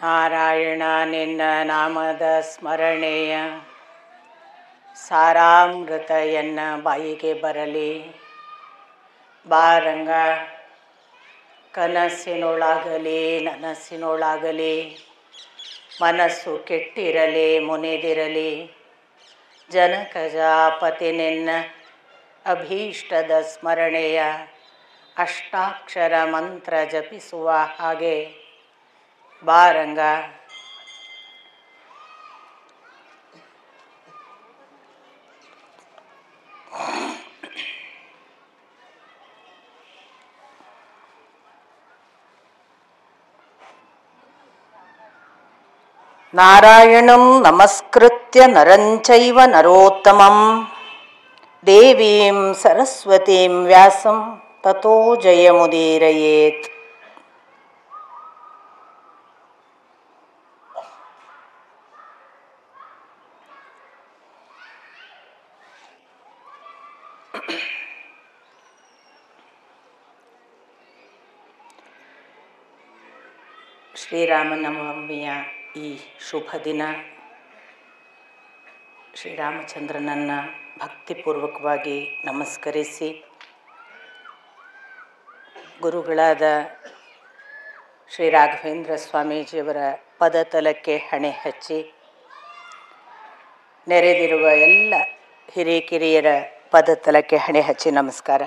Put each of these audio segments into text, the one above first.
ನಾರಾಯಣ ನಿನ್ನ ನಾಮದ ಸ್ಮರಣೆಯ ಸಾರಾಮೃತ ಎನ್ನ ಬಾಯಿಗೆ ಬರಲಿ. ಬಾರಂಗ ಕನಸಿನೊಳಾಗಲಿ ನನಸಿನೊಳಾಗಲಿ, ಮನಸ್ಸು ಕೆಟ್ಟಿರಲಿ ಮುನಿದಿರಲಿ. ಜನಕಜಾಪತಿ ನಿನ್ನ ಅಭೀಷ್ಟದ ಸ್ಮರಣೆಯ ಅಷ್ಟಾಕ್ಷರ ಮಂತ್ರ ಜಪಿಸುವ ಹಾಗೆ ಬಾರಂಗ. ನಾರಾಯಣಂ ನಮಸ್ಕೃತ್ಯ ನರಂಚೈವ ನರೋತ್ತಮಂ ದೇವೀಂ ಸರಸ್ವತೀಂ ವ್ಯಾಸಂ ತತೋ ಜಯಮುದೀರಯೇತ್. ಶ್ರೀರಾಮನವಮಿಯ ಈ ಶುಭ ದಿನ ಶ್ರೀರಾಮಚಂದ್ರನನ್ನು ಭಕ್ತಿಪೂರ್ವಕವಾಗಿ ನಮಸ್ಕರಿಸಿ, ಗುರುಗಳಾದ ಶ್ರೀ ರಾಘವೇಂದ್ರ ಸ್ವಾಮೀಜಿಯವರ ಪದತಲಕ್ಕೆ ಹಣೆ ಹಚ್ಚಿ, ನೆರೆದಿರುವ ಎಲ್ಲ ಹಿರಿಕಿರಿಯರ ಪದತಲಕ್ಕೆ ಹಣೆ ಹಚ್ಚಿ ನಮಸ್ಕಾರ.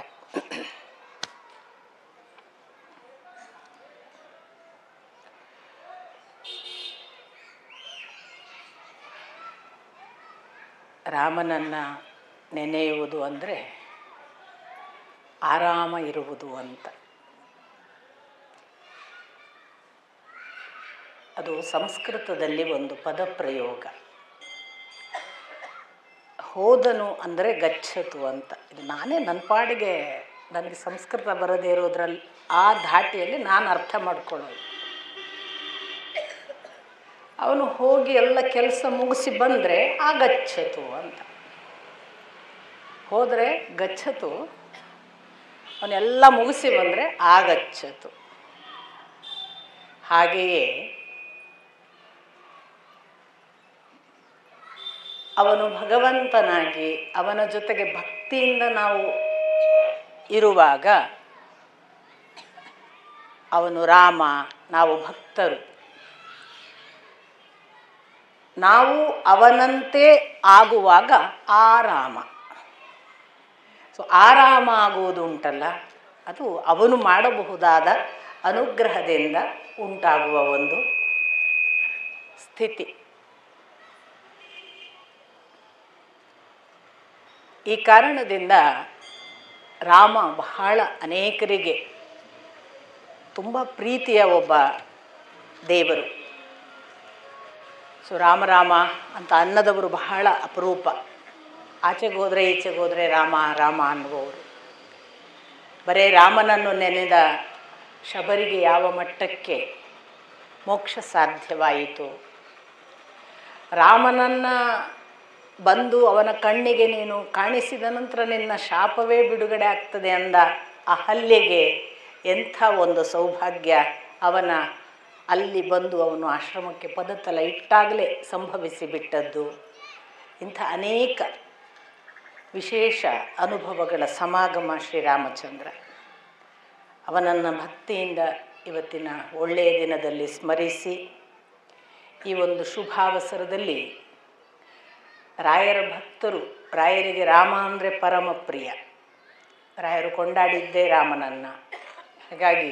ರಾಮನನ್ನು ನೆನೆಯುವುದು ಅಂದರೆ ಆರಾಮ ಇರುವುದು ಅಂತ. ಅದು ಸಂಸ್ಕೃತದಲ್ಲಿ ಒಂದು ಪದಪ್ರಯೋಗ. ಹೋದನು ಅಂದರೆ ಗಚ್ಚತು ಅಂತ. ಇದು ನಾನೇ ನನ್ನ ಪಾಡಿಗೆ, ನನಗೆ ಸಂಸ್ಕೃತ ಬರದೇ ಇರೋದ್ರಲ್ಲಿ ಆ ಧಾಟಿಯಲ್ಲಿ ನಾನು ಅರ್ಥ ಮಾಡ್ಕೊಳ್ಳೋದು. ಅವನು ಹೋಗಿ ಎಲ್ಲ ಕೆಲಸ ಮುಗಿಸಿ ಬಂದರೆ ಆ ಗಚ್ಚತು ಅಂತ. ಹೋದರೆ ಗಚ್ಚತು, ಅವನ್ನೆಲ್ಲ ಮುಗಿಸಿ ಬಂದರೆ ಆಗಚ್ಚತು. ಹಾಗೆಯೇ ಅವನು ಭಗವಂತನಾಗಿ ಅವನ ಜೊತೆಗೆ ಭಕ್ತಿಯಿಂದ ನಾವು ಇರುವಾಗ ಅವನು ರಾಮ, ನಾವು ಭಕ್ತರು. ನಾವು ಅವನಂತೆ ಆಗುವಾಗ ಆರಾಮ. ಸೊ ಆರಾಮ ಆಗುವುದು ಉಂಟಲ್ಲ, ಅದು ಅವನು ಮಾಡಬಹುದಾದ ಅನುಗ್ರಹದಿಂದ ಉಂಟಾಗುವ ಒಂದು ಸ್ಥಿತಿ. ಈ ಕಾರಣದಿಂದ ರಾಮ ಬಹಳ ಅನೇಕರಿಗೆ ತುಂಬ ಪ್ರೀತಿಯ ಒಬ್ಬ ದೇವರು. ಸೊ ರಾಮ ರಾಮ ಅಂತ ಅನ್ನದವರು ಬಹಳ ಅಪರೂಪ. ಆಚೆಗೆ ಹೋದರೆ ಈಚೆಗೆ ಹೋದರೆ ರಾಮ ರಾಮ ಅನ್ನುವವರು. ಬರೇ ರಾಮನನ್ನು ನೆನೆದ ಶಬರಿಗೆ ಯಾವ ಮಟ್ಟಕ್ಕೆ ಮೋಕ್ಷ ಸಾಧ್ಯವಾಯಿತು. ರಾಮನನ್ನು ಬಂದು ಅವನ ಕಣ್ಣಿಗೆ ನೀನು ಕಾಣಿಸಿದ ನಂತರ ನಿನ್ನ ಶಾಪವೇ ಬಿಡುಗಡೆ ಆಗ್ತದೆ ಅಂದ ಅಹಲ್ಯೆಗೆ ಎಂಥ ಒಂದು ಸೌಭಾಗ್ಯ. ಅವನ ಅಲ್ಲಿ ಬಂದು ಅವನು ಆಶ್ರಮಕ್ಕೆ ಪದತಲ ಇಟ್ಟಾಗಲೇ ಸಂಭವಿಸಿ ಬಿಟ್ಟದ್ದು. ಇಂಥ ಅನೇಕ ವಿಶೇಷ ಅನುಭವಗಳ ಸಮಾಗಮ ಶ್ರೀರಾಮಚಂದ್ರ. ಅವನನ್ನು ಭಕ್ತಿಯಿಂದ ಇವತ್ತಿನ ಒಳ್ಳೆಯ ದಿನದಲ್ಲಿ ಸ್ಮರಿಸಿ, ಈ ಒಂದು ಶುಭಾವಸರದಲ್ಲಿ ರಾಯರ ಭಕ್ತರು, ರಾಯರಿಗೆ ರಾಮ ಅಂದರೆ ಪರಮ ಪ್ರಿಯ. ರಾಯರು ಕೊಂಡಾಡಿದ್ದೇ ರಾಮನನ್ನು. ಹಾಗಾಗಿ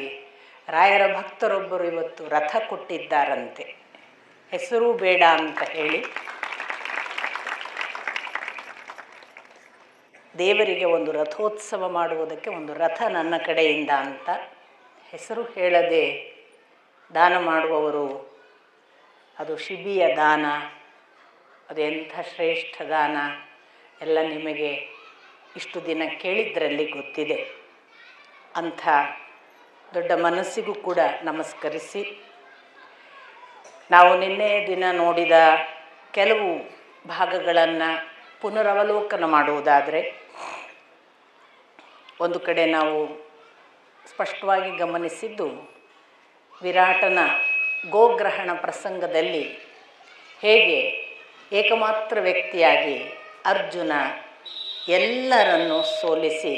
ರಾಯರ ಭಕ್ತರೊಬ್ಬರು ಇವತ್ತು ರಥ ಕೊಟ್ಟಿದ್ದಾರಂತೆ. ಹೆಸರು ಬೇಡ ಅಂತ ಹೇಳಿ ದೇವರಿಗೆ ಒಂದು ರಥೋತ್ಸವ ಮಾಡುವುದಕ್ಕೆ ಒಂದು ರಥ ನನ್ನ ಕಡೆಯಿಂದ ಅಂತ ಹೆಸರು ಹೇಳದೆ ದಾನ ಮಾಡುವವರು. ಅದು ಶಿಬಿಯ ದಾನ, ಅದು ಎಂಥ ಶ್ರೇಷ್ಠ ದಾನ ಎಲ್ಲ ನಿಮಗೆ ಇಷ್ಟು ದಿನ ಕೇಳಿದ್ರಲ್ಲಿ ಗೊತ್ತಿದೆ. ಅಂಥ ದೊಡ್ಡ ಮನಸ್ಸಿಗೂ ಕೂಡ ನಮಸ್ಕರಿಸಿ, ನಾವು ನಿನ್ನೆ ದಿನ ನೋಡಿದ ಕೆಲವು ಭಾಗಗಳನ್ನು ಪುನರವಲೋಕನ ಮಾಡುವುದಾದರೆ, ಒಂದು ಕಡೆ ನಾವು ಸ್ಪಷ್ಟವಾಗಿ ಗಮನಿಸಿದ್ದು ವಿರಾಟನ ಗೋಗ್ರಹಣ ಪ್ರಸಂಗದಲ್ಲಿ ಹೇಗೆ ಏಕಮಾತ್ರ ವ್ಯಕ್ತಿಯಾಗಿ ಅರ್ಜುನ ಎಲ್ಲರನ್ನೂ ಸೋಲಿಸಿ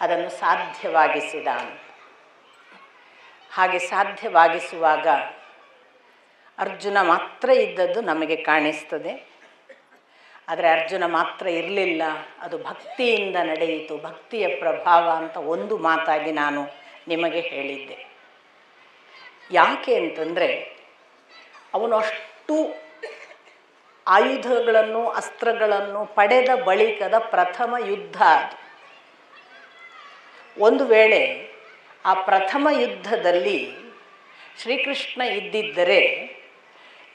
ಅದನ್ನು ಸಾಧ್ಯವಾಗಿಸಿದ. ಹಾಗೆ ಸಾಧ್ಯವಾಗಿಸುವಾಗ ಅರ್ಜುನ ಮಾತ್ರ ಇದ್ದದ್ದು ನಮಗೆ ಕಾಣಿಸ್ತದೆ. ಆದರೆ ಅರ್ಜುನ ಮಾತ್ರ ಇರಲಿಲ್ಲ, ಅದು ಭಕ್ತಿಯಿಂದ ನಡೆಯಿತು, ಭಕ್ತಿಯ ಪ್ರಭಾವ ಅಂತ ಒಂದು ಮಾತಾಗಿ ನಾನು ನಿಮಗೆ ಹೇಳಿದ್ದೆ. ಯಾಕೆ ಅಂತಂದರೆ ಅವನು ಅಷ್ಟು ಆಯುಧಗಳನ್ನು ಅಸ್ತ್ರಗಳನ್ನು ಪಡೆದ ಬಳಿಕದ ಪ್ರಥಮ ಯುದ್ಧ ಅದು. ಒಂದು ವೇಳೆ ಆ ಪ್ರಥಮ ಯುದ್ಧದಲ್ಲಿ ಶ್ರೀಕೃಷ್ಣ ಇದ್ದಿದ್ದರೆ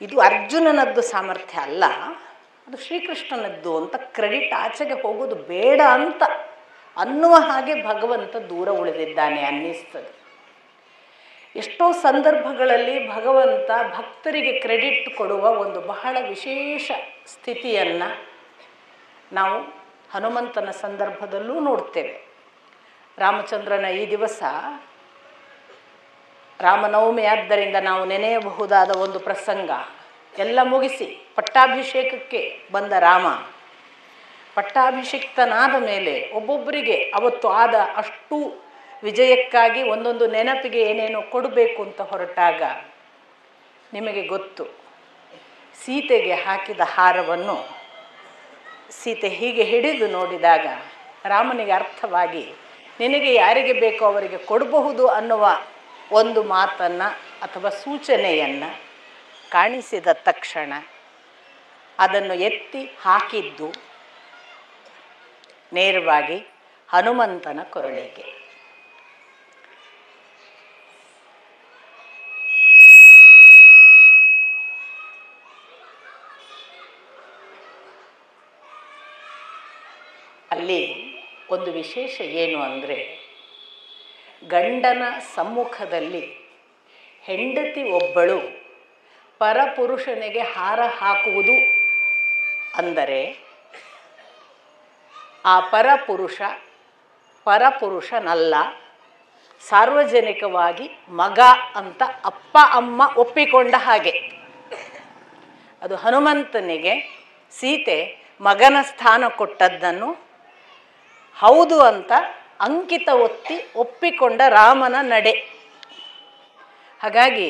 ಇದು ಅರ್ಜುನನದ್ದು ಸಾಮರ್ಥ್ಯ ಅಲ್ಲ, ಅದು ಶ್ರೀಕೃಷ್ಣನದ್ದು ಅಂತ ಕ್ರೆಡಿಟ್ ಆಚೆಗೆ ಹೋಗೋದು ಬೇಡ ಅಂತ ಅನ್ನುವ ಹಾಗೆ ಭಗವಂತ ದೂರ ಉಳಿದಿದ್ದಾನೆ ಅನ್ನಿಸ್ತದೆ. ಎಷ್ಟೋ ಸಂದರ್ಭಗಳಲ್ಲಿ ಭಗವಂತ ಭಕ್ತರಿಗೆ ಕ್ರೆಡಿಟ್ ಕೊಡುವ ಒಂದು ಬಹಳ ವಿಶೇಷ ಸ್ಥಿತಿಯನ್ನು ನಾವು ಹನುಮಂತನ ಸಂದರ್ಭದಲ್ಲೂ ನೋಡ್ತೇವೆ. ರಾಮಚಂದ್ರನ ಈ ದಿವಸ ರಾಮನವಮಿ ಆದ್ದರಿಂದ ನಾವು ನೆನೆಯಬಹುದಾದ ಒಂದು ಪ್ರಸಂಗ. ಎಲ್ಲ ಮುಗಿಸಿ ಪಟ್ಟಾಭಿಷೇಕಕ್ಕೆ ಬಂದ ರಾಮ ಪಟ್ಟಾಭಿಷಿಕ್ತನಾದ ಮೇಲೆ ಒಬ್ಬೊಬ್ಬರಿಗೆ ಅವತ್ತು ಆದ ಅಷ್ಟು ವಿಜಯಕ್ಕಾಗಿ ಒಂದೊಂದು ನೆನಪಿಗೆ ಏನೇನೋ ಕೊಡಬೇಕು ಅಂತ ಹೊರಟಾಗ ನಿಮಗೆ ಗೊತ್ತು, ಸೀತೆಗೆ ಹಾಕಿದ ಹಾರವನ್ನು ಸೀತೆ ಹೀಗೆ ಹಿಡಿದು ನೋಡಿದಾಗ ರಾಮನಿಗೆ ಅರ್ಥವಾಗಿ ನಿನಗೆ ಯಾರಿಗೆ ಬೇಕೋ ಅವರಿಗೆ ಕೊಡಬಹುದು ಅನ್ನುವ ಒಂದು ಮಾತನ್ನು ಅಥವಾ ಸೂಚನೆಯನ್ನು ಕಾಣಿಸಿದ ತಕ್ಷಣ ಅದನ್ನು ಎತ್ತಿ ಹಾಕಿದ್ದು ನೇರವಾಗಿ ಹನುಮಂತನ ಕೊರಳಿಗೆ. ಅಲ್ಲಿ ಒಂದು ವಿಶೇಷ ಏನು ಅಂದರೆ, ಗಂಡನ ಸಮ್ಮುಖದಲ್ಲಿ ಹೆಂಡತಿ ಒಬ್ಬಳು ಪರಪುರುಷನಿಗೆ ಹಾರ ಹಾಕುವುದು ಅಂದರೆ ಆ ಪರಪುರುಷನಲ್ಲ, ಸಾರ್ವಜನಿಕವಾಗಿ ಮಗ ಅಂತ ಅಪ್ಪ ಅಮ್ಮ ಒಪ್ಪಿಕೊಂಡ ಹಾಗೆ. ಅದು ಹನುಮಂತನಿಗೆ ಸೀತೆ ಮಗನ ಸ್ಥಾನ ಕೊಟ್ಟದ್ದನ್ನು ಹೌದು ಅಂತ ಅಂಕಿತ ಒತ್ತಿ ಒಪ್ಪಿಕೊಂಡ ರಾಮನ ನಡೆ. ಹಾಗಾಗಿ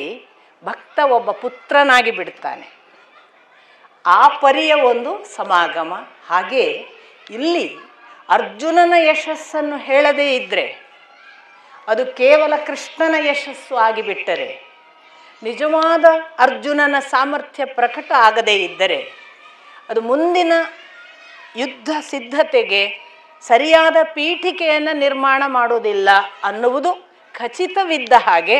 ಭಕ್ತ ಒಬ್ಬ ಪುತ್ರನಾಗಿ ಬಿಡ್ತಾನೆ. ಆ ಪರಿಯ ಒಂದು ಸಮಾಗಮ. ಹಾಗೆ ಇಲ್ಲಿ ಅರ್ಜುನನ ಯಶಸ್ಸನ್ನು ಹೇಳದೇ ಇದ್ದರೆ ಅದು ಕೇವಲ ಕೃಷ್ಣನ ಯಶಸ್ಸು ಆಗಿಬಿಟ್ಟರೆ, ನಿಜವಾದ ಅರ್ಜುನನ ಸಾಮರ್ಥ್ಯ ಪ್ರಕಟ ಆಗದೇ ಇದ್ದರೆ ಅದು ಮುಂದಿನ ಯುದ್ಧ ಸಿದ್ಧತೆಗೆ ಸರಿಯಾದ ಪೀಠಿಕೆಯನ್ನು ನಿರ್ಮಾಣ ಮಾಡೋದಿಲ್ಲ ಅನ್ನುವುದು ಖಚಿತವಿದ್ದ ಹಾಗೆ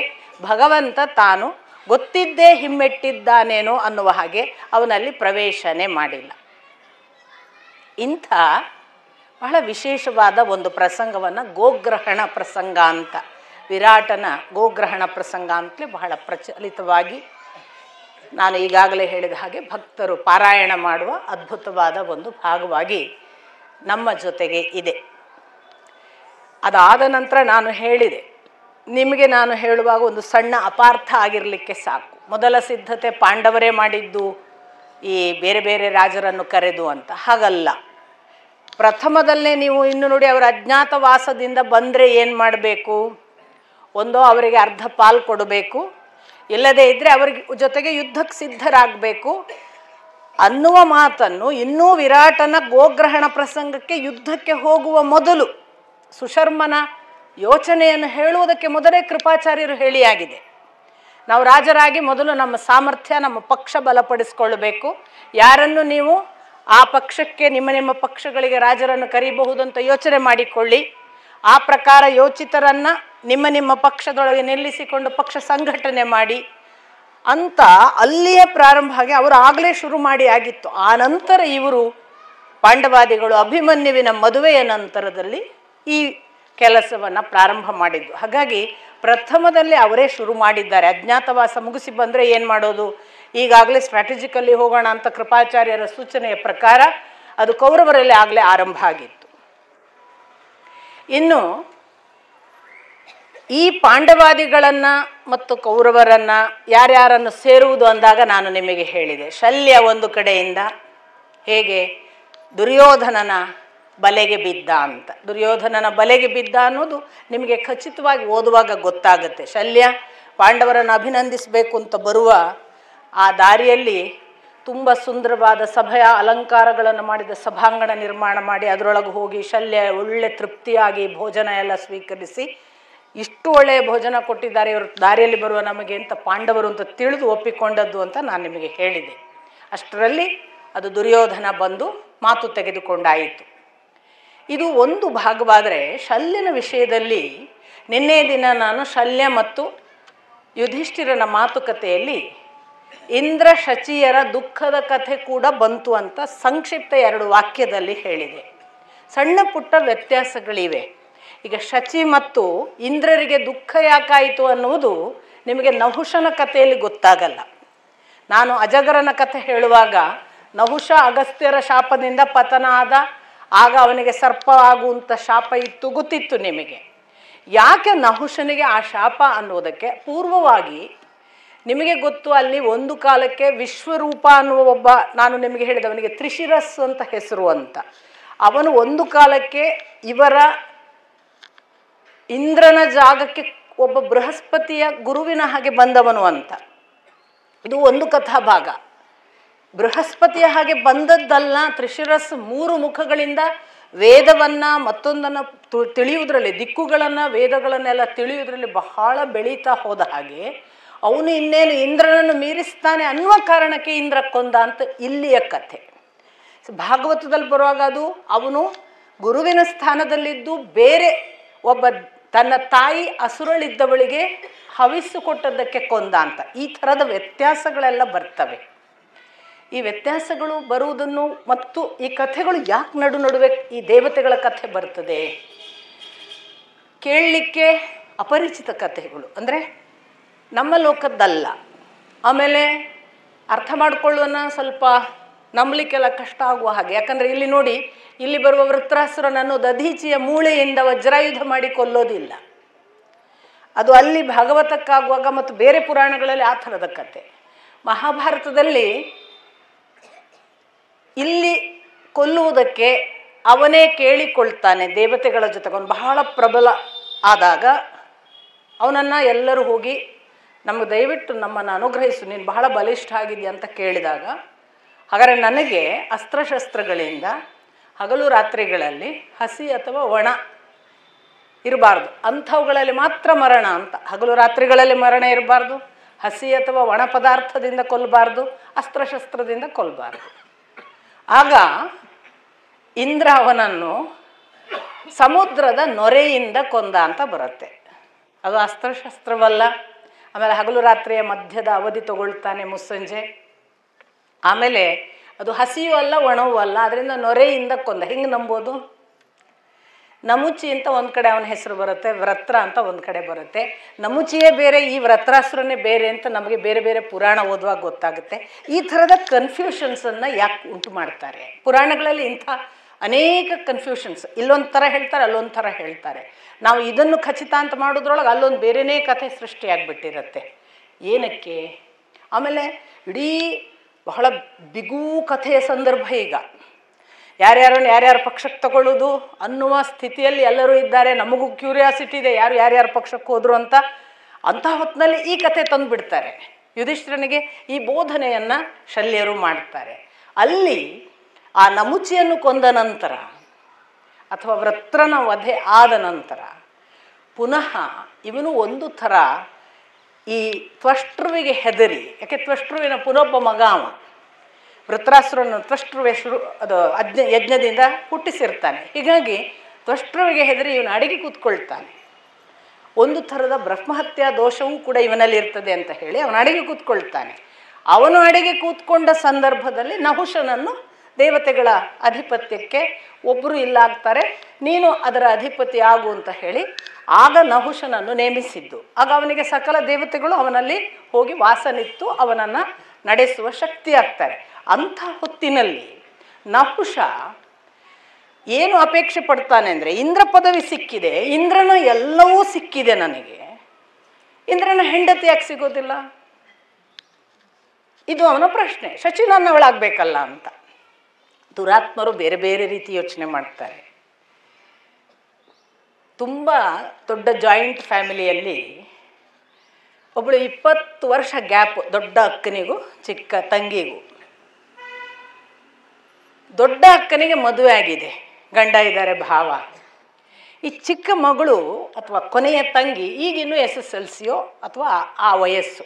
ಭಗವಂತ ತಾನು ಗೊತ್ತಿದ್ದೇ ಹಿಮ್ಮೆಟ್ಟಿದ್ದಾನೇನೋ ಅನ್ನುವ ಹಾಗೆ ಅವನಲ್ಲಿ ಪ್ರವೇಶನೇ ಮಾಡಿಲ್ಲ. ಇಂಥ ಬಹಳ ವಿಶೇಷವಾದ ಒಂದು ಪ್ರಸಂಗವನ್ನು ಗೋಗ್ರಹಣ ಪ್ರಸಂಗ ಅಂತ, ವಿರಾಟನ ಗೋಗ್ರಹಣ ಪ್ರಸಂಗ ಅಂತಲೇ ಬಹಳ ಪ್ರಚಲಿತವಾಗಿ ನಾನು ಈಗಾಗಲೇ ಹೇಳಿದ ಹಾಗೆ ಭಕ್ತರು ಪಾರಾಯಣ ಮಾಡುವ ಅದ್ಭುತವಾದ ಒಂದು ಭಾಗವಾಗಿ ನಮ್ಮ ಜೊತೆಗೆ ಇದೆ. ಅದಾದ ನಂತರ ನಾನು ಹೇಳಿದೆ, ನಿಮಗೆ ನಾನು ಹೇಳುವಾಗ ಒಂದು ಸಣ್ಣ ಅಪಾರ್ಥ ಆಗಿರಲಿಕ್ಕೆ ಸಾಕು. ಮೊದಲ ಸಿದ್ಧತೆ ಪಾಂಡವರೇ ಮಾಡಿದ್ದು ಈ ಬೇರೆ ಬೇರೆ ರಾಜರನ್ನು ಕರೆದು ಅಂತ. ಹಾಗಲ್ಲ. ಪ್ರಥಮದಲ್ಲೇ ನೀವು ಇನ್ನು ನೋಡಿ, ಅವರ ಅಜ್ಞಾತವಾಸದಿಂದ ಬಂದರೆ ಏನು ಮಾಡಬೇಕು? ಒಂದೋ ಅವರಿಗೆ ಅರ್ಧ ಪಾಲು ಕೊಡಬೇಕು, ಇಲ್ಲದೇ ಇದ್ದರೆ ಅವರಿಗೆ ಜೊತೆಗೆ ಯುದ್ಧಕ್ಕೆ ಸಿದ್ಧರಾಗಬೇಕು ಅನ್ನುವ ಮಾತನ್ನು ಇನ್ನೂ ವಿರಾಟನ ಗೋಗ್ರಹಣ ಪ್ರಸಂಗಕ್ಕೆ ಯುದ್ಧಕ್ಕೆ ಹೋಗುವ ಮೊದಲು ಸುಶರ್ಮನ ಯೋಚನೆಯನ್ನು ಹೇಳುವುದಕ್ಕೆ ಮೊದಲೇ ಕೃಪಾಚಾರ್ಯರು ಹೇಳಿಯಾಗಿದೆ. ನಾವು ರಾಜರಾಗಿ ಮೊದಲು ನಮ್ಮ ಸಾಮರ್ಥ್ಯ, ನಮ್ಮ ಪಕ್ಷ ಬಲಪಡಿಸ್ಕೊಳ್ಬೇಕು. ಯಾರನ್ನು ನೀವು ಆ ಪಕ್ಷಕ್ಕೆ ನಿಮ್ಮ ಪಕ್ಷಗಳಿಗೆ ರಾಜರನ್ನು ಕರೀಬಹುದು ಅಂತ ಯೋಚನೆ ಮಾಡಿಕೊಳ್ಳಿ. ಆ ಪ್ರಕಾರ ಯೋಚಿತರನ್ನು ನಿಮ್ಮ ಪಕ್ಷದೊಳಗೆ ನಿಲ್ಲಿಸಿಕೊಂಡು ಪಕ್ಷ ಸಂಘಟನೆ ಮಾಡಿ ಅಂತ ಅಲ್ಲಿಯೇ ಪ್ರಾರಂಭ ಆಗಿ ಅವರು ಆಗಲೇ ಶುರು ಮಾಡಿ ಆಗಿತ್ತು. ಆ ನಂತರ ಇವರು ಪಾಂಡವಾದಿಗಳು ಅಭಿಮನ್ಯುವಿನ ಮದುವೆಯ ನಂತರದಲ್ಲಿ ಈ ಕೆಲಸವನ್ನು ಪ್ರಾರಂಭ ಮಾಡಿದ್ದು. ಹಾಗಾಗಿ ಪ್ರಥಮದಲ್ಲಿ ಅವರೇ ಶುರು ಮಾಡಿದ್ದಾರೆ. ಅಜ್ಞಾತವಾಸ ಮುಗಿಸಿ ಬಂದರೆ ಏನು ಮಾಡೋದು? ಈಗಾಗಲೇ ಸ್ಟ್ರಾಟಜಿಕಲ್ಲಿ ಹೋಗೋಣ ಅಂತ ಕೃಪಾಚಾರ್ಯರ ಸೂಚನೆಯ ಪ್ರಕಾರ ಅದು ಕೌರವರಲ್ಲಿ ಆಗಲೇ ಆರಂಭ ಆಗಿತ್ತು. ಇನ್ನು ಈ ಪಾಂಡವಾದಿಗಳನ್ನು ಮತ್ತು ಕೌರವರನ್ನು ಯಾರ್ಯಾರನ್ನು ಸೇರುವುದು ಅಂದಾಗ ನಾನು ನಿಮಗೆ ಹೇಳಿದೆ, ಶಲ್ಯ ಒಂದು ಕಡೆಯಿಂದ ಹೇಗೆ ದುರ್ಯೋಧನನ ಬಲೆಗೆ ಬಿದ್ದ ಅಂತ. ದುರ್ಯೋಧನನ ಬಲೆಗೆ ಬಿದ್ದ ಅನ್ನೋದು ನಿಮಗೆ ಖಚಿತವಾಗಿ ಓದುವಾಗ ಗೊತ್ತಾಗುತ್ತೆ. ಶಲ್ಯ ಪಾಂಡವರನ್ನು ಅಭಿನಂದಿಸಬೇಕು ಅಂತ ಬರುವ ಆ ದಾರಿಯಲ್ಲಿ ತುಂಬ ಸುಂದರವಾದ ಸಭೆಯ ಅಲಂಕಾರಗಳನ್ನು ಮಾಡಿದ ಸಭಾಂಗಣ ನಿರ್ಮಾಣ ಮಾಡಿ ಅದರೊಳಗೆ ಹೋಗಿ ಶಲ್ಯ ಒಳ್ಳೆ ತೃಪ್ತಿಯಾಗಿ ಭೋಜನ ಎಲ್ಲ ಸ್ವೀಕರಿಸಿ, ಇಷ್ಟು ಒಳ್ಳೆಯ ಭೋಜನ ಕೊಟ್ಟಿದ್ದಾರೆ ಇವರು ದಾರಿಯಲ್ಲಿ ಬರುವ ನಮಗೆ ಅಂತ ಪಾಂಡವರು ಅಂತ ತಿಳಿದು ಒಪ್ಪಿಕೊಂಡದ್ದು ಅಂತ ನಾನು ನಿಮಗೆ ಹೇಳಿದೆ. ಅಷ್ಟರಲ್ಲಿ ಅದು ದುರ್ಯೋಧನ ಬಂದು ಮಾತು ತೆಗೆದುಕೊಂಡಾಯಿತು. ಇದು ಒಂದು ಭಾಗವಾದರೆ, ಶಲ್ಯನ ವಿಷಯದಲ್ಲಿ ನಿನ್ನೆ ದಿನ ನಾನು ಶಲ್ಯ ಮತ್ತು ಯುಧಿಷ್ಠಿರನ ಮಾತುಕತೆಯಲ್ಲಿ ಇಂದ್ರ ಶಚಿಯರ ದುಃಖದ ಕಥೆ ಕೂಡ ಬಂತು ಅಂತ ಸಂಕ್ಷಿಪ್ತ 2 ವಾಕ್ಯದಲ್ಲಿ ಹೇಳಿದೆ. ಸಣ್ಣ ಪುಟ್ಟ ವ್ಯತ್ಯಾಸಗಳಿವೆ. ಈಗ ಶಚಿ ಮತ್ತು ಇಂದ್ರರಿಗೆ ದುಃಖ ಯಾಕಾಯಿತು ಅನ್ನುವುದು ನಿಮಗೆ ನಹುಷನ ಕಥೆಯಲ್ಲಿ ಗೊತ್ತಾಗಲ್ಲ. ನಾನು ಅಜಗರನ ಕಥೆ ಹೇಳುವಾಗ ನಹುಷ ಅಗಸ್ತ್ಯರ ಶಾಪದಿಂದ ಪತನ ಆದ, ಆಗ ಅವನಿಗೆ ಸರ್ಪ ಆಗುವಂಥ ಶಾಪ ಇತ್ತು, ಗೊತ್ತಿತ್ತು ನಿಮಗೆ. ಯಾಕೆ ನಹುಷನಿಗೆ ಆ ಶಾಪ ಅನ್ನೋದಕ್ಕೆ ಪೂರ್ವವಾಗಿ ನಿಮಗೆ ಗೊತ್ತು, ಅಲ್ಲಿ ಒಂದು ಕಾಲಕ್ಕೆ ವಿಶ್ವರೂಪ ಅನ್ನುವ ಒಬ್ಬ, ನಾನು ನಿಮಗೆ ಹೇಳಿದೆ ಅವನಿಗೆ ತ್ರಿಶಿರಸ್ ಅಂತ ಹೆಸರು ಅಂತ, ಅವನು ಒಂದು ಕಾಲಕ್ಕೆ ಇವರ ಇಂದ್ರನ ಜಾಗಕ್ಕೆ ಒಬ್ಬ ಬೃಹಸ್ಪತಿಯ ಗುರುವಿನ ಹಾಗೆ ಬಂದವನು ಅಂತ. ಇದು ಒಂದು ಕಥಾಭಾಗ. ಬೃಹಸ್ಪತಿಯ ಹಾಗೆ ಬಂದದ್ದಲ್ಲ, ತ್ರಿಶಿರಸ್ 3 ಮುಖಗಳಿಂದ ವೇದವನ್ನು ಮತ್ತೊಂದನ್ನು ತಿಳಿಯುವುದರಲ್ಲಿ, ದಿಕ್ಕುಗಳನ್ನು ವೇದಗಳನ್ನೆಲ್ಲ ತಿಳಿಯುವುದರಲ್ಲಿ ಬಹಳ ಬೆಳೀತಾ ಹೋದ ಹಾಗೆ ಅವನು ಇನ್ನೇನು ಇಂದ್ರನನ್ನು ಮೀರಿಸ್ತಾನೆ ಅನ್ನುವ ಕಾರಣಕ್ಕೆ ಇಂದ್ರ ಕೊಂದ ಅಂತ ಇಲ್ಲಿಯ ಕಥೆ. ಭಾಗವತದಲ್ಲಿ ಬರುವಾಗ ಅದು ಅವನು ಗುರುವಿನ ಸ್ಥಾನದಲ್ಲಿದ್ದು ಬೇರೆ ಒಬ್ಬ ತನ್ನ ತಾಯಿ ಅಸುರಳಿದ್ದವಳಿಗೆ ಹವಿಸ್ಸು ಕೊಟ್ಟದ್ದಕ್ಕೆ ಕೊಂದ ಅಂತ. ಈ ಥರದ ವ್ಯತ್ಯಾಸಗಳೆಲ್ಲ ಬರ್ತವೆ. ಈ ವ್ಯತ್ಯಾಸಗಳು ಬರುವುದನ್ನು ಮತ್ತು ಈ ಕಥೆಗಳು ಯಾಕೆ ನಡುವೆ ಈ ದೇವತೆಗಳ ಕಥೆ ಬರ್ತದೆ, ಕೇಳಲಿಕ್ಕೆ ಅಪರಿಚಿತ ಕಥೆಗಳು, ಅಂದರೆ ನಮ್ಮ ಲೋಕದ್ದಲ್ಲ. ಆಮೇಲೆ ಅರ್ಥ ಮಾಡಿಕೊಳ್ಳೋಣ ಸ್ವಲ್ಪ ನಂಬಲಿಕ್ಕೆಲ್ಲ ಕಷ್ಟ ಆಗುವ ಹಾಗೆ. ಯಾಕಂದರೆ ಇಲ್ಲಿ ನೋಡಿ, ಇಲ್ಲಿ ಬರುವ ವೃತ್ರಾಸುರನನ್ನು ದಧೀಚಿಯ ಮೂಳೆಯಿಂದ ವಜ್ರಾಯುಧ ಮಾಡಿ ಕೊಲ್ಲೋದಿಲ್ಲ. ಅದು ಅಲ್ಲಿ ಭಾಗವತಕ್ಕಾಗುವಾಗ ಮತ್ತು ಬೇರೆ ಪುರಾಣಗಳಲ್ಲಿ ಆ ಥರದ ಕತೆ. ಮಹಾಭಾರತದಲ್ಲಿ ಇಲ್ಲಿ ಕೊಲ್ಲುವುದಕ್ಕೆ ಅವನೇ ಕೇಳಿಕೊಳ್ತಾನೆ ದೇವತೆಗಳ ಜೊತೆಗೆ. ಅವನು ಬಹಳ ಪ್ರಬಲ ಆದಾಗ ಅವನನ್ನು ಎಲ್ಲರೂ ಹೋಗಿ ನಮಗೆ ದಯವಿಟ್ಟು ನಮ್ಮನ್ನು ಅನುಗ್ರಹಿಸು, ನೀನು ಬಹಳ ಬಲಿಷ್ಠ ಆಗಿದೆಯಾ ಅಂತ ಕೇಳಿದಾಗ, ಹಾಗಾದರೆ ನನಗೆ ಅಸ್ತ್ರಶಸ್ತ್ರಗಳಿಂದ ಹಗಲು ರಾತ್ರಿಗಳಲ್ಲಿ ಹಸಿ ಅಥವಾ ಒಣ ಇರಬಾರ್ದು, ಅಂಥವುಗಳಲ್ಲಿ ಮಾತ್ರ ಮರಣ ಅಂತ. ಹಗಲು ರಾತ್ರಿಗಳಲ್ಲಿ ಮರಣ ಇರಬಾರ್ದು, ಹಸಿ ಅಥವಾ ಒಣ ಪದಾರ್ಥದಿಂದ ಕೊಲ್ಲಬಾರ್ದು, ಅಸ್ತ್ರಶಸ್ತ್ರದಿಂದ ಕೊಲ್ಲಬಾರ್ದು. ಆಗ ಇಂದ್ರ ಅವನನ್ನು ಸಮುದ್ರದ ನೊರೆಯಿಂದ ಕೊಂದ ಅಂತ ಬರುತ್ತೆ. ಅದು ಅಸ್ತ್ರಶಸ್ತ್ರವಲ್ಲ. ಆಮೇಲೆ ಹಗಲು ರಾತ್ರಿಯ ಮಧ್ಯದ ಅವಧಿ ತಗೊಳ್ತಾನೆ ಮುಸ್ಸಂಜೆ. ಆಮೇಲೆ ಅದು ಹಸಿಯೂ ಅಲ್ಲ ಒಣವೂ ಅಲ್ಲ, ಅದರಿಂದ ನೊರೆಯಿಂದ ಕೊಂದ. ಹಿಂಗೆ ನಂಬೋದು. ನಮುಚಿ ಅಂತ ಒಂದು ಕಡೆ ಅವನ ಹೆಸರು ಬರುತ್ತೆ, ವ್ರತ್ರ ಅಂತ ಒಂದು ಕಡೆ ಬರುತ್ತೆ. ನಮುಚಿಯೇ ಬೇರೆ, ಈ ವ್ರತ್ರಾಸುರನೇ ಬೇರೆ ಅಂತ ನಮಗೆ ಬೇರೆ ಬೇರೆ ಪುರಾಣ ಓದುವಾಗ ಗೊತ್ತಾಗುತ್ತೆ. ಈ ಥರದ ಕನ್ಫ್ಯೂಷನ್ಸನ್ನು ಯಾಕೆ ಉಂಟು ಮಾಡ್ತಾರೆ ಪುರಾಣಗಳಲ್ಲಿ? ಇಂಥ ಅನೇಕ ಕನ್ಫ್ಯೂಷನ್ಸ್, ಇಲ್ಲೊಂದು ಥರ ಹೇಳ್ತಾರೆ, ಅಲ್ಲೊಂದು ಥರ ಹೇಳ್ತಾರೆ. ನಾವು ಇದನ್ನು ಖಚಿತ ಅಂತ ಮಾಡೋದ್ರೊಳಗೆ ಅಲ್ಲೊಂದು ಬೇರೆಯೇ ಕಥೆ ಸೃಷ್ಟಿಯಾಗಿಬಿಟ್ಟಿರುತ್ತೆ. ಏನಕ್ಕೆ? ಆಮೇಲೆ ಇಡೀ ಬಹಳ ಬಿಗೂ ಕಥೆಯ ಸಂದರ್ಭ. ಈಗ ಯಾರ್ಯಾರನ್ನು ಯಾರ್ಯಾರ ಪಕ್ಷಕ್ಕೆ ತಗೊಳ್ಳೋದು ಅನ್ನುವ ಸ್ಥಿತಿಯಲ್ಲಿ ಎಲ್ಲರೂ ಇದ್ದಾರೆ. ನಮಗೂ ಕ್ಯೂರಿಯಾಸಿಟಿ ಇದೆ ಯಾರು ಯಾರ್ಯಾರ ಪಕ್ಷಕ್ಕೆ ಹೋದರು ಅಂತ. ಅಂಥ ಹೊತ್ತಿನಲ್ಲಿ ಈ ಕಥೆ ತಂದು ಬಿಡ್ತಾರೆ. ಯುಧಿಷ್ಠಿರನಿಗೆ ಈ ಬೋಧನೆಯನ್ನು ಶಲ್ಯರು ಮಾಡ್ತಾರೆ. ಅಲ್ಲಿ ಆ ನಮುಚಿಯನ್ನು ಕೊಂದ ನಂತರ ಅಥವಾ ವೃತ್ರನ ವಧೆ ಆದ ನಂತರ ಪುನಃ ಇವನು ಒಂದು ಥರ ಈ ತ್ವಷ್ಟೃವಿಗೆ ಹೆದರಿ, ಯಾಕೆ ತ್ವಷ್ಟೃವಿನ ಪುನೊಬ್ಬ ಮಗ ಅವ, ವೃತ್ರಾಸುರನ್ನು ತ್ವಷ್ಟೃವೆ ಅದು ಯಜ್ಞದಿಂದ ಹುಟ್ಟಿಸಿರ್ತಾನೆ. ಹೀಗಾಗಿ ತ್ವಷ್ಟೃವಿಗೆ ಹೆದರಿ ಇವನು ಅಡಿಗೆ ಕೂತ್ಕೊಳ್ತಾನೆ. ಒಂದು ಥರದ ಬ್ರಹ್ಮಹತ್ಯಾ ದೋಷವೂ ಕೂಡ ಇವನಲ್ಲಿ ಇರ್ತದೆ ಅಂತ ಹೇಳಿ ಅವನು ಅಡಿಗೆ ಕೂತ್ಕೊಳ್ತಾನೆ. ಅವನು ಅಡಿಗೆ ಕೂತ್ಕೊಂಡ ಸಂದರ್ಭದಲ್ಲಿ ನಹುಷನನ್ನು ದೇವತೆಗಳ ಅಧಿಪತ್ಯಕ್ಕೆ ಒಬ್ಬರು ಇಲ್ಲಾಗ್ತಾರೆ, ನೀನು ಅದರ ಅಧಿಪತಿ ಆಗು ಅಂತ ಹೇಳಿ ಆಗ ನಹುಷನನ್ನು ನೇಮಿಸಿದ್ದು. ಆಗ ಅವನಿಗೆ ಸಕಲ ದೇವತೆಗಳು ಅವನಲ್ಲಿ ಹೋಗಿ ವಾಸನಿತ್ತು ಅವನನ್ನು ನಡೆಸುವ ಶಕ್ತಿ ಆಗ್ತಾರೆ. ಅಂಥ ಹೊತ್ತಿನಲ್ಲಿ ನಹುಷ ಏನು ಅಪೇಕ್ಷೆ ಪಡ್ತಾನೆ ಅಂದರೆ ಇಂದ್ರ ಪದವಿ ಸಿಕ್ಕಿದೆ, ಇಂದ್ರನ ಎಲ್ಲವೂ ಸಿಕ್ಕಿದೆ ನನಗೆ, ಇಂದ್ರನ ಹೆಂಡತಿ ಯಾಕೆ ಸಿಗೋದಿಲ್ಲ? ಇದು ಅವನ ಪ್ರಶ್ನೆ. ಶಚಿ ನನ್ನವಳಾಗಬೇಕಲ್ಲ ಅಂತ. ದುರಾತ್ಮರು ಬೇರೆ ಬೇರೆ ರೀತಿ ಯೋಚನೆ ಮಾಡ್ತಾರೆ. ತುಂಬ ದೊಡ್ಡ ಜಾಯಿಂಟ್ ಫ್ಯಾಮಿಲಿಯಲ್ಲಿ ಒಬ್ಬಳು 20 ವರ್ಷ ಗ್ಯಾಪ್, ದೊಡ್ಡ ಅಕ್ಕನಿಗೂ ಚಿಕ್ಕ ತಂಗಿಗೂ. ದೊಡ್ಡ ಅಕ್ಕನಿಗೆ ಮದುವೆ ಆಗಿದೆ, ಗಂಡ ಇದ್ದಾರೆ, ಭಾವ. ಈ ಚಿಕ್ಕ ಮಗಳು ಅಥವಾ ಕೊನೆಯ ತಂಗಿ ಈಗಿನ್ನೂ SSLCಯೋ ಅಥವಾ ಆ ವಯಸ್ಸು.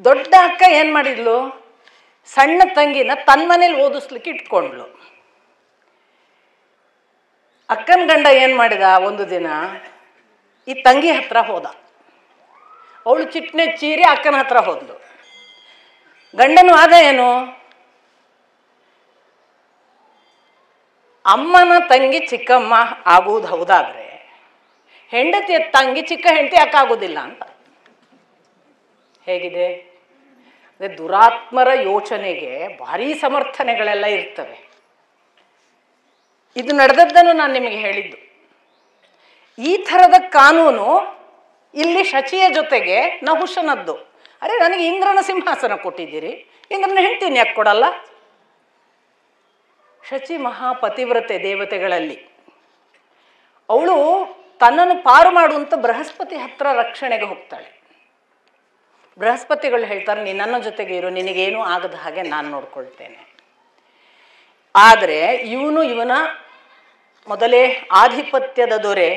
ದೊಡ್ಡ ಅಕ್ಕ ಏನು ಮಾಡಿದ್ಲು, ಸಣ್ಣ ತಂಗಿನ ತನ್ನ ಮನೇಲಿ ಓದಿಸ್ಲಿಕ್ಕೆ ಇಟ್ಕೊಂಡ್ಲು. ಅಕ್ಕನ ಗಂಡ ಏನು ಮಾಡಿದ, ಒಂದು ದಿನ ಈ ತಂಗಿ ಹತ್ರ ಹೋದ. ಅವಳು ಚಿಟ್ನೆ ಚೀರಿ ಅಕ್ಕನ ಹತ್ರ ಹೋದ್ಲು. ಗಂಡನು ಆದ ಏನು, ಅಮ್ಮನ ತಂಗಿ ಚಿಕ್ಕಮ್ಮ ಆಗುವುದು ಹೌದಾದ್ರೆ ಹೆಂಡತಿಯ ತಂಗಿ ಚಿಕ್ಕ ಹೆಂಡತಿ ಯಾಕಾಗೋದಿಲ್ಲ ಅಂತ. ಹೇಗಿದೆ ಅಂದರೆ ದುರಾತ್ಮರ ಯೋಚನೆಗೆ ಭಾರೀ ಸಮರ್ಥನೆಗಳೆಲ್ಲ ಇರ್ತವೆ. ಇದು ನಡೆದದ್ದನ್ನು ನಾನು ನಿಮಗೆ ಹೇಳಿದ್ದು. ಈ ಥರದ ಕಾನೂನು ಇಲ್ಲಿ ಶಚಿಯ ಜೊತೆಗೆ ನಹುಷನದ್ದು. ಅರೆ, ನನಗೆ ಇಂದ್ರನ ಸಿಂಹಾಸನ ಕೊಟ್ಟಿದ್ದೀರಿ, ಇಂದ್ರನ ಹೆಂಡ್ತೀನಿ ಯಾಕೆ ಕೊಡಲ್ಲ? ಶಚಿ ಮಹಾಪತಿವ್ರತೆ ದೇವತೆಗಳಲ್ಲಿ. ಅವಳು ತನ್ನನ್ನು ಪಾರು ಮಾಡುವಂಥ ಬೃಹಸ್ಪತಿ ಹತ್ರ ರಕ್ಷಣೆಗೆ ಹೋಗ್ತಾಳೆ. ಬೃಹಸ್ಪತಿಗಳು ಹೇಳ್ತಾರೆ, ನೀನು ನನ್ನ ಜೊತೆಗೆ ಇರು, ನಿನಗೇನೂ ಆಗದ ಹಾಗೆ ನಾನು ನೋಡ್ಕೊಳ್ತೇನೆ. ಆದರೆ ಇವನ ಮೊದಲೇ ಆಧಿಪತ್ಯದ ದೊರೆ,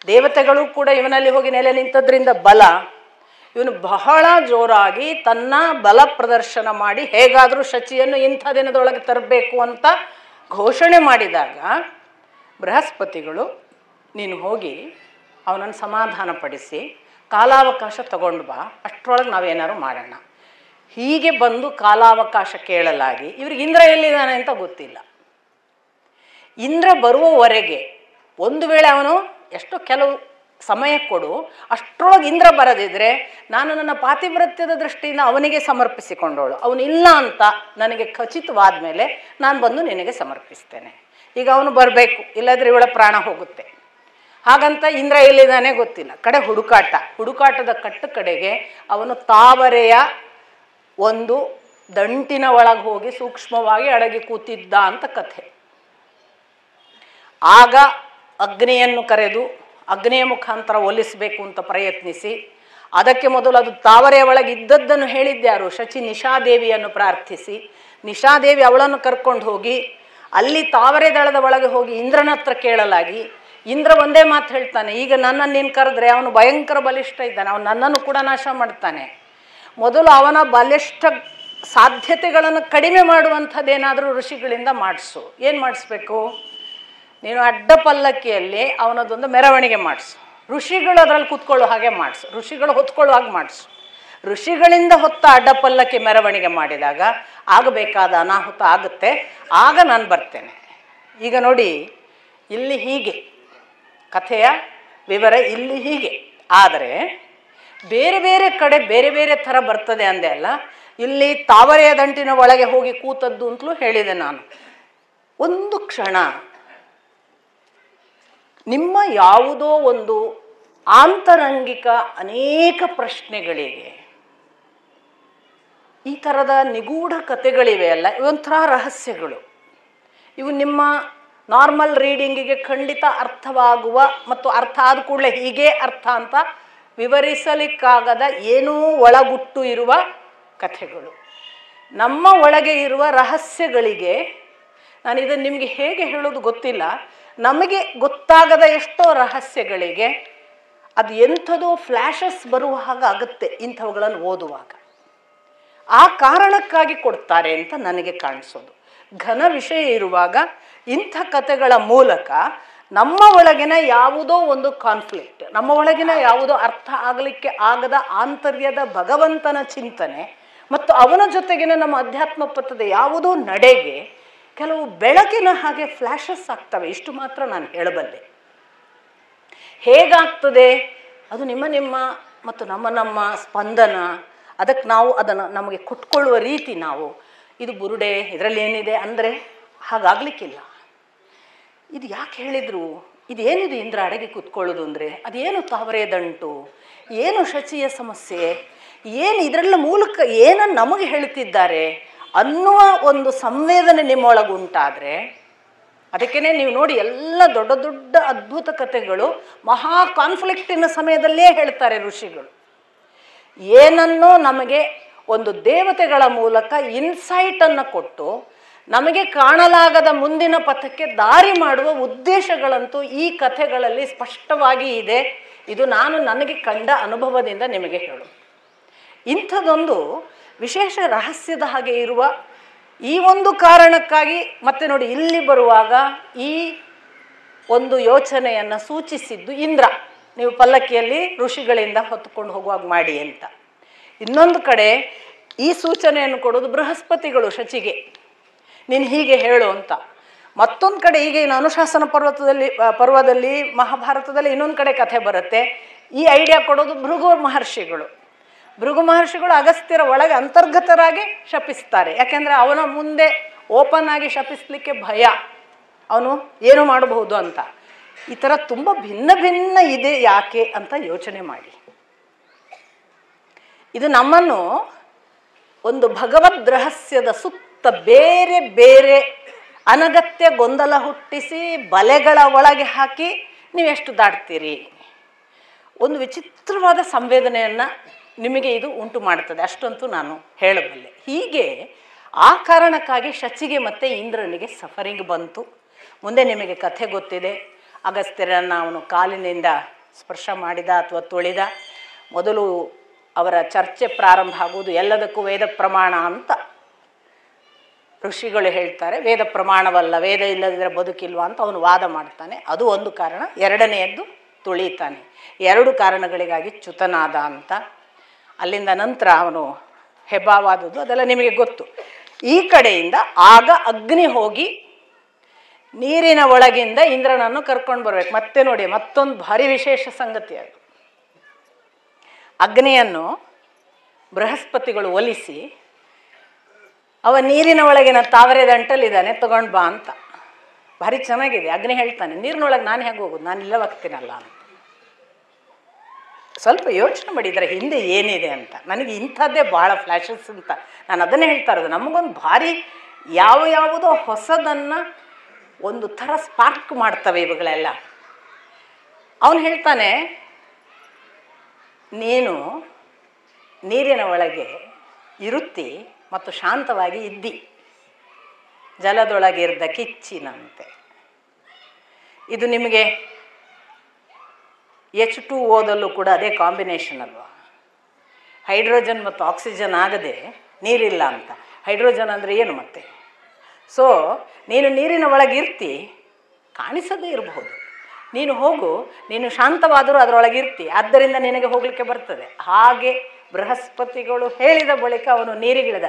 ದೇವತೆಗಳು ಕೂಡ ಇವನಲ್ಲಿ ಹೋಗಿ ನೆಲೆ ನಿಂತದ್ರಿಂದ ಬಲ, ಇವನು ಬಹಳ ಜೋರಾಗಿ ತನ್ನ ಬಲ ಪ್ರದರ್ಶನ ಮಾಡಿ ಹೇಗಾದರೂ ಶಚಿಯನ್ನು ಇಂಥ ದಿನದೊಳಗೆ ತರಬೇಕು ಅಂತ ಘೋಷಣೆ ಮಾಡಿದಾಗ ಬೃಹಸ್ಪತಿಗಳು, ನೀನು ಹೋಗಿ ಅವನನ್ನು ಸಮಾಧಾನಪಡಿಸಿ ಕಾಲಾವಕಾಶ ತಗೊಂಡು ಬಾ, ಅಷ್ಟರೊಳಗೆ ನಾವೇನಾದ್ರು ಮಾಡೋಣ. ಹೀಗೆ ಬಂದು ಕಾಲಾವಕಾಶ ಕೇಳಲಾಗಿ ಇವ್ರಿಗೆ ಇಂದ್ರ ಎಲ್ಲಿದ್ದಾನೆ ಅಂತ ಗೊತ್ತಿಲ್ಲ. ಇಂದ್ರ ಬರುವವರೆಗೆ ಒಂದು ವೇಳೆ ಅವನು ಎಷ್ಟೋ ಕೆಲವು ಸಮಯ ಕೊಡು, ಅಷ್ಟರೊಳಗೆ ಇಂದ್ರ ಬರದಿದ್ರೆ ನಾನು ನನ್ನ ಪಾತಿವ್ರತ್ಯದ ದೃಷ್ಟಿಯಿಂದ ಅವನಿಗೆ ಸಮರ್ಪಿಸಿಕೊಂಡವಳು, ಅವನು ಇಲ್ಲ ಅಂತ ನನಗೆ ಖಚಿತವಾದ ಮೇಲೆ ನಾನು ಬಂದು ನಿನಗೆ ಸಮರ್ಪಿಸ್ತೇನೆ. ಈಗ ಅವನು ಬರಬೇಕು, ಇಲ್ಲದ್ರೆ ಇವಳ ಪ್ರಾಣ ಹೋಗುತ್ತೆ. ಹಾಗಂತ ಇಂದ್ರ ಎಲ್ಲಿದ್ದಾನೆ ಗೊತ್ತಿಲ್ಲ. ಕಡೆ ಹುಡುಕಾಟದ ಕಟ್ಟು ಕಡೆಗೆ ಅವನು ತಾವರೆಯ ಒಂದು ದಂಟಿನ ಒಳಗೆ ಹೋಗಿ ಸೂಕ್ಷ್ಮವಾಗಿ ಅಡಗಿ ಕೂತಿದ್ದ ಅಂತ ಕಥೆ. ಆಗ ಅಗ್ನಿಯನ್ನು ಕರೆದು ಅಗ್ನಿಯ ಮುಖಾಂತರ ಒಲಿಸಬೇಕು ಅಂತ ಪ್ರಯತ್ನಿಸಿ, ಅದಕ್ಕೆ ಮೊದಲು ಅದು ತಾವರೆಯ ಒಳಗೆ ಇದ್ದದ್ದನ್ನು ಹೇಳಿದ್ಯಾರು, ಶಚಿ ನಿಶಾದೇವಿಯನ್ನು ಪ್ರಾರ್ಥಿಸಿ, ನಿಶಾದೇವಿ ಅವಳನ್ನು ಕರ್ಕೊಂಡು ಹೋಗಿ ಅಲ್ಲಿ ತಾವರೆ ದಳದ ಒಳಗೆ ಹೋಗಿ ಇಂದ್ರನ ಹತ್ರ ಕೇಳಲಾಗಿ, ಇಂದ್ರ ಒಂದೇ ಮಾತು ಹೇಳ್ತಾನೆ, ಈಗ ನನ್ನನ್ನು ನೀನು ಕರೆದ್ರೆ ಅವನು ಭಯಂಕರ ಬಲಿಷ್ಠ ಇದ್ದಾನೆ, ಅವನು ನನ್ನನ್ನು ಕೂಡ ನಾಶ ಮಾಡ್ತಾನೆ. ಮೊದಲು ಅವನ ಬಲಿಷ್ಠ ಸಾಧ್ಯತೆಗಳನ್ನು ಕಡಿಮೆ ಮಾಡುವಂಥದ್ದೇನಾದರೂ ಋಷಿಗಳಿಂದ ಮಾಡಿಸು. ಏನು ಮಾಡಿಸ್ಬೇಕು, ನೀನು ಅಡ್ಡ ಪಲ್ಲಕ್ಕಿಯಲ್ಲಿ ಅವನದೊಂದು ಮೆರವಣಿಗೆ ಮಾಡಿಸು, ಋಷಿಗಳು ಅದರಲ್ಲಿ ಕೂತ್ಕೊಳ್ಳೋ ಹಾಗೆ ಮಾಡಿಸು, ಋಷಿಗಳು ಹೊತ್ಕೊಳ್ಳೋ ಹಾಗೆ ಮಾಡಿಸು. ಋಷಿಗಳಿಂದ ಹೊತ್ತ ಅಡ್ಡ ಪಲ್ಲಕ್ಕಿ ಮೆರವಣಿಗೆ ಮಾಡಿದಾಗ ಆಗಬೇಕಾದ ಅನಾಹುತ ಆಗುತ್ತೆ, ಆಗ ನಾನು ಬರ್ತೇನೆ. ಈಗ ನೋಡಿ, ಇಲ್ಲಿ ಹೀಗೆ ಕಥೆಯ ವಿವರ, ಇಲ್ಲಿ ಹೀಗೆ. ಆದರೆ ಬೇರೆ ಬೇರೆ ಕಡೆ ಬೇರೆ ಬೇರೆ ಥರ ಬರ್ತದೆ ಅಂದೆ ಅಲ್ಲ. ಇಲ್ಲಿ ತಾವರೆಯ ದಂಟಿನ ಒಳಗೆ ಹೋಗಿ ಕೂತದ್ದು ಅಂತಲೂ ಹೇಳಿದೆ ನಾನು. ಒಂದು ಕ್ಷಣ ನಿಮ್ಮ ಯಾವುದೋ ಒಂದು ಆಂತರಂಗಿಕ ಅನೇಕ ಪ್ರಶ್ನೆಗಳಿಗೆ, ಈ ಥರದ ನಿಗೂಢ ಕಥೆಗಳಿವೆ ಅಲ್ಲ, ಇವೊಂಥರ ರಹಸ್ಯಗಳು. ಇವು ನಿಮ್ಮ ನಾರ್ಮಲ್ ರೀಡಿಂಗಿಗೆ ಖಂಡಿತ ಅರ್ಥವಾಗುವ ಮತ್ತು ಅರ್ಥ ಆದ ಕೂಡಲೇ ಹೀಗೆ ಅರ್ಥ ಅಂತ ವಿವರಿಸಲಿಕ್ಕಾಗದ ಏನೂ ಒಳಗುಟ್ಟು ಇರುವ ಕಥೆಗಳು. ನಮ್ಮ ಒಳಗೆ ಇರುವ ರಹಸ್ಯಗಳಿಗೆ ನಾನು ಇದನ್ನು ನಿಮಗೆ ಹೇಗೆ ಹೇಳೋದು ಗೊತ್ತಿಲ್ಲ. ನಮಗೆ ಗೊತ್ತಾಗದ ಎಷ್ಟೋ ರಹಸ್ಯಗಳಿಗೆ ಅದು ಎಂಥದೋ ಫ್ಲ್ಯಾಶಸ್ ಬರುವ ಹಾಗಾಗುತ್ತೆ ಇಂಥವುಗಳನ್ನು ಓದುವಾಗ. ಆ ಕಾರಣಕ್ಕಾಗಿ ಕೊಡ್ತಾರೆ ಅಂತ ನನಗೆ ಕಾಣಿಸೋದು. ಘನ ವಿಷಯ ಇರುವಾಗ ಇಂಥ ಕಥೆಗಳ ಮೂಲಕ ನಮ್ಮ ಒಳಗಿನ ಯಾವುದೋ ಒಂದು ಕಾನ್ಫ್ಲಿಕ್ಟ್, ನಮ್ಮ ಒಳಗಿನ ಯಾವುದೋ ಅರ್ಥ ಆಗಲಿಕ್ಕೆ ಆಗದ ಆಂತರ್ಯದ ಭಗವಂತನ ಚಿಂತನೆ ಮತ್ತು ಅವನ ಜೊತೆಗಿನ ನಮ್ಮ ಅಧ್ಯಾತ್ಮ ಪಥದ ಯಾವುದೋ ನಡೆಗೆ ಕೆಲವು ಬೆಳಕಿನ ಹಾಗೆ ಫ್ಲ್ಯಾಶಸ್ ಆಗ್ತವೆ. ಇಷ್ಟು ಮಾತ್ರ ನಾನು ಹೇಳಬಲ್ಲೆ. ಹೇಗಾಗ್ತದೆ ಅದು ನಿಮ್ಮ ಮತ್ತು ನಮ್ಮ ಸ್ಪಂದನ, ಅದಕ್ಕೆ ನಾವು ಅದನ್ನು ನಮಗೆ ಕೊಟ್ಕೊಳ್ಳುವ ರೀತಿ. ನಾವು ಇದು ಬುರುಡೆ, ಇದರಲ್ಲಿ ಏನಿದೆ ಅಂದರೆ ಹಾಗಾಗಲಿಕ್ಕಿಲ್ಲ. ಇದು ಯಾಕೆ ಹೇಳಿದರು, ಇದೇನಿದು ಇಂದ್ರ ಅಡಗಿ ಕೂತ್ಕೊಳ್ಳೋದು ಅಂದರೆ, ಅದೇನು ತಾವರೆ ದಂಟು, ಏನು ಶಚಿಯ ಸಮಸ್ಯೆ, ಏನು ಇದರೆಲ್ಲ ಮೂಲಕ ಏನನ್ನು ನಮಗೆ ಹೇಳ್ತಿದ್ದಾರೆ ಅನ್ನುವ ಒಂದು ಸಂವೇದನೆ ನಿಮ್ಮೊಳಗುಂಟಾದರೆ, ಅದಕ್ಕೇ ನೀವು ನೋಡಿ ಎಲ್ಲ ದೊಡ್ಡ ದೊಡ್ಡ ಅದ್ಭುತ ಕಥೆಗಳು ಮಹಾ ಕಾನ್ಫ್ಲಿಕ್ಟಿನ ಸಮಯದಲ್ಲೇ ಹೇಳ್ತಾರೆ ಋಷಿಗಳು. ಏನನ್ನೋ ನಮಗೆ ಒಂದು ದೇವತೆಗಳ ಮೂಲಕ ಇನ್ಸೈಟನ್ನು ಕೊಟ್ಟು ನಮಗೆ ಕಾಣಲಾಗದ ಮುಂದಿನ ಪಥಕ್ಕೆ ದಾರಿ ಮಾಡುವ ಉದ್ದೇಶಗಳಂತೂ ಈ ಕಥೆಗಳಲ್ಲಿ ಸ್ಪಷ್ಟವಾಗಿ ಇದೆ. ಇದು ನಾನು ನನಗೆ ಕಂಡ ಅನುಭವದಿಂದ ನಿಮಗೆ ಹೇಳು. ಇಂಥದ್ದೊಂದು ವಿಶೇಷ ರಹಸ್ಯದ ಹಾಗೆ ಇರುವ ಈ ಒಂದು ಕಾರಣಕ್ಕಾಗಿ ಮತ್ತೆ ನೋಡಿ ಇಲ್ಲಿ ಬರುವಾಗ ಈ ಒಂದು ಯೋಚನೆಯನ್ನು ಸೂಚಿಸಿದ್ದು ಇಂದ್ರ, ನೀವು ಪಲ್ಲಕ್ಕಿಯಲ್ಲಿ ಋಷಿಗಳಿಂದ ಹೊತ್ತುಕೊಂಡು ಹೋಗುವಾಗ ಮಾಡಿ ಅಂತ. ಇನ್ನೊಂದು ಕಡೆ ಈ ಸೂಚನೆಯನ್ನು ಕೊಡೋದು ಬೃಹಸ್ಪತಿಗಳು ಶಚಿಗೆ, ನೀನು ಹೀಗೆ ಹೇಳು ಅಂತ. ಮತ್ತೊಂದು ಕಡೆ ಈಗ ಇನ್ನು ಅನುಶಾಸನ ಪರ್ವದಲ್ಲಿ ಮಹಾಭಾರತದಲ್ಲಿ ಇನ್ನೊಂದು ಕಡೆ ಕಥೆ ಬರುತ್ತೆ. ಈ ಐಡಿಯಾ ಕೊಡೋದು ಭೃಗು ಮಹರ್ಷಿಗಳು. ಭೃಗು ಮಹರ್ಷಿಗಳು ಅಗಸ್ತ್ಯರ ಒಳಗೆ ಅಂತರ್ಗತರಾಗಿ ಶಪಿಸ್ತಾರೆ. ಯಾಕೆಂದರೆ ಅವನ ಮುಂದೆ ಓಪನ್ ಆಗಿ ಶಪಿಸ್ಲಿಕ್ಕೆ ಭಯ, ಅವನು ಏನು ಮಾಡಬಹುದು ಅಂತ. ಈ ಥರ ತುಂಬ ಭಿನ್ನ ಭಿನ್ನ ಇದೆ ಯಾಕೆ ಅಂತ ಯೋಚನೆ ಮಾಡಿ. ಇದು ನಮ್ಮನ್ನು ಒಂದು ಭಗವದ್ ರಹಸ್ಯದ ಸುತ್ತ ಬೇರೆ ಬೇರೆ ಅನಗತ್ಯ ಗೊಂದಲ ಹುಟ್ಟಿಸಿ ಬಲೆಗಳ ಒಳಗೆ ಹಾಕಿ ನೀವೆಷ್ಟು ದಾಟ್ತೀರಿ, ಒಂದು ವಿಚಿತ್ರವಾದ ಸಂವೇದನೆಯನ್ನು ನಿಮಗೆ ಇದು ಉಂಟು ಮಾಡ್ತದೆ, ಅಷ್ಟಂತೂ ನಾನು ಹೇಳಬಲ್ಲೆ. ಹೀಗೆ ಆ ಕಾರಣಕ್ಕಾಗಿ ಶಚಿಗೆ ಮತ್ತು ಇಂದ್ರನಿಗೆ ಸಫರಿಂಗ್ ಬಂತು. ಮುಂದೆ ನಿಮಗೆ ಕಥೆ ಗೊತ್ತಿದೆ. ಅಗಸ್ತ್ಯರನ್ನು ಅವನು ಕಾಲಿನಿಂದ ಸ್ಪರ್ಶ ಮಾಡಿದ ಅಥವಾ ತೊಳೆದ. ಮೊದಲು ಅವರ ಚರ್ಚೆ ಪ್ರಾರಂಭ ಆಗುವುದು ಎಲ್ಲದಕ್ಕೂ ವೇದ ಪ್ರಮಾಣ ಅಂತ ಋಷಿಗಳು ಹೇಳ್ತಾರೆ. ವೇದ ಪ್ರಮಾಣವಲ್ಲ, ವೇದ ಇಲ್ಲದಿದ್ದರೆ ಬದುಕಿಲ್ವಾ ಅಂತ ಅವನು ವಾದ ಮಾಡ್ತಾನೆ. ಅದು ಒಂದು ಕಾರಣ. ಎರಡನೆಯದ್ದು ತುಳಿತಾನೆ. ಎರಡು ಕಾರಣಗಳಿಗಾಗಿ ಚ್ಯುತನಾದ ಅಂತ. ಅಲ್ಲಿಂದ ನಂತರ ಅವನು ಹೆಬ್ಬಾವಾದದ್ದು ಅದೆಲ್ಲ ನಿಮಗೆ ಗೊತ್ತು. ಈ ಕಡೆಯಿಂದ ಆಗ ಅಗ್ನಿ ಹೋಗಿ ನೀರಿನ ಒಳಗಿಂದ ಇಂದ್ರನನ್ನು ಕರ್ಕೊಂಡು ಬರ್ಬೇಕು. ಮತ್ತೆ ನೋಡಿ ಮತ್ತೊಂದು ಭಾರಿ ವಿಶೇಷ ಸಂಗತಿ ಅದು. ಅಗ್ನಿಯನ್ನು ಬೃಹಸ್ಪತಿಗಳು ಒಲಿಸಿ ಅವ ನೀರಿನ ಒಳಗಿನ ತಾವರೆ ದಂಟಲ್ಲಿದ್ದಾನೆ, ತಗೊಂಡು ಬಾ ಅಂತ. ಭಾರಿ ಚೆನ್ನಾಗಿದೆ. ಅಗ್ನಿ ಹೇಳ್ತಾನೆ, ನೀರಿನೊಳಗೆ ನಾನು ಹೇಗೆ ಹೋಗೋದು, ನಾನು ಇಲ್ಲೇ ಹೋಗ್ತೀನಲ್ಲ ಅಂತ. ಸ್ವಲ್ಪ ಯೋಚನೆ ಮಾಡಿದರೆ ಹಿಂದೆ ಏನಿದೆ ಅಂತ. ನನಗೆ ಇಂಥದ್ದೇ ಭಾಳ ಫ್ಲ್ಯಾಶಸ್ ಅಂತ ನಾನು ಅದನ್ನೇ ಹೇಳ್ತಾ ಇರೋದು. ನಮಗೊಂದು ಭಾರಿ ಯಾವುದೋ ಹೊಸದನ್ನು ಒಂದು ಥರ ಸ್ಪಾರ್ಕ್ ಮಾಡ್ತವೆ ಇವುಗಳೆಲ್ಲ. ಅವನು ಹೇಳ್ತಾನೆ, ನೀನು ನೀರಿನ ಒಳಗೆ ಇರುತ್ತಿ ಮತ್ತು ಶಾಂತವಾಗಿ ಇದ್ದಿ, ಜಲದೊಳಗಿರ್ದ ಕಿಚ್ಚಿನಂತೆ. ಇದು ನಿಮಗೆ H2O ಕೂಡ ಅದೇ ಕಾಂಬಿನೇಷನ್ ಅಲ್ವಾ. ಹೈಡ್ರೋಜನ್ ಮತ್ತು ಆಕ್ಸಿಜನ್ ಆಗದೆ ನೀರಿಲ್ಲ ಅಂತ. ಹೈಡ್ರೋಜನ್ ಅಂದರೆ ಏನು ಮತ್ತೆ? ಸೊ ನೀನು ನೀರಿನ ಒಳಗಿರ್ತಿ, ಕಾಣಿಸದೇ ಇರಬಹುದು. ನೀನು ಹೋಗು, ನೀನು ಶಾಂತವಾದರೂ ಅದರೊಳಗಿರ್ತಿ, ಆದ್ದರಿಂದ ನಿನಗೆ ಹೋಗಲಿಕ್ಕೆ ಬರ್ತದೆ. ಹಾಗೆ ಬೃಹಸ್ಪತಿಗಳು ಹೇಳಿದ ಬಳಿಕ ಅವನು ನೀರಿಗಿಳಿದ.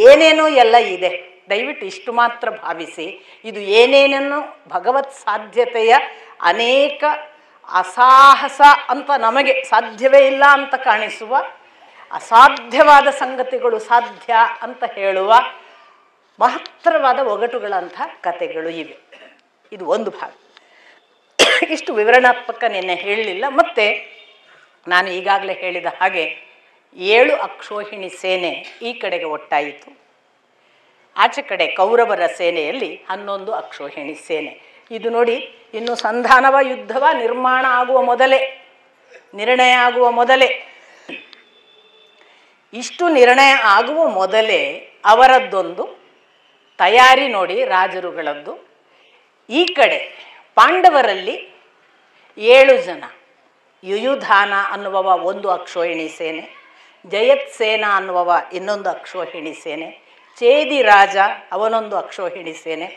ಏನೇನೋ ಎಲ್ಲ ಇದೆ, ದಯವಿಟ್ಟು ಇಷ್ಟು ಮಾತ್ರ ಭಾವಿಸಿ. ಇದು ಏನೇನನ್ನು ಭಗವತ್ ಸಾಧ್ಯತೆಯ ಅನೇಕ ಅಸಾಹಸ ಅಂತ ನಮಗೆ ಸಾಧ್ಯವೇ ಇಲ್ಲ ಅಂತ ಕಾಣಿಸುವ ಅಸಾಧ್ಯವಾದ ಸಂಗತಿಗಳು ಸಾಧ್ಯ ಅಂತ ಹೇಳುವ ಮಹತ್ತರವಾದ ಒಗಟುಗಳಂಥ ಕಥೆಗಳು ಇವೆ. ಇದು ಒಂದು ಭಾಗ. ಇಷ್ಟು ವಿವರಣಾತ್ಮಕ ನಿನ್ನೆ ಹೇಳಲಿಲ್ಲ. ಮತ್ತು ನಾನು ಈಗಾಗಲೇ ಹೇಳಿದ ಹಾಗೆ 7 ಅಕ್ಷೋಹಿಣಿ ಸೇನೆ ಈ ಕಡೆಗೆ ಒಟ್ಟಾಯಿತು. ಆಚೆ ಕಡೆ ಕೌರವರ ಸೇನೆಯಲ್ಲಿ 11 ಅಕ್ಷೋಹಿಣಿ ಸೇನೆ. ಇದು ನೋಡಿ, ಇನ್ನು ಸಂಧಾನವ ಯುದ್ಧವ ನಿರ್ಮಾಣ ಆಗುವ ಮೊದಲೇ, ನಿರ್ಣಯ ಆಗುವ ಮೊದಲೇ, ಇಷ್ಟು ನಿರ್ಣಯ ಆಗುವ ಮೊದಲೇ ಅವರದ್ದೊಂದು ತಯಾರಿ ನೋಡಿ ರಾಜರುಗಳದ್ದು. ಈ ಕಡೆ ಪಾಂಡವರಲ್ಲಿ 7 ಜನ, ಯುಯುಧಾನ ಅನ್ನುವವ 1 ಅಕ್ಷೋಹಿಣಿ ಸೇನೆ, ಜಯತ್ಸೇನ ಅನ್ನುವವ ಇನ್ನೊಂದು ಅಕ್ಷೋಹಿಣಿ ಸೇನೆ, ಚೇದಿ ರಾಜ ಅವನೊಂದು ಅಕ್ಷೋಹಿಣಿ ಸೇನೆ,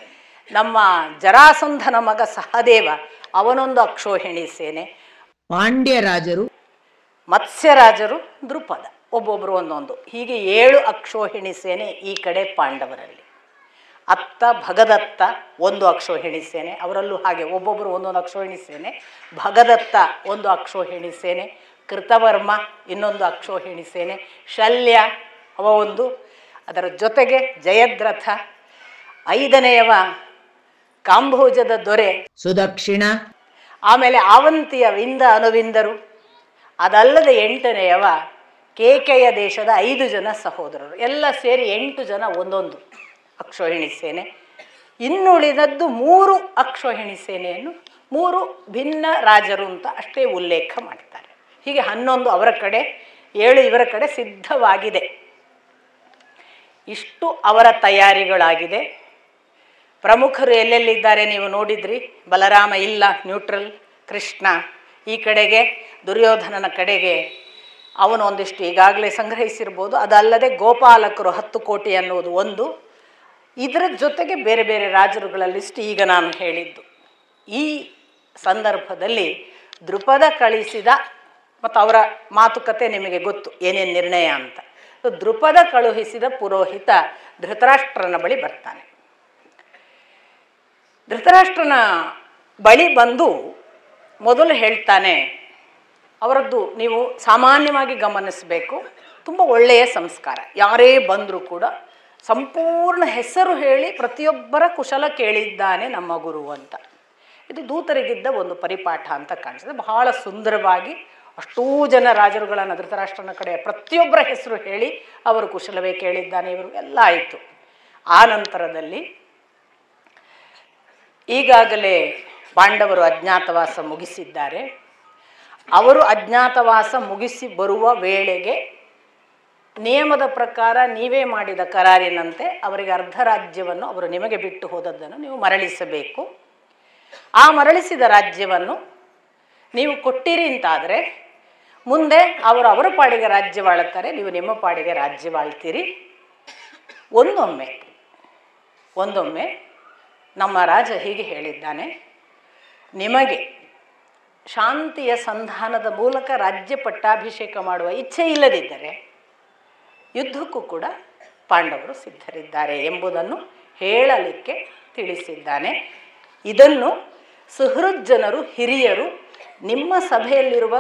ನಮ್ಮ ಜರಾಸಂಧನ ಮಗ ಸಹದೇವ ಅವನೊಂದು ಅಕ್ಷೋಹಿಣಿ ಸೇನೆ, ಪಾಂಡ್ಯ ರಾಜರು, ಮತ್ಸ್ಯರಾಜರು, ದೃಪದ, ಒಬ್ಬೊಬ್ಬರು ಒಂದೊಂದು. ಹೀಗೆ 7 ಅಕ್ಷೋಹಿಣಿ ಸೇನೆ ಈ ಕಡೆ ಪಾಂಡವರಲ್ಲಿ. ಅತ್ತ ಭಗದತ್ತ 1 ಅಕ್ಷೋಹಿಣಿ ಸೇನೆ, ಅವರಲ್ಲೂ ಹಾಗೆ ಒಬ್ಬೊಬ್ಬರು ಒಂದೊಂದು ಅಕ್ಷೋಹಿಣಿ ಸೇನೆ. ಭಗದತ್ತ 1 ಅಕ್ಷೋಹಿಣಿ ಸೇನೆ, ಕೃತವರ್ಮ ಇನ್ನೊಂದು ಅಕ್ಷೋಹಿಣಿ ಸೇನೆ, ಶಲ್ಯ ಅವ ಒಂದು, ಅದರ ಜೊತೆಗೆ ಜಯದ್ರಥ, 5ನೆಯವ ಕಾಂಬೋಜದ ದೊರೆ ಸುದಕ್ಷಿಣ, ಆಮೇಲೆ ಆವಂತಿಯ ವಿಂದ ಅನುವಿಂದರು, ಅದಲ್ಲದೆ 8ನೆಯವ ಕೇಕೆಯ ದೇಶದ 5 ಜನ ಸಹೋದರರು, ಎಲ್ಲ ಸೇರಿ 8 ಜನ ಒಂದೊಂದು ಅಕ್ಷೋಹಿಣಿ ಸೇನೆ. ಇನ್ನುಳಿದದ್ದು 3 ಅಕ್ಷೋಹಿಣಿ ಸೇನೆಯನ್ನು 3 ಭಿನ್ನ ರಾಜರು ಅಂತ ಅಷ್ಟೇ ಉಲ್ಲೇಖ ಮಾಡ್ತಾರೆ. ಹೀಗೆ 11 ಅವರ ಕಡೆ, 7 ಇವರ ಕಡೆ ಸಿದ್ಧವಾಗಿದೆ. ಇಷ್ಟು ಅವರ ತಯಾರಿಗಳಾಗಿದೆ. ಪ್ರಮುಖರು ಎಲ್ಲೆಲ್ಲಿದ್ದಾರೆ ನೀವು ನೋಡಿದ್ರಿ. ಬಲರಾಮ ಇಲ್ಲ, ನ್ಯೂಟ್ರಲ್. ಕೃಷ್ಣ ಈ ಕಡೆಗೆ, ದುರ್ಯೋಧನನ ಕಡೆಗೆ ಅವನು ಒಂದಿಷ್ಟು ಈಗಾಗಲೇ ಸಂಗ್ರಹಿಸಿರ್ಬೋದು. ಅದಲ್ಲದೆ ಗೋಪಾಲಕರು 10 ಕೋಟಿ ಅನ್ನುವುದು ಒಂದು. ಇದರ ಜೊತೆಗೆ ಬೇರೆ ಬೇರೆ ರಾಜರುಗಳಲ್ಲಿಷ್ಟು ಈಗ ನಾನು ಹೇಳಿದ್ದು. ಈ ಸಂದರ್ಭದಲ್ಲಿ ದೃಪದ ಕಳಿಸಿದ, ಮತ್ತು ಅವರ ಮಾತುಕತೆ ನಿಮಗೆ ಗೊತ್ತು ಏನೇನು ನಿರ್ಣಯ ಅಂತ. ದೃಪದ ಕಳುಹಿಸಿದ ಪುರೋಹಿತ ಧೃತರಾಷ್ಟ್ರನ ಬಳಿ ಬರ್ತಾನೆ. ಧೃತರಾಷ್ಟ್ರನ ಬಳಿ ಬಂದು ಮೊದಲು ಹೇಳ್ತಾನೆ, ಅವರದ್ದು ನೀವು ಸಾಮಾನ್ಯವಾಗಿ ಗಮನಿಸಬೇಕು, ತುಂಬ ಒಳ್ಳೆಯ ಸಂಸ್ಕಾರ. ಯಾರೇ ಬಂದರೂ ಕೂಡ ಸಂಪೂರ್ಣ ಹೆಸರು ಹೇಳಿ ಪ್ರತಿಯೊಬ್ಬರ ಕುಶಲ ಕೇಳಿದ್ದಾನೆ ನಮ್ಮ ಗುರು ಅಂತ. ಇದು ದೂತರಿಗಿದ್ದ ಒಂದು ಪರಿಪಾಠ ಅಂತ ಕಾಣಿಸ್ತದೆ. ಬಹಳ ಸುಂದರವಾಗಿ ಅಷ್ಟೂ ಜನ ರಾಜರುಗಳನ್ನು ಧೃತರಾಷ್ಟ್ರನ ಕಡೆ ಪ್ರತಿಯೊಬ್ಬರ ಹೆಸರು ಹೇಳಿ ಅವರು ಕುಶಲವೇ ಕೇಳಿದ್ದಾನೆ ಇವರು ಎಲ್ಲ ಆಯಿತು. ಆ ನಂತರದಲ್ಲಿ ಈಗಾಗಲೇ ಪಾಂಡವರು ಅಜ್ಞಾತವಾಸ ಮುಗಿಸಿದ್ದಾರೆ. ಅವರು ಅಜ್ಞಾತವಾಸ ಮುಗಿಸಿ ಬರುವ ವೇಳೆಗೆ ನಿಯಮದ ಪ್ರಕಾರ ನೀವೇ ಮಾಡಿದ ಕರಾರಿನಂತೆ ಅವರಿಗೆ ಅರ್ಧ ರಾಜ್ಯವನ್ನು ಅವರು ನಿಮಗೆ ಬಿಟ್ಟು ಹೋದದ್ದನ್ನು ನೀವು ಮರಳಿಸಬೇಕು. ಆ ಮರಳಿಸಿದ ರಾಜ್ಯವನ್ನು ನೀವು ಕೊಟ್ಟಿರಿ ಅಂತಾದರೆ ಮುಂದೆ ಅವರು ಅವರ ಪಾಡಿಗೆ ರಾಜ್ಯವಾಳುತ್ತಾರೆ, ನೀವು ನಿಮ್ಮ ಪಾಡಿಗೆ ರಾಜ್ಯವಾಳ್ತೀರಿ. ಒಂದೊಮ್ಮೆ ನಮ್ಮ ರಾಜ ಹೀಗೆ ಹೇಳಿದ್ದಾನೆ, ನಿಮಗೆ ಶಾಂತಿಯ ಸಂಧಾನದ ಮೂಲಕ ರಾಜ್ಯ ಪಟ್ಟಾಭಿಷೇಕ ಮಾಡುವ ಇಚ್ಛೆ ಇಲ್ಲದಿದ್ದರೆ ಯುದ್ಧಕ್ಕೂ ಕೂಡ ಪಾಂಡವರು ಸಿದ್ಧರಿದ್ದಾರೆ ಎಂಬುದನ್ನು ಹೇಳಲಿಕ್ಕೆ ತಿಳಿಸಿದ್ದಾನೆ. ಇದನ್ನು ಸುಹೃಜ್ಜನರು, ಹಿರಿಯರು ನಿಮ್ಮ ಸಭೆಯಲ್ಲಿರುವ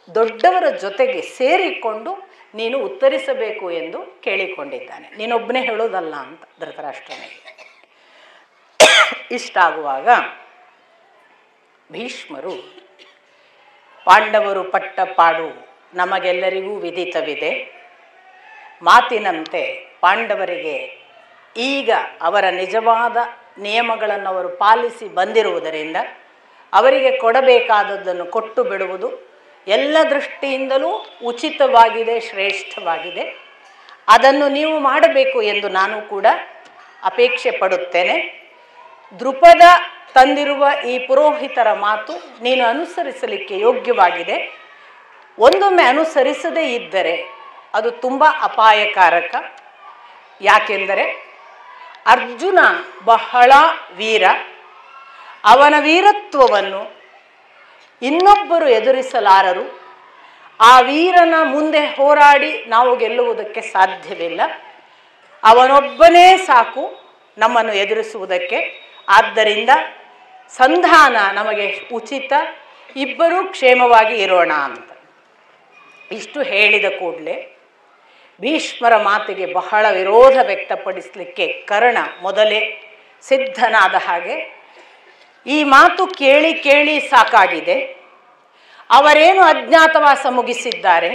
ದೊಡ್ಡವರ ಜೊತೆಗೆ ಸೇರಿಕೊಂಡು ನೀನು ಉತ್ತರಿಸಬೇಕು ಎಂದು ಕೇಳಿಕೊಂಡಿದ್ದಾನೆ. ನೀನೊಬ್ಬನೇ ಹೇಳೋದಲ್ಲ ಅಂತ ಧೃತರಾಷ್ಟ್ರನಿಗೆ. ಇಷ್ಟಾಗುವಾಗ ಭೀಷ್ಮರು, ಪಾಂಡವರು ಪಟ್ಟ ಪಾಡು ನಮಗೆಲ್ಲರಿಗೂ ವಿದಿತವಿದೆ. ಮಾತಿನಂತೆ ಪಾಂಡವರಿಗೆ ಈಗ ಅವರ ನಿಜವಾದ ನಿಯಮಗಳನ್ನು ಅವರು ಪಾಲಿಸಿ ಬಂದಿರುವುದರಿಂದ ಅವರಿಗೆ ಕೊಡಬೇಕಾದದ್ದನ್ನು ಕೊಟ್ಟು ಬಿಡುವುದು ಎಲ್ಲ ದೃಷ್ಟಿಯಿಂದಲೂ ಉಚಿತವಾಗಿದೆ, ಶ್ರೇಷ್ಠವಾಗಿದೆ. ಅದನ್ನು ನೀವು ಮಾಡಬೇಕು ಎಂದು ನಾನು ಕೂಡ ಅಪೇಕ್ಷೆ ಪಡುತ್ತೇನೆ. ದೃಪದ ತಂದಿರುವ ಈ ಪುರೋಹಿತರ ಮಾತು ನೀನು ಅನುಸರಿಸಲಿಕ್ಕೆ ಯೋಗ್ಯವಾಗಿದೆ. ಒಂದೊಮ್ಮೆ ಅನುಸರಿಸದೇ ಇದ್ದರೆ ಅದು ತುಂಬ ಅಪಾಯಕಾರಕ. ಯಾಕೆಂದರೆ ಅರ್ಜುನ ಬಹಳ ವೀರ. ಅವನ ವೀರತ್ವವನ್ನು ಇನ್ನೊಬ್ಬರು ಎದುರಿಸಲಾರರು. ಆ ವೀರನ ಮುಂದೆ ಹೋರಾಡಿ ನಾವು ಗೆಲ್ಲುವುದಕ್ಕೆ ಸಾಧ್ಯವಿಲ್ಲ. ಅವನೊಬ್ಬನೇ ಸಾಕು ನಮ್ಮನ್ನು ಎದುರಿಸುವುದಕ್ಕೆ. ಆದ್ದರಿಂದ ಸಂಧಾನ ನಮಗೆ ಉಚಿತ, ಇಬ್ಬರೂ ಕ್ಷೇಮವಾಗಿ ಇರೋಣ ಅಂತ. ಇಷ್ಟು ಹೇಳಿದ ಕೂಡಲೇ ಭೀಷ್ಮರ ಮಾತಿಗೆ ಬಹಳ ವಿರೋಧ ವ್ಯಕ್ತಪಡಿಸಲಿಕ್ಕೆ ಕರ್ಣ ಮೊದಲೇ ಸಿದ್ಧನಾದ ಹಾಗೆ, ಈ ಮಾತು ಕೇಳಿ ಕೇಳಿ ಸಾಕಾಗಿದೆ. ಅವರೇನು ಅಜ್ಞಾತವಾಸ ಮುಗಿಸಿದ್ದಾರೆ,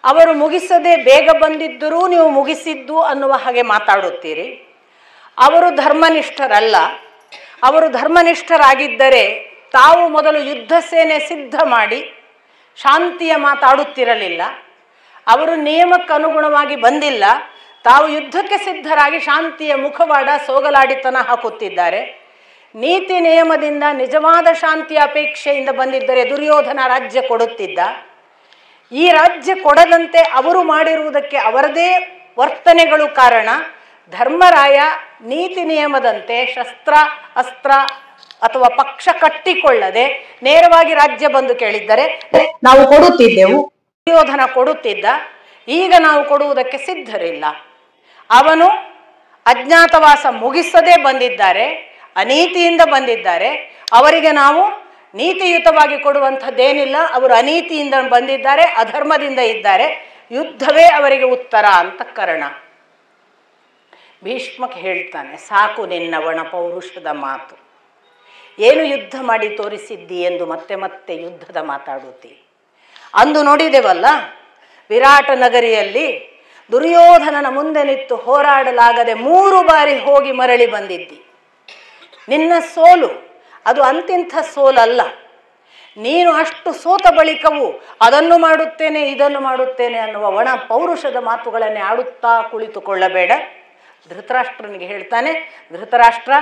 ಅವರು ಮುಗಿಸದೆ ಬೇಗ ಬಂದಿದ್ದರೂ ನೀವು ಮುಗಿಸಿದ್ದು ಅನ್ನುವ ಹಾಗೆ ಮಾತಾಡುತ್ತೀರಿ. ಅವರು ಧರ್ಮನಿಷ್ಠರಲ್ಲ. ಅವರು ಧರ್ಮನಿಷ್ಠರಾಗಿದ್ದರೆ ತಾವು ಮೊದಲು ಯುದ್ಧ ಸೇನೆ ಸಿದ್ಧ ಮಾಡಿ ಶಾಂತಿಯ ಮಾತಾಡುತ್ತಿರಲಿಲ್ಲ. ಅವರು ನಿಯಮಕ್ಕೆ ಅನುಗುಣವಾಗಿ ಬಂದಿಲ್ಲ. ತಾವು ಯುದ್ಧಕ್ಕೆ ಸಿದ್ಧರಾಗಿ ಶಾಂತಿಯ ಮುಖವಾಡ ಸೋಗಲಾಡಿತನ ಹಾಕುತ್ತಿದ್ದಾರೆ. ನೀತಿ ನಿಯಮದಿಂದ ನಿಜವಾದ ಶಾಂತಿಯ ಅಪೇಕ್ಷೆಯಿಂದ ಬಂದಿದ್ದರೆ ದುರ್ಯೋಧನ ರಾಜ್ಯ ಕೊಡುತ್ತಿದ್ದ. ಈ ರಾಜ್ಯ ಕೊಡದಂತೆ ಅವರು ಮಾಡಿರುವುದಕ್ಕೆ ಅವರದೇ ವರ್ತನೆಗಳು ಕಾರಣ. ಧರ್ಮರಾಯ ನೀತಿ ನಿಯಮದಂತೆ ಶಸ್ತ್ರ ಅಸ್ತ್ರ ಅಥವಾ ಪಕ್ಷ ಕಟ್ಟಿಕೊಳ್ಳದೆ ನೇರವಾಗಿ ರಾಜ್ಯ ಬಂದು ಕೇಳಿದ್ದರೆ ನಾವು ಕೊಡುತ್ತಿದ್ದೆವು. ದುರ್ಯೋಧನ ಕೊಡುತ್ತಿದ್ದ. ಈಗ ನಾವು ಕೊಡುವುದಕ್ಕೆ ಸಿದ್ಧರಿಲ್ಲ. ಅವನು ಅಜ್ಞಾತವಾಸ ಮುಗಿಸದೇ ಬಂದಿದ್ದಾರೆ, ಅನೀತಿಯಿಂದ ಬಂದಿದ್ದಾರೆ. ಅವರಿಗೆ ನಾವು ನೀತಿಯುತವಾಗಿ ಕೊಡುವಂಥದ್ದೇನಿಲ್ಲ. ಅವರು ಅನೀತಿಯಿಂದ ಬಂದಿದ್ದಾರೆ, ಅಧರ್ಮದಿಂದ ಇದ್ದಾರೆ. ಯುದ್ಧವೇ ಅವರಿಗೆ ಉತ್ತರ ಅಂತ ಕರ್ಣ. ಭೀಷ್ಮಕ್ಕೆ ಹೇಳ್ತಾನೆ, ಸಾಕು ನಿನ್ನ ಒಣ ಪೌರುಷದ ಮಾತು, ಏನು ಯುದ್ಧ ಮಾಡಿ ತೋರಿಸಿದ್ದಿ ಎಂದು ಮತ್ತೆ ಮತ್ತೆ ಯುದ್ಧದ ಮಾತಾಡುತ್ತಿ. ಅಂದು ನೋಡಿದೆವಲ್ಲ, ವಿರಾಟ ನಗರಿಯಲ್ಲಿ ದುರ್ಯೋಧನನ ಮುಂದೆ ನಿಂತು ಹೋರಾಡಲಾಗದೆ 3 ಬಾರಿ ಹೋಗಿ ಮರಳಿ ಬಂದಿದ್ದಿ. ನಿನ್ನ ಸೋಲು ಅದು ಅಂತಿಂಥ ಸೋಲಲ್ಲ. ನೀನು ಅಷ್ಟು ಸೋತ ಬಳಿಕವೂ ಅದನ್ನು ಮಾಡುತ್ತೇನೆ ಇದನ್ನು ಮಾಡುತ್ತೇನೆ ಅನ್ನುವ ಒಣ ಪೌರುಷದ ಮಾತುಗಳನ್ನೇ ಆಡುತ್ತಾ ಕುಳಿತುಕೊಳ್ಳಬೇಡ. ಧೃತರಾಷ್ಟ್ರನಿಗೆ ಹೇಳ್ತಾನೆ, ಧೃತರಾಷ್ಟ್ರ,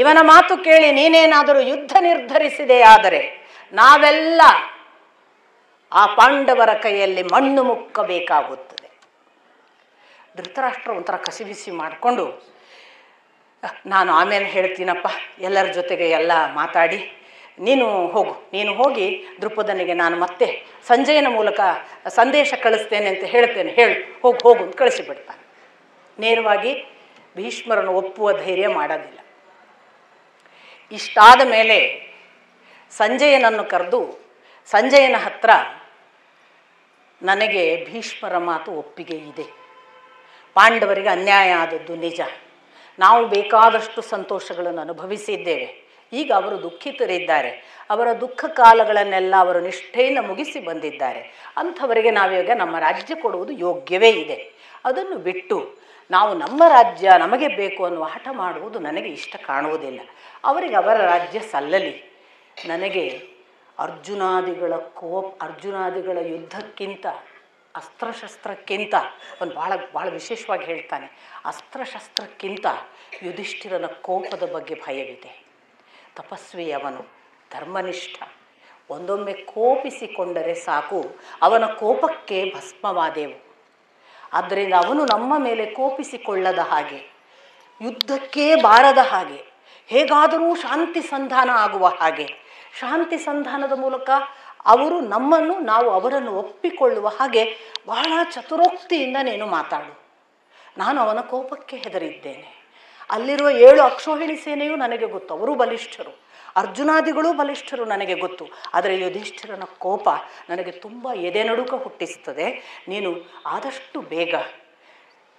ಇವನ ಮಾತು ಕೇಳಿ ನೀನೇನಾದರೂ ಯುದ್ಧ ನಿರ್ಧರಿಸಿದೆಯಾದರೆ ನಾವೆಲ್ಲ ಆ ಪಾಂಡವರ ಕೈಯಲ್ಲಿ ಮಣ್ಣು ಮುಕ್ಕಬೇಕಾಗುತ್ತದೆ. ಧೃತರಾಷ್ಟ್ರ ಒಂಥರ ಕಸಿಬಿಸಿ ಮಾಡಿಕೊಂಡು, ನಾನು ಆಮೇಲೆ ಹೇಳ್ತೀನಪ್ಪ, ಎಲ್ಲರ ಜೊತೆಗೆ ಎಲ್ಲ ಮಾತಾಡಿ ನೀನು ಹೋಗಿ ದ್ರುಪದನಿಗೆ ನಾನು ಮತ್ತೆ ಸಂಜಯನ ಮೂಲಕ ಸಂದೇಶ ಕಳಿಸ್ತೇನೆ ಅಂತ ಹೇಳ್ತೇನೆ, ಹೋಗು ಅಂತ ಕಳಿಸಿಬಿಡ್ತಾನೆ. ನೇರವಾಗಿ ಭೀಷ್ಮರನ್ನು ಒಪ್ಪುವ ಧೈರ್ಯ ಮಾಡೋದಿಲ್ಲ. ಇಷ್ಟಾದ ಮೇಲೆ ಸಂಜಯನನ್ನು ಕರೆದು, ಸಂಜಯನ ಹತ್ರ ನನಗೆ ಭೀಷ್ಮರ ಮಾತು ಒಪ್ಪಿಗೆ ಇದೆ, ಪಾಂಡವರಿಗೆ ಅನ್ಯಾಯ ಆದದ್ದು ನಿಜ, ನಾವು ಬೇಕಾದಷ್ಟು ಸಂತೋಷಗಳನ್ನು ಅನುಭವಿಸಿದ್ದೇವೆ, ಈಗ ಅವರು ದುಃಖಿತರಿದ್ದಾರೆ, ಅವರ ದುಃಖ ಕಾಲಗಳನ್ನೆಲ್ಲ ಅವರು ನಿಷ್ಠೆಯಿಂದ ಮುಗಿಸಿ ಬಂದಿದ್ದಾರೆ, ಅಂಥವರಿಗೆ ನಾವೀಗ ನಮ್ಮ ರಾಜ್ಯ ಕೊಡುವುದು ಯೋಗ್ಯವೇ ಇದೆ. ಅದನ್ನು ಬಿಟ್ಟು ನಾವು ನಮ್ಮ ರಾಜ್ಯ ನಮಗೆ ಬೇಕು ಅನ್ನುವ ಹಠ ಮಾಡುವುದು ನನಗೆ ಇಷ್ಟ ಕಾಣುವುದಿಲ್ಲ. ಅವರಿಗೆ ಅವರ ರಾಜ್ಯ ಸಲ್ಲಲಿ. ನನಗೆ ಅರ್ಜುನಾದಿಗಳ ಯುದ್ಧಕ್ಕಿಂತ ಅಸ್ತ್ರಶಸ್ತ್ರಕ್ಕಿಂತ ಒಂದು ಭಾಳ ವಿಶೇಷವಾಗಿ ಹೇಳ್ತಾನೆ, ಅಸ್ತ್ರಶಸ್ತ್ರಕ್ಕಿಂತ ಯುಧಿಷ್ಠಿರನ ಕೋಪದ ಬಗ್ಗೆ ಭಯವಿದೆ. ತಪಸ್ವಿ ಅವನು, ಧರ್ಮನಿಷ್ಠ, ಒಂದೊಮ್ಮೆ ಕೋಪಿಸಿಕೊಂಡರೆ ಸಾಕು ಅವನ ಕೋಪಕ್ಕೆ ಭಸ್ಮವಾದೆವು. ಆದ್ದರಿಂದ ಅವನು ನಮ್ಮ ಮೇಲೆ ಕೋಪಿಸಿಕೊಳ್ಳದ ಹಾಗೆ, ಯುದ್ಧಕ್ಕೇ ಬಾರದ ಹಾಗೆ, ಹೇಗಾದರೂ ಶಾಂತಿ ಸಂಧಾನ ಆಗುವ ಹಾಗೆ, ಶಾಂತಿ ಸಂಧಾನದ ಮೂಲಕ ಅವರು ನಮ್ಮನ್ನು ನಾವು ಅವರನ್ನು ಒಪ್ಪಿಕೊಳ್ಳುವ ಹಾಗೆ ಬಹಳ ಚತುರೋಕ್ತಿಯಿಂದ ನೀನು ಮಾತಾಡು. ನಾನು ಅವನ ಕೋಪಕ್ಕೆ ಹೆದರಿದ್ದೇನೆ. ಅಲ್ಲಿರುವ 7 ಅಕ್ಷೋಹಿಣಿ ಸೇನೆಯೂ ನನಗೆ ಗೊತ್ತು, ಅವರು ಬಲಿಷ್ಠರು, ಅರ್ಜುನಾದಿಗಳೂ ಬಲಿಷ್ಠರು ನನಗೆ ಗೊತ್ತು. ಆದರೆ ಯುಧಿಷ್ಠಿರನ ಕೋಪ ನನಗೆ ತುಂಬ ಎದೆನಡುಕ ಹುಟ್ಟಿಸ್ತದೆ. ನೀನು ಆದಷ್ಟು ಬೇಗ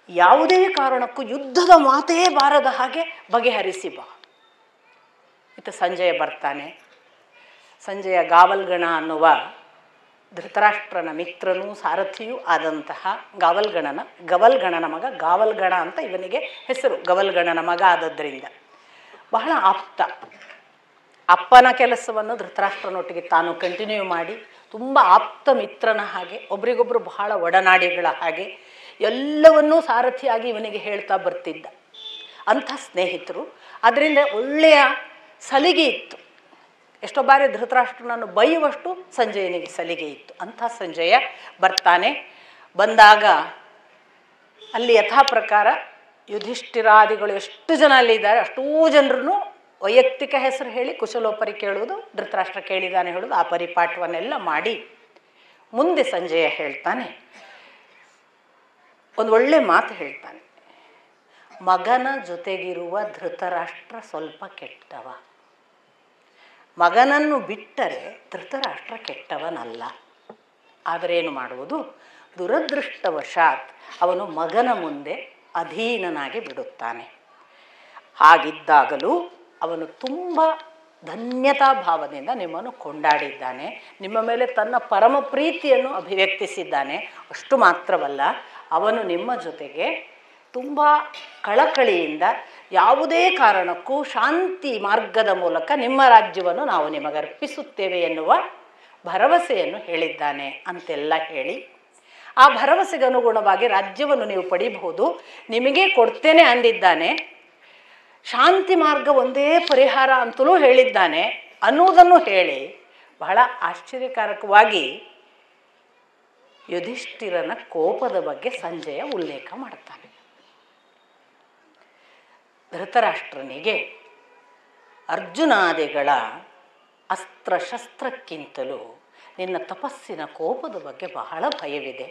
ಯಾವುದೇ ಕಾರಣಕ್ಕೂ ಯುದ್ಧದ ಮಾತೇ ಬಾರದ ಹಾಗೆ ಬಗೆಹರಿಸಿ ಬಾ. ಇತ್ತ ಸಂಜಯ ಬರ್ತಾನೆ. ಸಂಜಯ ಗಾವಲ್ಗಣ ಅನ್ನುವ ಧೃತರಾಷ್ಟ್ರನ ಮಿತ್ರನೂ ಸಾರಥಿಯೂ ಆದಂತಹ ಗವಲ್ಗಣನ ಮಗ, ಗಾವಲ್ಗಣ ಅಂತ ಇವನಿಗೆ ಹೆಸರು, ಗವಲ್ಗಣನ ಮಗ ಆದದ್ರಿಂದ ಬಹಳ ಆಪ್ತ. ಅಪ್ಪನ ಕೆಲಸವನ್ನು ಧೃತರಾಷ್ಟ್ರನೊಟ್ಟಿಗೆ ತಾನು ಕಂಟಿನ್ಯೂ ಮಾಡಿ ತುಂಬ ಆಪ್ತ ಮಿತ್ರನ ಹಾಗೆ, ಒಬ್ರಿಗೊಬ್ಬರು ಬಹಳ ಒಡನಾಡಿಗಳ ಹಾಗೆ ಎಲ್ಲವನ್ನೂ ಸಾರಥಿಯಾಗಿ ಇವನಿಗೆ ಹೇಳ್ತಾ ಬರ್ತಿದ್ದ. ಅಂಥ ಸ್ನೇಹಿತರು. ಅದರಿಂದ ಒಳ್ಳೆಯ ಸಲಿಗೆ ಇತ್ತು. ಎಷ್ಟೋ ಬಾರಿ ಧೃತರಾಷ್ಟ್ರನನ್ನು ಬೈಯುವಷ್ಟು ಸಂಜಯನಿಗೆ ಸಲಿಗೆ ಇತ್ತು. ಅಂಥ ಸಂಜಯ ಬರ್ತಾನೆ. ಬಂದಾಗ ಅಲ್ಲಿ ಯಥಾ ಪ್ರಕಾರ ಯುಧಿಷ್ಠಿರಾದಿಗಳು ಎಷ್ಟು ಜನ ಅಲ್ಲಿದ್ದಾರೆ ಅಷ್ಟೂ ಜನರನ್ನು ವೈಯಕ್ತಿಕ ಹೆಸರು ಹೇಳಿ ಕುಶಲೋಪರಿ ಕೇಳುವುದು, ಧೃತರಾಷ್ಟ್ರ ಕೇಳಿದಾನೆ ಹೇಳೋದು, ಆ ಪರಿಪಾಠವನ್ನೆಲ್ಲ ಮಾಡಿ ಮುಂದೆ ಸಂಜಯ ಹೇಳ್ತಾನೆ, ಒಂದು ಒಳ್ಳೆ ಮಾತು ಹೇಳ್ತಾನೆ, ಮಗನ ಜೊತೆಗಿರುವ ಧೃತರಾಷ್ಟ್ರ ಸ್ವಲ್ಪ ಕೆಟ್ಟವ, ಮಗನನ್ನು ಬಿಟ್ಟರೆ ಧೃತರಾಷ್ಟ್ರ ಕೆಟ್ಟವನಲ್ಲ. ಆದರೆ ಏನು ಮಾಡುವುದು, ದುರದೃಷ್ಟವಶಾತ್ ಅವನು ಮಗನ ಮುಂದೆ ಅಧೀನನಾಗಿ ಬಿಡುತ್ತಾನೆ. ಹಾಗಿದ್ದಾಗಲೂ ಅವನು ತುಂಬ ಧನ್ಯತಾ ಭಾವದಿಂದ ನಿಮ್ಮನ್ನು ಕೊಂಡಾಡಿದ್ದಾನೆ, ನಿಮ್ಮ ಮೇಲೆ ತನ್ನ ಪರಮ ಪ್ರೀತಿಯನ್ನು ಅಭಿವ್ಯಕ್ತಿಸಿದ್ದಾನೆ. ಅಷ್ಟು ಮಾತ್ರವಲ್ಲ, ಅವನು ನಿಮ್ಮ ಜೊತೆಗೆ ತುಂಬ ಕಳಕಳಿಯಿಂದ ಯಾವುದೇ ಕಾರಣಕ್ಕೂ ಶಾಂತಿ ಮಾರ್ಗದ ಮೂಲಕ ನಿಮ್ಮ ರಾಜ್ಯವನ್ನು ನಾವು ನಿಮಗರ್ಪಿಸುತ್ತೇವೆ ಎನ್ನುವ ಭರವಸೆಯನ್ನು ಹೇಳಿದ್ದಾನೆ ಅಂತೆಲ್ಲ ಹೇಳಿ, ಆ ಭರವಸೆಗೆ ಅನುಗುಣವಾಗಿ ರಾಜ್ಯವನ್ನು ನೀವು ಪಡಿಬಹುದು, ನಿಮಗೆ ಕೊಡ್ತೇನೆ ಅಂದಿದ್ದಾನೆ. ಶಾಂತಿ ಮಾರ್ಗ ಒಂದೇ ಪರಿಹಾರ ಅಂತಲೂ ಹೇಳಿದ್ದಾನೆ ಅನ್ನುವುದನ್ನು ಹೇಳಿ ಬಹಳ ಆಶ್ಚರ್ಯಕಾರಕವಾಗಿ ಯುಧಿಷ್ಠಿರನ ಕೋಪದ ಬಗ್ಗೆ ಸಂಜಯ ಉಲ್ಲೇಖ ಮಾಡ್ತಾನೆ. ಧೃತರಾಷ್ಟ್ರನಿಗೆ ಅರ್ಜುನಾದಿಗಳ ಅಸ್ತ್ರಶಸ್ತ್ರಕ್ಕಿಂತಲೂ ನಿನ್ನ ತಪಸ್ಸಿನ ಕೋಪದ ಬಗ್ಗೆ ಬಹಳ ಭಯವಿದೆ,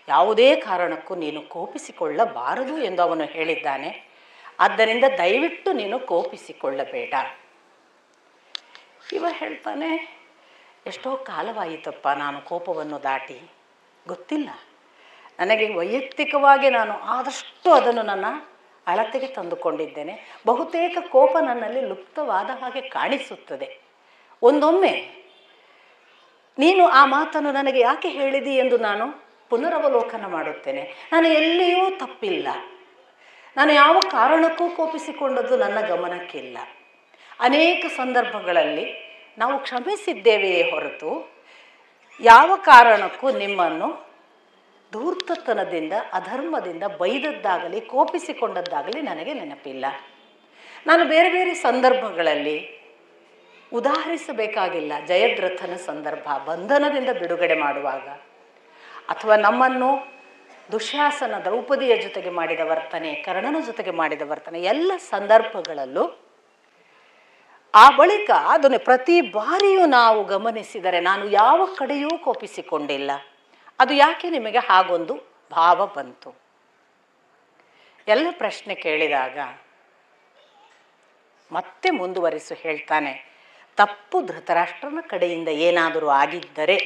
ಯಾವುದೇ ಕಾರಣಕ್ಕೂ ನೀನು ಕೋಪಿಸಿಕೊಳ್ಳಬಾರದು ಎಂದು ಅವನು ಹೇಳಿದ್ದಾನೆ. ಆದ್ದರಿಂದ ದಯವಿಟ್ಟು ನೀನು ಕೋಪಿಸಿಕೊಳ್ಳಬೇಡ. ಇವ ಹೇಳ್ತಾನೆ, ಎಷ್ಟೋ ಕಾಲವಾಯಿತಪ್ಪ ನಾನು ಕೋಪವನ್ನು ದಾಟಿ, ಗೊತ್ತಿಲ್ಲ ನನಗೆ ವೈಯಕ್ತಿಕವಾಗಿ ನಾನು ಆದಷ್ಟು ಅದನ್ನು ನನ್ನ ಅಳತೆಗೆ ತಂದುಕೊಂಡಿದ್ದೇನೆ. ಬಹುತೇಕ ಕೋಪ ನನ್ನಲ್ಲಿ ಲುಪ್ತವಾದ ಹಾಗೆ ಕಾಣಿಸುತ್ತದೆ. ಒಂದೊಮ್ಮೆ ನೀನು ಆ ಮಾತನ್ನು ನನಗೆ ಯಾಕೆ ಹೇಳಿದಿ ಎಂದು ನಾನು ಪುನರವಲೋಕನ ಮಾಡುತ್ತೇನೆ. ನಾನು ಎಲ್ಲಿಯೂ ತಪ್ಪಿಲ್ಲ, ನಾನು ಯಾವ ಕಾರಣಕ್ಕೂ ಕೋಪಿಸಿಕೊಂಡದ್ದು ನನ್ನ ಗಮನಕ್ಕಿಲ್ಲ. ಅನೇಕ ಸಂದರ್ಭಗಳಲ್ಲಿ ನಾವು ಕ್ಷಮಿಸಿದ್ದೇವೆಯೇ ಹೊರತು ಯಾವ ಕಾರಣಕ್ಕೂ ನಿಮ್ಮನ್ನು ಧೂರ್ತತನದಿಂದ ಅಧರ್ಮದಿಂದ ಬೈದದ್ದಾಗಲಿ ಕೋಪಿಸಿಕೊಂಡದ್ದಾಗಲಿ ನನಗೆ ನೆನಪಿಲ್ಲ. ನಾನು ಬೇರೆ ಬೇರೆ ಸಂದರ್ಭಗಳಲ್ಲಿ ಉದಾಹರಿಸಬೇಕಾಗಿಲ್ಲ. ಜಯದ್ರಥನ ಸಂದರ್ಭ, ಬಂಧನದಿಂದ ಬಿಡುಗಡೆ ಮಾಡುವಾಗ, ಅಥವಾ ನಮ್ಮನ್ನು ದುಶ್ಯಾಸನ ದ್ರೌಪದಿಯ ಜೊತೆಗೆ ಮಾಡಿದ ವರ್ತನೆ, ಕರ್ಣನ ಜೊತೆಗೆ ಮಾಡಿದ ವರ್ತನೆ, ಎಲ್ಲ ಸಂದರ್ಭಗಳಲ್ಲೂ ಆ ಬಳಿಕ ಅದನ್ನು ಪ್ರತಿ ಬಾರಿಯೂ ನಾವು ಗಮನಿಸಿದರೆ ನಾನು ಯಾವ ಕಡೆಯೂ ಕೋಪಿಸಿಕೊಂಡಿಲ್ಲ. ಅದು ಯಾಕೆ ನಿಮಗೆ ಹಾಗೊಂದು ಭಾವ ಬಂತು? ಎಲ್ಲ ಪ್ರಶ್ನೆ ಕೇಳಿದಾಗ ಮತ್ತೆ ಮುಂದುವರಿಸು ಹೇಳ್ತಾನೆ, ತಪ್ಪು ಧೃತರಾಷ್ಟ್ರನ ಕಡೆಯಿಂದ ಏನಾದರೂ ಆಗಿದ್ದರೆ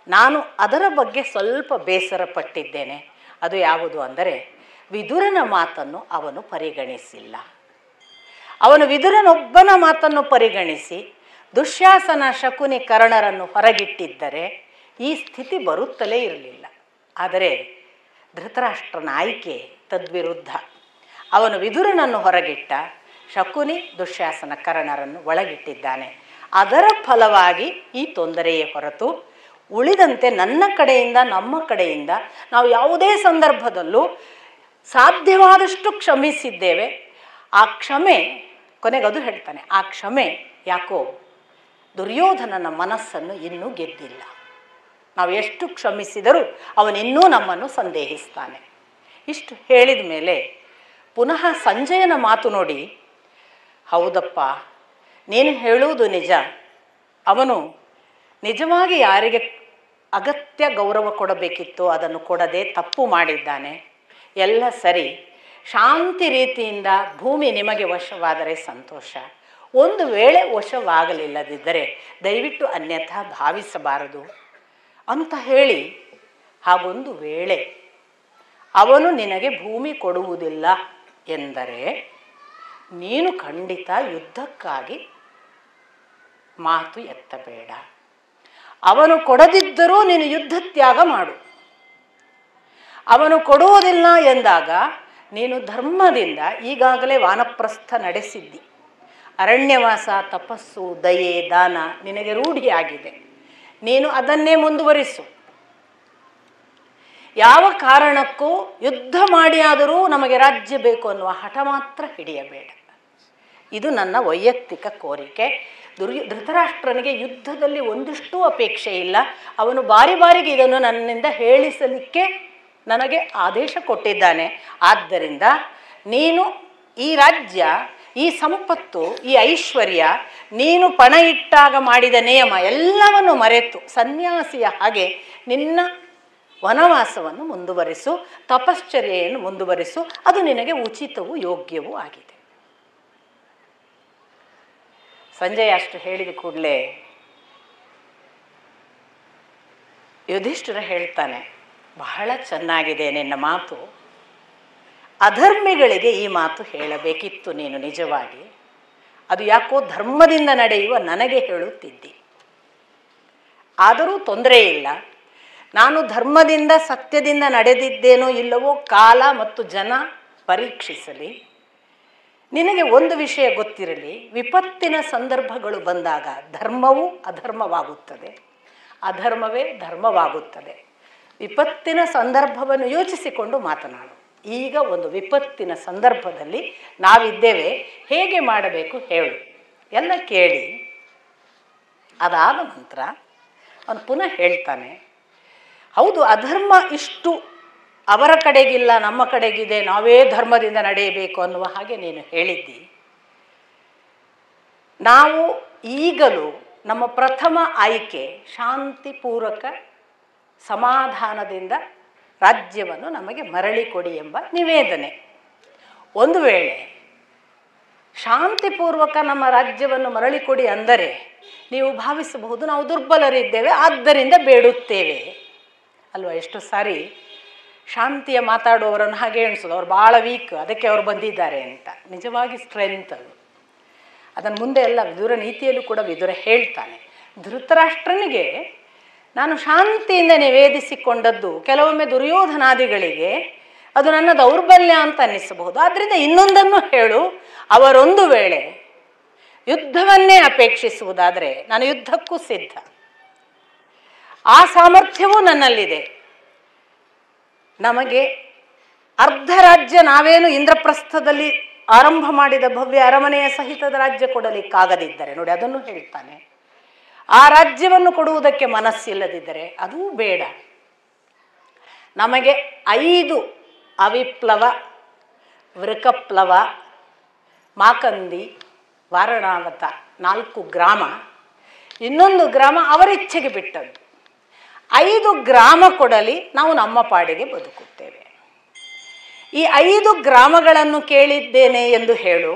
ನಾನು ಅದರ ಬಗ್ಗೆ ಸ್ವಲ್ಪ ಬೇಸರ ಪಟ್ಟಿದ್ದೇನೆ. ಅದು ಯಾವುದು ಅಂದರೆ, ವಿದುರನ ಮಾತನ್ನು ಅವನು ಪರಿಗಣಿಸಿಲ್ಲ. ಅವನು ವಿದುರನೊಬ್ಬನ ಮಾತನ್ನು ಪರಿಗಣಿಸಿ ದುಶ್ಯಾಸನ ಶಕುನಿ ಕರ್ಣರನ್ನು ಹೊರಗಿಟ್ಟಿದ್ದರೆ ಈ ಸ್ಥಿತಿ ಬರುತ್ತಲೇ ಇರಲಿಲ್ಲ. ಆದರೆ ಧೃತರಾಷ್ಟ್ರನ ಆಯ್ಕೆ ತದ್ವಿರುದ್ಧ. ಅವನು ವಿದುರನನ್ನು ಹೊರಗಿಟ್ಟ, ಶಕುನಿ ದುಶ್ಯಾಸನ ಕರ್ಣರನ್ನು ಒಳಗಿಟ್ಟಿದ್ದಾನೆ. ಅದರ ಫಲವಾಗಿ ಈ ತೊಂದರೆಯೇ ಹೊರತು ಉಳಿದಂತೆ ನನ್ನ ಕಡೆಯಿಂದ ನಮ್ಮ ಕಡೆಯಿಂದ ನಾವು ಯಾವುದೇ ಸಂದರ್ಭದಲ್ಲೂ ಸಾಧ್ಯವಾದಷ್ಟು ಕ್ಷಮಿಸಿದ್ದೇವೆ. ಆ ಕ್ಷಮೆ ಕೊನೆಗದು ಹೇಳ್ತಾನೆ, ಆ ಕ್ಷಮೆ ಯಾಕೋ ದುರ್ಯೋಧನನ ಮನಸ್ಸನ್ನು ಇನ್ನೂ ಗೆದ್ದಿಲ್ಲ. ನಾವು ಎಷ್ಟು ಕ್ಷಮಿಸಿದರೂ ಅವನಿನ್ನೂ ನಮ್ಮನ್ನು ಸಂದೇಹಿಸ್ತಾನೆ. ಇಷ್ಟು ಹೇಳಿದ ಮೇಲೆ ಪುನಃ ಸಂಜಯನ ಮಾತು ನೋಡಿ, ಹೌದಪ್ಪ ನೀನು ಹೇಳುವುದು ನಿಜ. ಅವನು ನಿಜವಾಗಿ ಯಾರಿಗೆ ಅಗತ್ಯ ಗೌರವ ಕೊಡಬೇಕಿತ್ತೋ ಅದನ್ನು ಕೊಡದೆ ತಪ್ಪು ಮಾಡಿದ್ದಾನೆ. ಎಲ್ಲ ಸರಿ, ಶಾಂತಿ ರೀತಿಯಿಂದ ಭೂಮಿ ನಿಮಗೆ ವಶವಾದರೆ ಸಂತೋಷ. ಒಂದು ವೇಳೆ ವಶವಾಗಲಿಲ್ಲದಿದ್ದರೆ ದಯವಿಟ್ಟು ಅನ್ಯಥಾ ಭಾವಿಸಬಾರದು ಅಂತ ಹೇಳಿ, ಹಾಗೊಂದು ವೇಳೆ ಅವನು ನಿನಗೆ ಭೂಮಿ ಕೊಡುವುದಿಲ್ಲ ಎಂದರೆ ನೀನು ಖಂಡಿತ ಯುದ್ಧಕ್ಕಾಗಿ ಮಾತು ಎತ್ತಬೇಡ. ಅವನು ಕೊಡದಿದ್ದರೂ ನೀನು ಯುದ್ಧ ತ್ಯಾಗ ಮಾಡು. ಅವನು ಕೊಡುವುದಿಲ್ಲ ಎಂದಾಗ ನೀನು ಧರ್ಮದಿಂದ ಈಗಾಗಲೇ ವಾನಪ್ರಸ್ಥ ನಡೆಸಿದ್ದಿ. ಅರಣ್ಯವಾಸ, ತಪಸ್ಸು, ದಯೆ, ದಾನ ನಿನಗೆ ರೂಢಿಯಾಗಿದೆ. ನೀನು ಅದನ್ನೇ ಮುಂದುವರಿಸು. ಯಾವ ಕಾರಣಕ್ಕೂ ಯುದ್ಧ ಮಾಡಿಯಾದರೂ ನಮಗೆ ರಾಜ್ಯ ಬೇಕು ಅನ್ನುವ ಹಠ ಮಾತ್ರ ಹಿಡಿಯಬೇಡ. ಇದು ನನ್ನ ವೈಯಕ್ತಿಕ ಕೋರಿಕೆ. ಧೃತರಾಷ್ಟ್ರನಿಗೆ ಯುದ್ಧದಲ್ಲಿ ಒಂದಿಷ್ಟೂ ಅಪೇಕ್ಷೆ ಇಲ್ಲ. ಅವನು ಬಾರಿ ಬಾರಿಗೆ ಇದನ್ನು ನನ್ನಿಂದ ಹೇಳಿಸಲಿಕ್ಕೆ ನನಗೆ ಆದೇಶ ಕೊಟ್ಟಿದ್ದಾನೆ. ಆದ್ದರಿಂದ ನೀನು ಈ ರಾಜ್ಯ, ಈ ಸಂಪತ್ತು, ಈ ಐಶ್ವರ್ಯ, ನೀನು ಪಣ ಇಟ್ಟಾಗ ಮಾಡಿದ ನಿಯಮ ಎಲ್ಲವನ್ನು ಮರೆತು ಸನ್ಯಾಸಿಯ ಹಾಗೆ ನಿನ್ನ ವನವಾಸವನ್ನು ಮುಂದುವರಿಸು, ತಪಶ್ಚರ್ಯೆಯನ್ನು ಮುಂದುವರಿಸು. ಅದು ನಿನಗೆ ಉಚಿತವೂ ಯೋಗ್ಯವೂ ಆಗಿದೆ. ಸಂಜಯ್ ಅಷ್ಟು ಹೇಳಿದ ಕೂಡಲೇ ಯುಧಿಷ್ಠಿರ ಹೇಳ್ತಾನೆ, ಬಹಳ ಚೆನ್ನಾಗಿದೆ ನಿನ್ನ ಮಾತು. ಅಧರ್ಮಿಗಳಿಗೆ ಈ ಮಾತು ಹೇಳಬೇಕಿತ್ತು ನೀನು ನಿಜವಾಗಿ. ಅದು ಯಾಕೋ ಧರ್ಮದಿಂದ ನಡೆಯುವ ನನಗೆ ಹೇಳುತ್ತಿದ್ದಿ. ಆದರೂ ತೊಂದರೆ ಇಲ್ಲ. ನಾನು ಧರ್ಮದಿಂದ ಸತ್ಯದಿಂದ ನಡೆದಿದ್ದೇನೋ ಇಲ್ಲವೋ ಕಾಲ ಮತ್ತು ಜನ ಪರೀಕ್ಷಿಸಲಿ. ನಿನಗೆ ಒಂದು ವಿಷಯ ಗೊತ್ತಿರಲಿ, ವಿಪತ್ತಿನ ಸಂದರ್ಭಗಳು ಬಂದಾಗ ಧರ್ಮವೂ ಅಧರ್ಮವಾಗುತ್ತದೆ, ಅಧರ್ಮವೇ ಧರ್ಮವಾಗುತ್ತದೆ. ವಿಪತ್ತಿನ ಸಂದರ್ಭವನ್ನು ಯೋಚಿಸಿಕೊಂಡು ಮಾತನಾಡು. ಈಗ ಒಂದು ವಿಪತ್ತಿನ ಸಂದರ್ಭದಲ್ಲಿ ನಾವಿದ್ದೇವೆ, ಹೇಗೆ ಮಾಡಬೇಕು ಹೇಳು. ಎಲ್ಲ ಕೇಳಿ ಅದಾದ ನಂತರ ಅವನು ಪುನಃ ಹೇಳ್ತಾನೆ, ಹೌದು ಅಧರ್ಮ ಇಷ್ಟು ಅವರ ಕಡೆಗಿಲ್ಲ, ನಮ್ಮ ಕಡೆಗಿದೆ, ನಾವೇ ಧರ್ಮದಿಂದ ನಡೆಯಬೇಕು ಅನ್ನುವ ಹಾಗೆ ನೀನು ಹೇಳಿದ್ದಿ. ನಾವು ಈಗಲೂ ನಮ್ಮ ಪ್ರಥಮ ಆಯ್ಕೆ ಶಾಂತಿಪೂರ್ವಕ ಸಮಾಧಾನದಿಂದ ರಾಜ್ಯವನ್ನು ನಮಗೆ ಮರಳಿ ಕೊಡಿ ಎಂಬ ನಿವೇದನೆ. ಒಂದು ವೇಳೆ ಶಾಂತಿಪೂರ್ವಕ ನಮ್ಮ ರಾಜ್ಯವನ್ನು ಮರಳಿ ಕೊಡಿ ಅಂದರೆ ನೀವು ಭಾವಿಸಬಹುದು ನಾವು ದುರ್ಬಲರಿದ್ದೇವೆ ಆದ್ದರಿಂದ ಬೇಡುತ್ತೇವೆ ಅಲ್ವಾ. ಎಷ್ಟು ಸಾರಿ ಶಾಂತಿಯ ಮಾತಾಡುವವರನ್ನು ಹಾಗೆ ಎಣಿಸೋದು, ಅವ್ರು ಭಾಳ ವೀಕ್, ಅದಕ್ಕೆ ಅವ್ರು ಬಂದಿದ್ದಾರೆ ಅಂತ. ನಿಜವಾಗಿ ಸ್ಟ್ರೆಂತ್ ಅದು. ಅದನ್ನು ಮುಂದೆ ಎಲ್ಲ ವಿದುರ ನೀತಿಯಲ್ಲೂ ಕೂಡ ವಿದುರ ಹೇಳ್ತಾನೆ. ಧೃತರಾಷ್ಟ್ರನಿಗೆ ನಾನು ಶಾಂತಿಯಿಂದ ನಿವೇದಿಸಿಕೊಂಡದ್ದು ಕೆಲವೊಮ್ಮೆ ದುರ್ಯೋಧನಾದಿಗಳಿಗೆ ಅದು ನನ್ನ ದೌರ್ಬಲ್ಯ ಅಂತ ಅನ್ನಿಸಬಹುದು. ಆದ್ದರಿಂದ ಇನ್ನೊಂದನ್ನು ಹೇಳು, ಅವರೊಂದು ವೇಳೆ ಯುದ್ಧವನ್ನೇ ಅಪೇಕ್ಷಿಸುವುದಾದರೆ ನಾನು ಯುದ್ಧಕ್ಕೂ ಸಿದ್ಧ, ಆ ಸಾಮರ್ಥ್ಯವೂ ನನ್ನಲ್ಲಿದೆ. ನಮಗೆ ಅರ್ಧ ರಾಜ್ಯ ನಾವೇನು ಇಂದ್ರಪ್ರಸ್ಥದಲ್ಲಿ ಆರಂಭ ಮಾಡಿದ ಭವ್ಯ ಅರಮನೆಯ ಸಹಿತದ ರಾಜ್ಯ ಕೊಡಲಿಕ್ಕಾಗದಿದ್ದರೆ, ನೋಡಿ ಅದನ್ನು ಹೇಳ್ತಾನೆ, ಆ ರಾಜ್ಯವನ್ನು ಕೊಡುವುದಕ್ಕೆ ಮನಸ್ಸಿಲ್ಲದಿದ್ದರೆ ಅದೂ ಬೇಡ. ನಮಗೆ 5 ಅವಿಪ್ಲವ, ವೃಕಪ್ಲವ, ಮಾಕಂದಿ, ವಾರಣಾವತ 4 ಗ್ರಾಮ, ಇನ್ನೊಂದು ಗ್ರಾಮ ಅವರಿಚ್ಛೆಗೆ ಬಿಟ್ಟದ್ದು. 5 ಗ್ರಾಮ ಕೊಡಲಿ, ನಾವು ನಮ್ಮ ಪಾಡಿಗೆ ಬದುಕುತ್ತೇವೆ. ಈ 5 ಗ್ರಾಮಗಳನ್ನು ಕೇಳಿದ್ದೇನೆ ಎಂದು ಹೇಳು.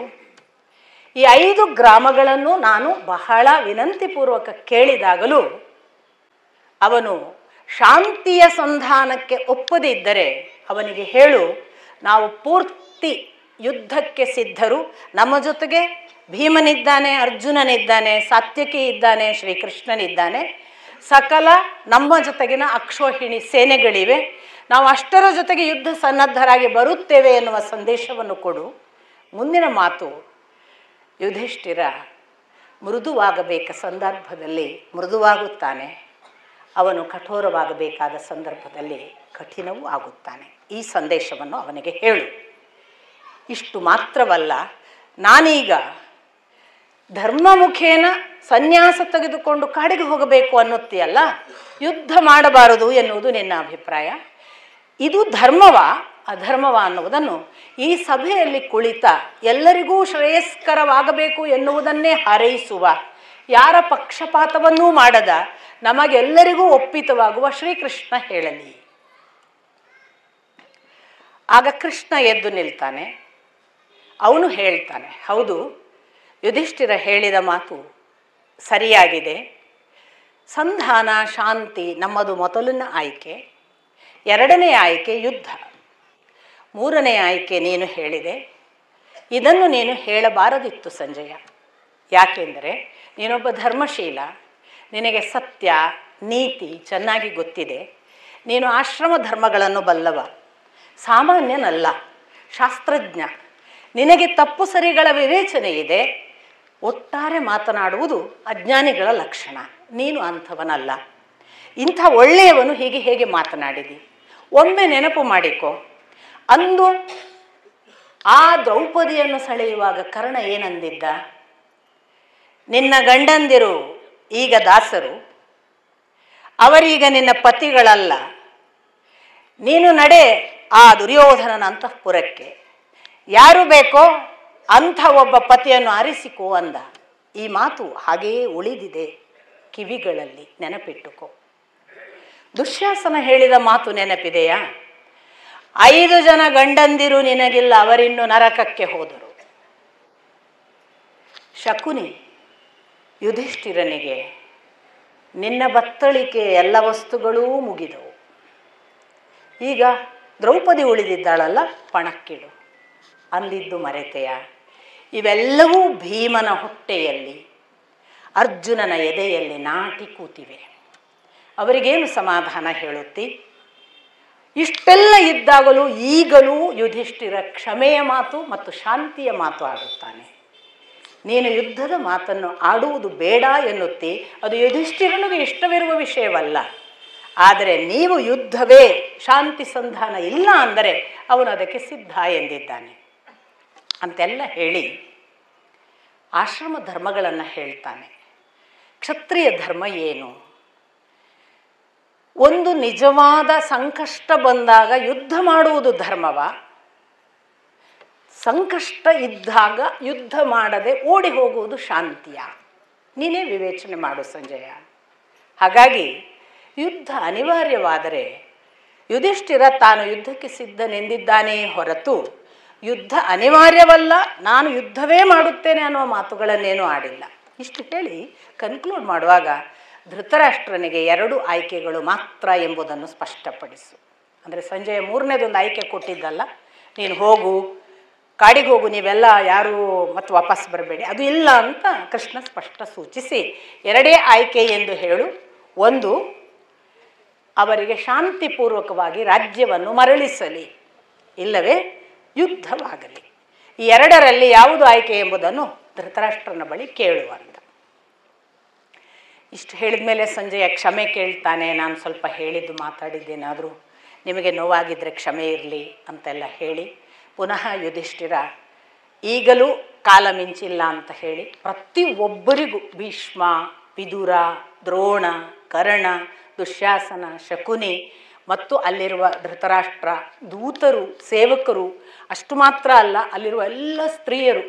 ಈ 5 ಗ್ರಾಮಗಳನ್ನು ನಾನು ಬಹಳ ವಿನಂತಿಪೂರ್ವಕ ಕೇಳಿದಾಗಲೂ ಅವನು ಶಾಂತಿಯ ಸಂಧಾನಕ್ಕೆ ಒಪ್ಪದಿದ್ದರೆ ಅವನಿಗೆ ಹೇಳು, ನಾವು ಪೂರ್ತಿ ಯುದ್ಧಕ್ಕೆ ಸಿದ್ಧರು, ನಮ್ಮ ಜೊತೆಗೆ ಭೀಮನಿದ್ದಾನೆ, ಅರ್ಜುನನಿದ್ದಾನೆ, ಸಾತ್ಯಕಿ ಇದ್ದಾನೆ, ಶ್ರೀಕೃಷ್ಣನಿದ್ದಾನೆ, ಸಕಲ ನಮ್ಮ ಜೊತೆಗಿನ ಅಕ್ಷೋಹಿಣಿ ಸೇನೆಗಳಿವೆ, ನಾವು ಅಷ್ಟರ ಜೊತೆಗೆ ಯುದ್ಧ ಸನ್ನದ್ಧರಾಗಿ ಬರುತ್ತೇವೆ ಎನ್ನುವ ಸಂದೇಶವನ್ನು ಕೊಡು. ಮುಂದಿನ ಮಾತು, ಯುಧಿಷ್ಠಿರ ಮೃದುವಾಗಬೇಕ ಸಂದರ್ಭದಲ್ಲಿ ಮೃದುವಾಗುತ್ತಾನೆ, ಅವನು ಕಠೋರವಾಗಬೇಕಾದ ಸಂದರ್ಭದಲ್ಲಿ ಕಠಿಣವೂ ಆಗುತ್ತಾನೆ. ಈ ಸಂದೇಶವನ್ನು ಅವನಿಗೆ ಹೇಳು. ಇಷ್ಟು ಮಾತ್ರವಲ್ಲ, ನಾನೀಗ ಧರ್ಮಮುಖೇನ ಸನ್ಯಾಸ ತೆಗೆದುಕೊಂಡು ಕಾಡಿಗೆ ಹೋಗಬೇಕು ಅನ್ನುತ್ತೀಯಲ್ಲ, ಯುದ್ಧ ಮಾಡಬಾರದು ಎನ್ನುವುದು ನಿನ್ನ ಅಭಿಪ್ರಾಯ. ಇದು ಧರ್ಮವ ಅಧರ್ಮವ ಅನ್ನುವುದನ್ನು ಈ ಸಭೆಯಲ್ಲಿ ಕುಳಿತ ಎಲ್ಲರಿಗೂ ಶ್ರೇಯಸ್ಕರವಾಗಬೇಕು ಎನ್ನುವುದನ್ನೇ ಹಾರೈಸುವ, ಯಾರ ಪಕ್ಷಪಾತವನ್ನೂ ಮಾಡದ, ನಮಗೆಲ್ಲರಿಗೂ ಒಪ್ಪಿತವಾಗುವ ಶ್ರೀಕೃಷ್ಣ ಹೇಳಲಿ. ಆಗ ಕೃಷ್ಣ ಎದ್ದು ನಿಲ್ತಾನೆ. ಅವನು ಹೇಳ್ತಾನೆ, ಹೌದು, ಯುಧಿಷ್ಠಿರ ಹೇಳಿದ ಮಾತು ಸರಿಯಾಗಿದೆ. ಸಂಧಾನ, ಶಾಂತಿ ನಮ್ಮದು ಮೊದಲಿನ ಆಯ್ಕೆ. 2ನೇ ಆಯ್ಕೆ ಯುದ್ಧ. 3ನೇ ಆಯ್ಕೆ ನೀನು ಹೇಳಿದೆ. ಇದನ್ನು ನೀನು ಹೇಳಬಾರದಿತ್ತು ಸಂಜಯ. ಯಾಕೆಂದರೆ ನೀನೊಬ್ಬ ಧರ್ಮಶೀಲ, ನಿನಗೆ ಸತ್ಯ ನೀತಿ ಚೆನ್ನಾಗಿ ಗೊತ್ತಿದೆ. ನೀನು ಆಶ್ರಮ ಧರ್ಮಗಳನ್ನು ಬಲ್ಲವ, ಸಾಮಾನ್ಯನಲ್ಲ, ಶಾಸ್ತ್ರಜ್ಞ. ನಿನಗೆ ತಪ್ಪು ಸರಿಗಳ ವಿವೇಚನೆ ಇದೆ. ಒಟ್ಟಾರೆ ಮಾತನಾಡುವುದು ಅಜ್ಞಾನಿಗಳ ಲಕ್ಷಣ. ನೀನು ಅಂಥವನಲ್ಲ. ಇಂಥ ಒಳ್ಳೆಯವನು ಹೀಗೆ ಹೇಗೆ ಮಾತನಾಡಿದಿ? ಒಮ್ಮೆ ನೆನಪು ಮಾಡಿಕೊ. ಅಂದು ಆ ದ್ರೌಪದಿಯನ್ನು ಸೆಳೆಯುವಾಗ ಕರ್ಣ ಏನಂದಿದ್ದ? ನಿನ್ನ ಗಂಡಂದಿರು ಈಗ ದಾಸರು, ಅವರೀಗ ನಿನ್ನ ಪತಿಗಳಲ್ಲ, ನೀನು ನಡೆ ಆ ದುರ್ಯೋಧನನ ಅಂತಃಪುರಕ್ಕೆ, ಯಾರು ಬೇಕೋ ಅಂಥ ಒಬ್ಬ ಪತಿಯನ್ನು ಆರಿಸಿಕೋ ಅಂದ. ಈ ಮಾತು ಹಾಗೆಯೇ ಉಳಿದಿದೆ ಕಿವಿಗಳಲ್ಲಿ, ನೆನಪಿಟ್ಟುಕೋ. ದುಶ್ಯಾಸನ ಹೇಳಿದ ಮಾತು ನೆನಪಿದೆಯಾ? 5 ಜನ ಗಂಡಂದಿರು ನಿನಗಿಲ್ಲ, ಅವರಿನ್ನು ನರಕಕ್ಕೆ ಹೋದರು. ಶಕುನಿ ಯುಧಿಷ್ಠಿರನಿಗೆ, ನಿನ್ನ ಬತ್ತಳಿಕೆ ಎಲ್ಲ ವಸ್ತುಗಳೂ ಮುಗಿದವು, ಈಗ ದ್ರೌಪದಿ ಉಳಿದಿದ್ದಾಳಲ್ಲ, ಪಣಕ್ಕಿಡು ಅಂದಿದ್ದು ಮರೆತೆಯ? ಇವೆಲ್ಲವೂ ಭೀಮನ ಹೊಟ್ಟೆಯಲ್ಲಿ, ಅರ್ಜುನನ ಎದೆಯಲ್ಲಿ ನಾಟಿ ಕೂತಿವೆ. ಅವರಿಗೇನು ಸಮಾಧಾನ ಹೇಳುತ್ತಿ? ಇಷ್ಟೆಲ್ಲ ಇದ್ದಾಗಲೂ ಈಗಲೂ ಯುಧಿಷ್ಠಿರ ಕ್ಷಮೆಯ ಮಾತು ಮತ್ತು ಶಾಂತಿಯ ಮಾತು ಆಡುತ್ತಾನೆ. ನೀನು ಯುದ್ಧದ ಮಾತನ್ನು ಆಡುವುದು ಬೇಡ ಎನ್ನುತ್ತಿ, ಅದು ಯುಧಿಷ್ಠಿರನಿಗೆ ಇಷ್ಟವಿರುವ ವಿಷಯವಲ್ಲ. ಆದರೆ ನೀವು ಯುದ್ಧವೇ ಶಾಂತಿ ಸಂಧಾನ ಇಲ್ಲ ಅಂದರೆ ಅವನು ಅದಕ್ಕೆ ಸಿದ್ಧ ಎಂದಿದ್ದಾನೆ ಅಂತೆಲ್ಲ ಹೇಳಿ ಆಶ್ರಮ ಧರ್ಮಗಳನ್ನು ಹೇಳ್ತಾನೆ. ಕ್ಷತ್ರಿಯ ಧರ್ಮ ಏನು? ಒಂದು ನಿಜವಾದ ಸಂಕಷ್ಟ ಬಂದಾಗ ಯುದ್ಧ ಮಾಡುವುದು ಧರ್ಮವ? ಸಂಕಷ್ಟ ಇದ್ದಾಗ ಯುದ್ಧ ಮಾಡದೆ ಓಡಿ ಹೋಗುವುದು ಶಾಂತಿಯ? ನೀನೇ ವಿವೇಚನೆ ಮಾಡು ಸಂಜಯ. ಹಾಗಾಗಿ ಯುದ್ಧ ಅನಿವಾರ್ಯವಾದರೆ ಯುಧಿಷ್ಠಿರ ತಾನು ಯುದ್ಧಕ್ಕೆ ಸಿದ್ಧನೆಂದಿದ್ದಾನೇ ಹೊರತು ಯುದ್ಧ ಅನಿವಾರ್ಯವಲ್ಲ, ನಾನು ಯುದ್ಧವೇ ಮಾಡುತ್ತೇನೆ ಅನ್ನುವ ಮಾತುಗಳನ್ನೇನೂ ಆಡಿಲ್ಲ. ಇಷ್ಟು ಹೇಳಿ ಕನ್ಕ್ಲೂಡ್ ಮಾಡುವಾಗ ಧೃತರಾಷ್ಟ್ರನಿಗೆ 2 ಆಯ್ಕೆಗಳು ಮಾತ್ರ ಎಂಬುದನ್ನು ಸ್ಪಷ್ಟಪಡಿಸು ಅಂದರೆ ಸಂಜೆಯ ಮೂರನೇದೊಂದು ಆಯ್ಕೆ ಕೊಟ್ಟಿದ್ದಲ್ಲ, ನೀನು ಹೋಗು, ಕಾಡಿಗೆ ಹೋಗು, ನೀವೆಲ್ಲ ಯಾರೂ ಮತ್ತೆ ವಾಪಸ್ ಬರಬೇಡಿ, ಅದು ಇಲ್ಲ ಅಂತ ಕೃಷ್ಣ ಸ್ಪಷ್ಟ ಸೂಚಿಸಿ ಎರಡೇ ಆಯ್ಕೆ ಎಂದು ಹೇಳು. ಒಂದು, ಅವರಿಗೆ ಶಾಂತಿಪೂರ್ವಕವಾಗಿ ರಾಜ್ಯವನ್ನು ಮರಳಿಸಲಿ, ಇಲ್ಲವೇ ಯುದ್ಧವಾಗಲಿ. ಈ ಎರಡರಲ್ಲಿ ಯಾವುದು ಆಯ್ಕೆ ಎಂಬುದನ್ನು ಧೃತರಾಷ್ಟ್ರನ ಬಳಿ ಕೇಳು ಅಂತ. ಇಷ್ಟು ಹೇಳಿದ ಮೇಲೆ ಸಂಜೆಯ ಕ್ಷಮೆ ಕೇಳ್ತಾನೆ. ನಾನು ಸ್ವಲ್ಪ ಹೇಳಿದ್ದು ಮಾತಾಡಿದ್ದೇನಾದರೂ ನಿಮಗೆ ನೋವಾಗಿದ್ದರೆ ಕ್ಷಮೆ ಇರಲಿ ಅಂತೆಲ್ಲ ಹೇಳಿ, ಪುನಃ ಯುಧಿಷ್ಠಿರ ಈಗಲೂ ಕಾಲ ಮಿಂಚಿಲ್ಲ ಅಂತ ಹೇಳಿ ಪ್ರತಿಯೊಬ್ಬರಿಗೂ ಭೀಷ್ಮ, ವಿದುರ, ದ್ರೋಣ, ಕರ್ಣ, ದುಶ್ಯಾಸನ, ಶಕುನಿ ಮತ್ತು ಅಲ್ಲಿರುವ ಧೃತರಾಷ್ಟ್ರ, ದೂತರು, ಸೇವಕರು, ಅಷ್ಟು ಮಾತ್ರ ಅಲ್ಲ, ಅಲ್ಲಿರುವ ಎಲ್ಲ ಸ್ತ್ರೀಯರು,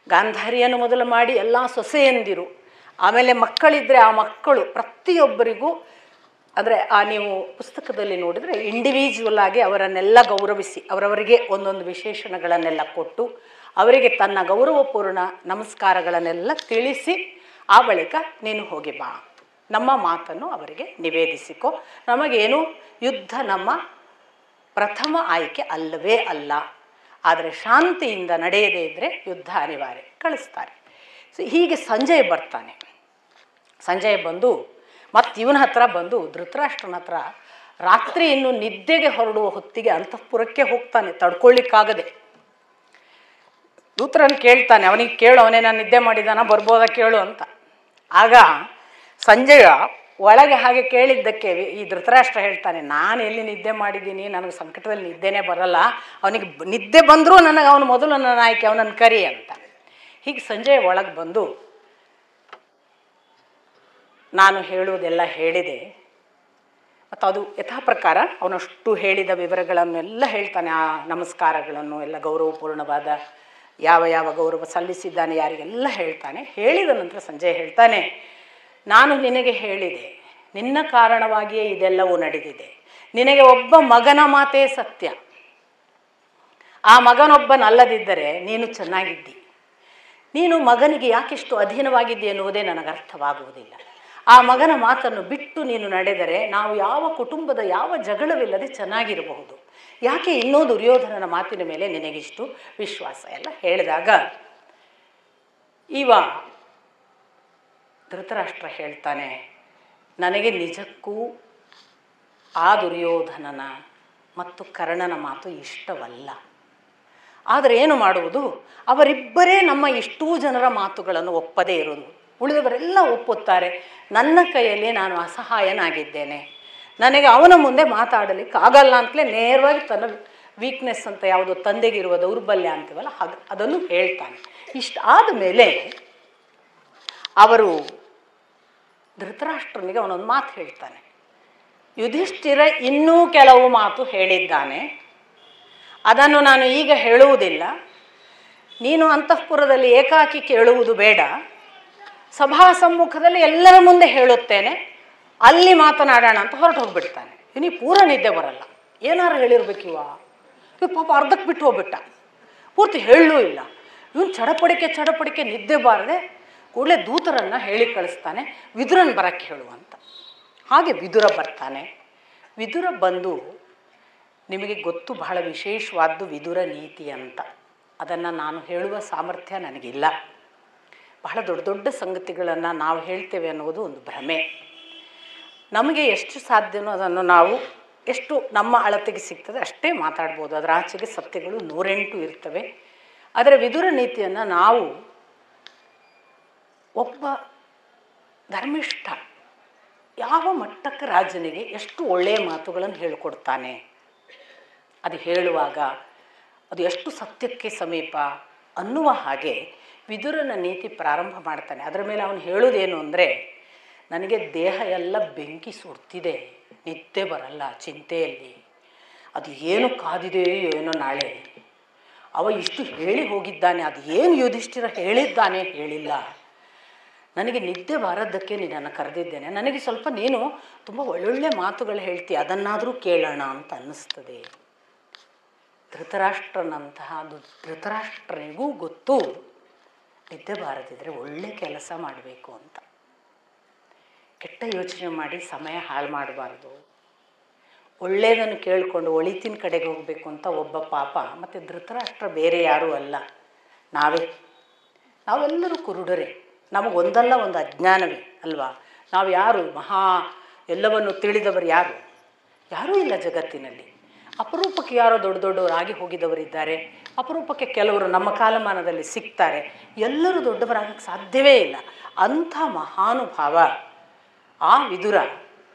ಗಾಂಧಾರಿಯನ್ನು ಮೊದಲು ಮಾಡಿ ಎಲ್ಲ ಸೊಸೆಯಂದಿರು, ಆಮೇಲೆ ಮಕ್ಕಳಿದ್ದರೆ ಆ ಮಕ್ಕಳು, ಪ್ರತಿಯೊಬ್ಬರಿಗೂ ಅಂದರೆ ನೀವು ಪುಸ್ತಕದಲ್ಲಿ ನೋಡಿದರೆ ಇಂಡಿವಿಜುವಲ್ ಆಗಿ ಅವರನ್ನೆಲ್ಲ ಗೌರವಿಸಿ ಅವರವರಿಗೆ ಒಂದೊಂದು ವಿಶೇಷಣಗಳನ್ನೆಲ್ಲ ಕೊಟ್ಟು ಅವರಿಗೆ ತನ್ನ ಗೌರವಪೂರ್ಣ ನಮಸ್ಕಾರಗಳನ್ನೆಲ್ಲ ತಿಳಿಸಿ ಆ ಬಳಿಕ ನೀನು ಹೋಗಿ ಬಾ, ನಮ್ಮ ಮಾತನ್ನು ಅವರಿಗೆ ನಿವೇದಿಸಿಕೊ, ನಮಗೇನು ಯುದ್ಧ ನಮ್ಮ ಪ್ರಥಮ ಆಯ್ಕೆ ಅಲ್ಲವೇ ಅಲ್ಲ, ಆದರೆ ಶಾಂತಿಯಿಂದ ನಡೆಯದೇ ಇದ್ದರೆ ಯುದ್ಧ ಅನಿವಾರ್ಯ, ಕಳಿಸ್ತಾರೆ. ಸೊ ಹೀಗೆ ಸಂಜಯ್ ಬರ್ತಾನೆ. ಸಂಜಯ್ ಬಂದು ಮತ್ತು ಇವನ ಹತ್ರ ಬಂದು ಧೃತರಾಷ್ಟ್ರನ ಹತ್ರ ರಾತ್ರಿ ಇನ್ನು ನಿದ್ದೆಗೆ ಹೊರಡುವ ಹೊತ್ತಿಗೆ ಅಂತಃಪುರಕ್ಕೆ ಹೋಗ್ತಾನೆ ತಡ್ಕೊಳ್ಳಿಕ್ಕಾಗದೆ. ದೂತರನ್ನು ಕೇಳ್ತಾನೆ, ಅವನಿಗೆ ಕೇಳು, ಅವನೇ ನಾನು ನಿದ್ದೆ ಮಾಡಿದಾನ, ಬರ್ಬೋದಾ ಕೇಳು ಅಂತ. ಆಗ ಸಂಜಯ ಒಳಗೆ ಹಾಗೆ ಕೇಳಿದ್ದಕ್ಕೆ ಈ ಧೃತರಾಷ್ಟ್ರ ಹೇಳ್ತಾನೆ, ನಾನು ಎಲ್ಲಿ ನಿದ್ದೆ ಮಾಡಿದ್ದೀನಿ, ನನಗೆ ಸಂಕಟದಲ್ಲಿ ನಿದ್ದೆನೇ ಬರಲ್ಲ, ಅವನಿಗೆ ನಿದ್ದೆ ಬಂದರೂ ನನಗೆ ಅವನು ಮೊದಲು ನನ್ನ ಆಯ್ಕೆ, ಅವನನ್ನು ಕರಿ ಅಂತ. ಹೀಗೆ ಸಂಜಯ್ ಒಳಗೆ ಬಂದು ನಾನು ಹೇಳುವುದೆಲ್ಲ ಹೇಳಿದೆ ಮತ್ತು ಅದು ಯಥಾ ಪ್ರಕಾರ ಅವನಷ್ಟು ಹೇಳಿದ ವಿವರಗಳನ್ನೆಲ್ಲ ಹೇಳ್ತಾನೆ, ಆ ನಮಸ್ಕಾರಗಳನ್ನು ಎಲ್ಲ ಗೌರವಪೂರ್ಣವಾದ ಯಾವ ಯಾವ ಗೌರವ ಸಲ್ಲಿಸಿದ್ದಾನೆ ಯಾರಿಗೆಲ್ಲ ಹೇಳ್ತಾನೆ. ಹೇಳಿದ ನಂತರ ಸಂಜಯ್ ಹೇಳ್ತಾನೆ, ನಾನು ನಿನಗೆ ಹೇಳಿದೆ, ನಿನ್ನ ಕಾರಣವಾಗಿಯೇ ಇದೆಲ್ಲವೂ ನಡೆದಿದೆ, ನಿನಗೆ ಒಬ್ಬ ಮಗನ ಮಾತೇ ಸತ್ಯ, ಆ ಮಗನೊಬ್ಬನಲ್ಲದಿದ್ದರೆ ನೀನು ಚೆನ್ನಾಗಿದ್ದಿ, ನೀನು ಮಗನಿಗೆ ಯಾಕೆಷ್ಟು ಅಧೀನವಾಗಿದ್ದಿ ಎನ್ನುವುದೇ ನನಗೆ ಅರ್ಥವಾಗುವುದಿಲ್ಲ. ಆ ಮಗನ ಮಾತನ್ನು ಬಿಟ್ಟು ನೀನು ನಡೆದರೆ ನಾವು ಯಾವ ಕುಟುಂಬದ ಯಾವ ಜಗಳವಿಲ್ಲದೆ ಚೆನ್ನಾಗಿರಬಹುದು, ಯಾಕೆ ಇನ್ನೂ ದುರ್ಯೋಧನನ ಮಾತಿನ ಮೇಲೆ ನಿನಗಿಷ್ಟು ವಿಶ್ವಾಸ ಎಲ್ಲ ಹೇಳಿದಾಗ ಧೃತರಾಷ್ಟ್ರ ಹೇಳ್ತಾನೆ, ನನಗೆ ನಿಜಕ್ಕೂ ಆ ದುರ್ಯೋಧನನ ಮತ್ತು ಕರ್ಣನ ಮಾತು ಇಷ್ಟವಲ್ಲ, ಆದರೆ ಏನು ಮಾಡುವುದು, ಅವರಿಬ್ಬರೇ ನಮ್ಮ ಇಷ್ಟೂ ಜನರ ಮಾತುಗಳನ್ನು ಒಪ್ಪದೇ ಇರೋದು, ಉಳಿದವರೆಲ್ಲ ಒಪ್ಪುತ್ತಾರೆ, ನನ್ನ ಕೈಯಲ್ಲಿ ನಾನು ಅಸಹಾಯನಾಗಿದ್ದೇನೆ, ನನಗೆ ಅವನ ಮುಂದೆ ಮಾತಾಡಲಿಕ್ಕೆ ಆಗಲ್ಲ ಅಂತಲೇ ನೇರವಾಗಿ ತನ್ನ ವೀಕ್ನೆಸ್ ಅಂತ ಯಾವುದೋ ತಂದೆಗಿರುವ ದೌರ್ಬಲ್ಯ ಅಂತೀವಲ್ಲ ಹಾಗೆ ಅದನ್ನು ಹೇಳ್ತಾನೆ. ಇಷ್ಟು ಆದಮೇಲೆ ಅವರು ಧೃತರಾಷ್ಟ್ರನಿಗೆ ಅವನೊಂದು ಮಾತು ಹೇಳ್ತಾನೆ, ಯುಧಿಷ್ಠಿರ ಇನ್ನೂ ಕೆಲವು ಮಾತು ಹೇಳಿದ್ದಾನೆ, ಅದನ್ನು ನಾನು ಈಗ ಹೇಳುವುದಿಲ್ಲ, ನೀನು ಅಂತಃಪುರದಲ್ಲಿ ಏಕಾಕಿ ಕೇಳುವುದು ಬೇಡ, ಸಭಾ ಸಮ್ಮುಖದಲ್ಲಿ ಎಲ್ಲರ ಮುಂದೆ ಹೇಳುತ್ತೇನೆ, ಅಲ್ಲಿ ಮಾತನಾಡೋಣ ಅಂತ ಹೊರಟು ಹೋಗ್ಬಿಡ್ತಾನೆ. ಇವನಿಗೆ ಪೂರ ನಿದ್ದೆ ಬರಲ್ಲ, ಏನಾರು ಹೇಳಿರ್ಬೇಕಿವ, ಇವ್ ಪಾಪ ಅರ್ಧಕ್ಕೆ ಬಿಟ್ಟು ಹೋಗ್ಬಿಟ್ಟ, ಪೂರ್ತಿ ಹೇಳಲೂ ಇಲ್ಲ. ಇವನು ಚಡಪಡಿಕೆ ನಿದ್ದೆ ಬಾರದೆ ಕೂಡಲೇ ದೂತರನ್ನು ಹೇಳಿ ಕಳಿಸ್ತಾನೆ, ವಿದುರನ್ ಬರಕ್ಕೆ ಹೇಳುವಂತ. ಹಾಗೆ ವಿದುರ ಬರ್ತಾನೆ. ವಿದುರ ಬಂದು, ನಿಮಗೆ ಗೊತ್ತು ಬಹಳ ವಿಶೇಷವಾದ್ದು ವಿದುರ ನೀತಿ ಅಂತ, ಅದನ್ನು ನಾನು ಹೇಳುವ ಸಾಮರ್ಥ್ಯ ನನಗಿಲ್ಲ. ಬಹಳ ದೊಡ್ಡ ದೊಡ್ಡ ಸಂಗತಿಗಳನ್ನು ನಾವು ಹೇಳ್ತೇವೆ ಅನ್ನೋದು ಒಂದು ಭ್ರಮೆ. ನಮಗೆ ಎಷ್ಟು ಸಾಧ್ಯವೋ ಅದನ್ನು ನಾವು ಎಷ್ಟು ನಮ್ಮ ಅಳತೆಗೆ ಸಿಗ್ತದೆ ಅಷ್ಟೇ ಮಾತಾಡ್ಬೋದು, ಅದರ ಆಚೆಗೆ ಸತ್ಯಗಳು 108 ಇರ್ತವೆ. ಆದರೆ ವಿದುರ ನೀತಿಯನ್ನು ನಾವು ಒಬ್ಬ ಧರ್ಮಿಷ್ಠ ಯಾವ ಮಟ್ಟಕ್ಕೆ ರಾಜನಿಗೆ ಎಷ್ಟು ಒಳ್ಳೆಯ ಮಾತುಗಳನ್ನು ಹೇಳಿಕೊಡ್ತಾನೆ, ಅದು ಹೇಳುವಾಗ ಅದು ಎಷ್ಟು ಸತ್ಯಕ್ಕೆ ಸಮೀಪ ಅನ್ನುವ ಹಾಗೆ ವಿದುರನ ನೀತಿ ಪ್ರಾರಂಭ ಮಾಡ್ತಾನೆ. ಅದರ ಮೇಲೆ ಅವನು ಹೇಳೋದೇನು ಅಂದರೆ, ನನಗೆ ದೇಹ ಎಲ್ಲ ಬೆಂಕಿ ಸುಡ್ತಿದೆ, ನಿದ್ದೆ ಬರಲ್ಲ ಚಿಂತೆಯಲ್ಲಿ, ಅದು ಏನು ಕಾದಿದೆಯೋ ಏನೋ ನಾಳೆ, ಅವ ಇಷ್ಟು ಹೇಳಿ ಹೋಗಿದ್ದಾನೆ, ಅದು ಏನು ಯುಧಿಷ್ಠಿರ ಹೇಳಿದ್ದಾನೆ ಹೇಳಿಲ್ಲ, ನನಗೆ ನಿದ್ದೆ ಬಾರದ್ದಕ್ಕೆ ನಿನ್ನನ್ನು ಕರೆದಿದ್ದೇನೆ, ನನಗೆ ಸ್ವಲ್ಪ ನೀನು ತುಂಬ ಒಳ್ಳೊಳ್ಳೆ ಮಾತುಗಳು ಹೇಳ್ತೀಯ, ಅದನ್ನಾದರೂ ಕೇಳೋಣ ಅಂತ ಅನ್ನಿಸ್ತದೆ. ಧೃತರಾಷ್ಟ್ರನಿಗೂ ಗೊತ್ತು ನಿದ್ದೆ ಬಾರದಿದ್ದರೆ ಒಳ್ಳೆ ಕೆಲಸ ಮಾಡಬೇಕು ಅಂತ, ಕೆಟ್ಟ ಯೋಚನೆ ಮಾಡಿ ಸಮಯ ಹಾಳು ಮಾಡಬಾರ್ದು, ಒಳ್ಳೆಯದನ್ನು ಕೇಳಿಕೊಂಡು ಒಳಿತಿನ ಕಡೆಗೆ ಹೋಗಬೇಕು ಅಂತ ಒಬ್ಬ ಪಾಪ, ಮತ್ತು ಧೃತರಾಷ್ಟ್ರ ಬೇರೆ ಯಾರೂ ಅಲ್ಲ, ನಾವೆಲ್ಲರೂ ಕುರುಡರೇ. ನಮಗೊಂದಲ್ಲ ಒಂದು ಅಜ್ಞಾನವೇ ಅಲ್ವಾ. ನಾವು ಯಾರು ಎಲ್ಲವನ್ನು ತಿಳಿದವರು ಯಾರೂ ಇಲ್ಲ ಜಗತ್ತಿನಲ್ಲಿ. ಅಪರೂಪಕ್ಕೆ ಯಾರೋ ದೊಡ್ಡ ದೊಡ್ಡವರಾಗಿ ಹೋಗಿದವರಿದ್ದಾರೆ, ಅಪರೂಪಕ್ಕೆ ಕೆಲವರು ನಮ್ಮ ಕಾಲಮಾನದಲ್ಲಿ ಸಿಗ್ತಾರೆ. ಎಲ್ಲರೂ ದೊಡ್ಡವರಾಗಕ್ಕೆ ಸಾಧ್ಯವೇ ಇಲ್ಲ. ಅಂಥ ಮಹಾನುಭಾವ ಆ ವಿದುರ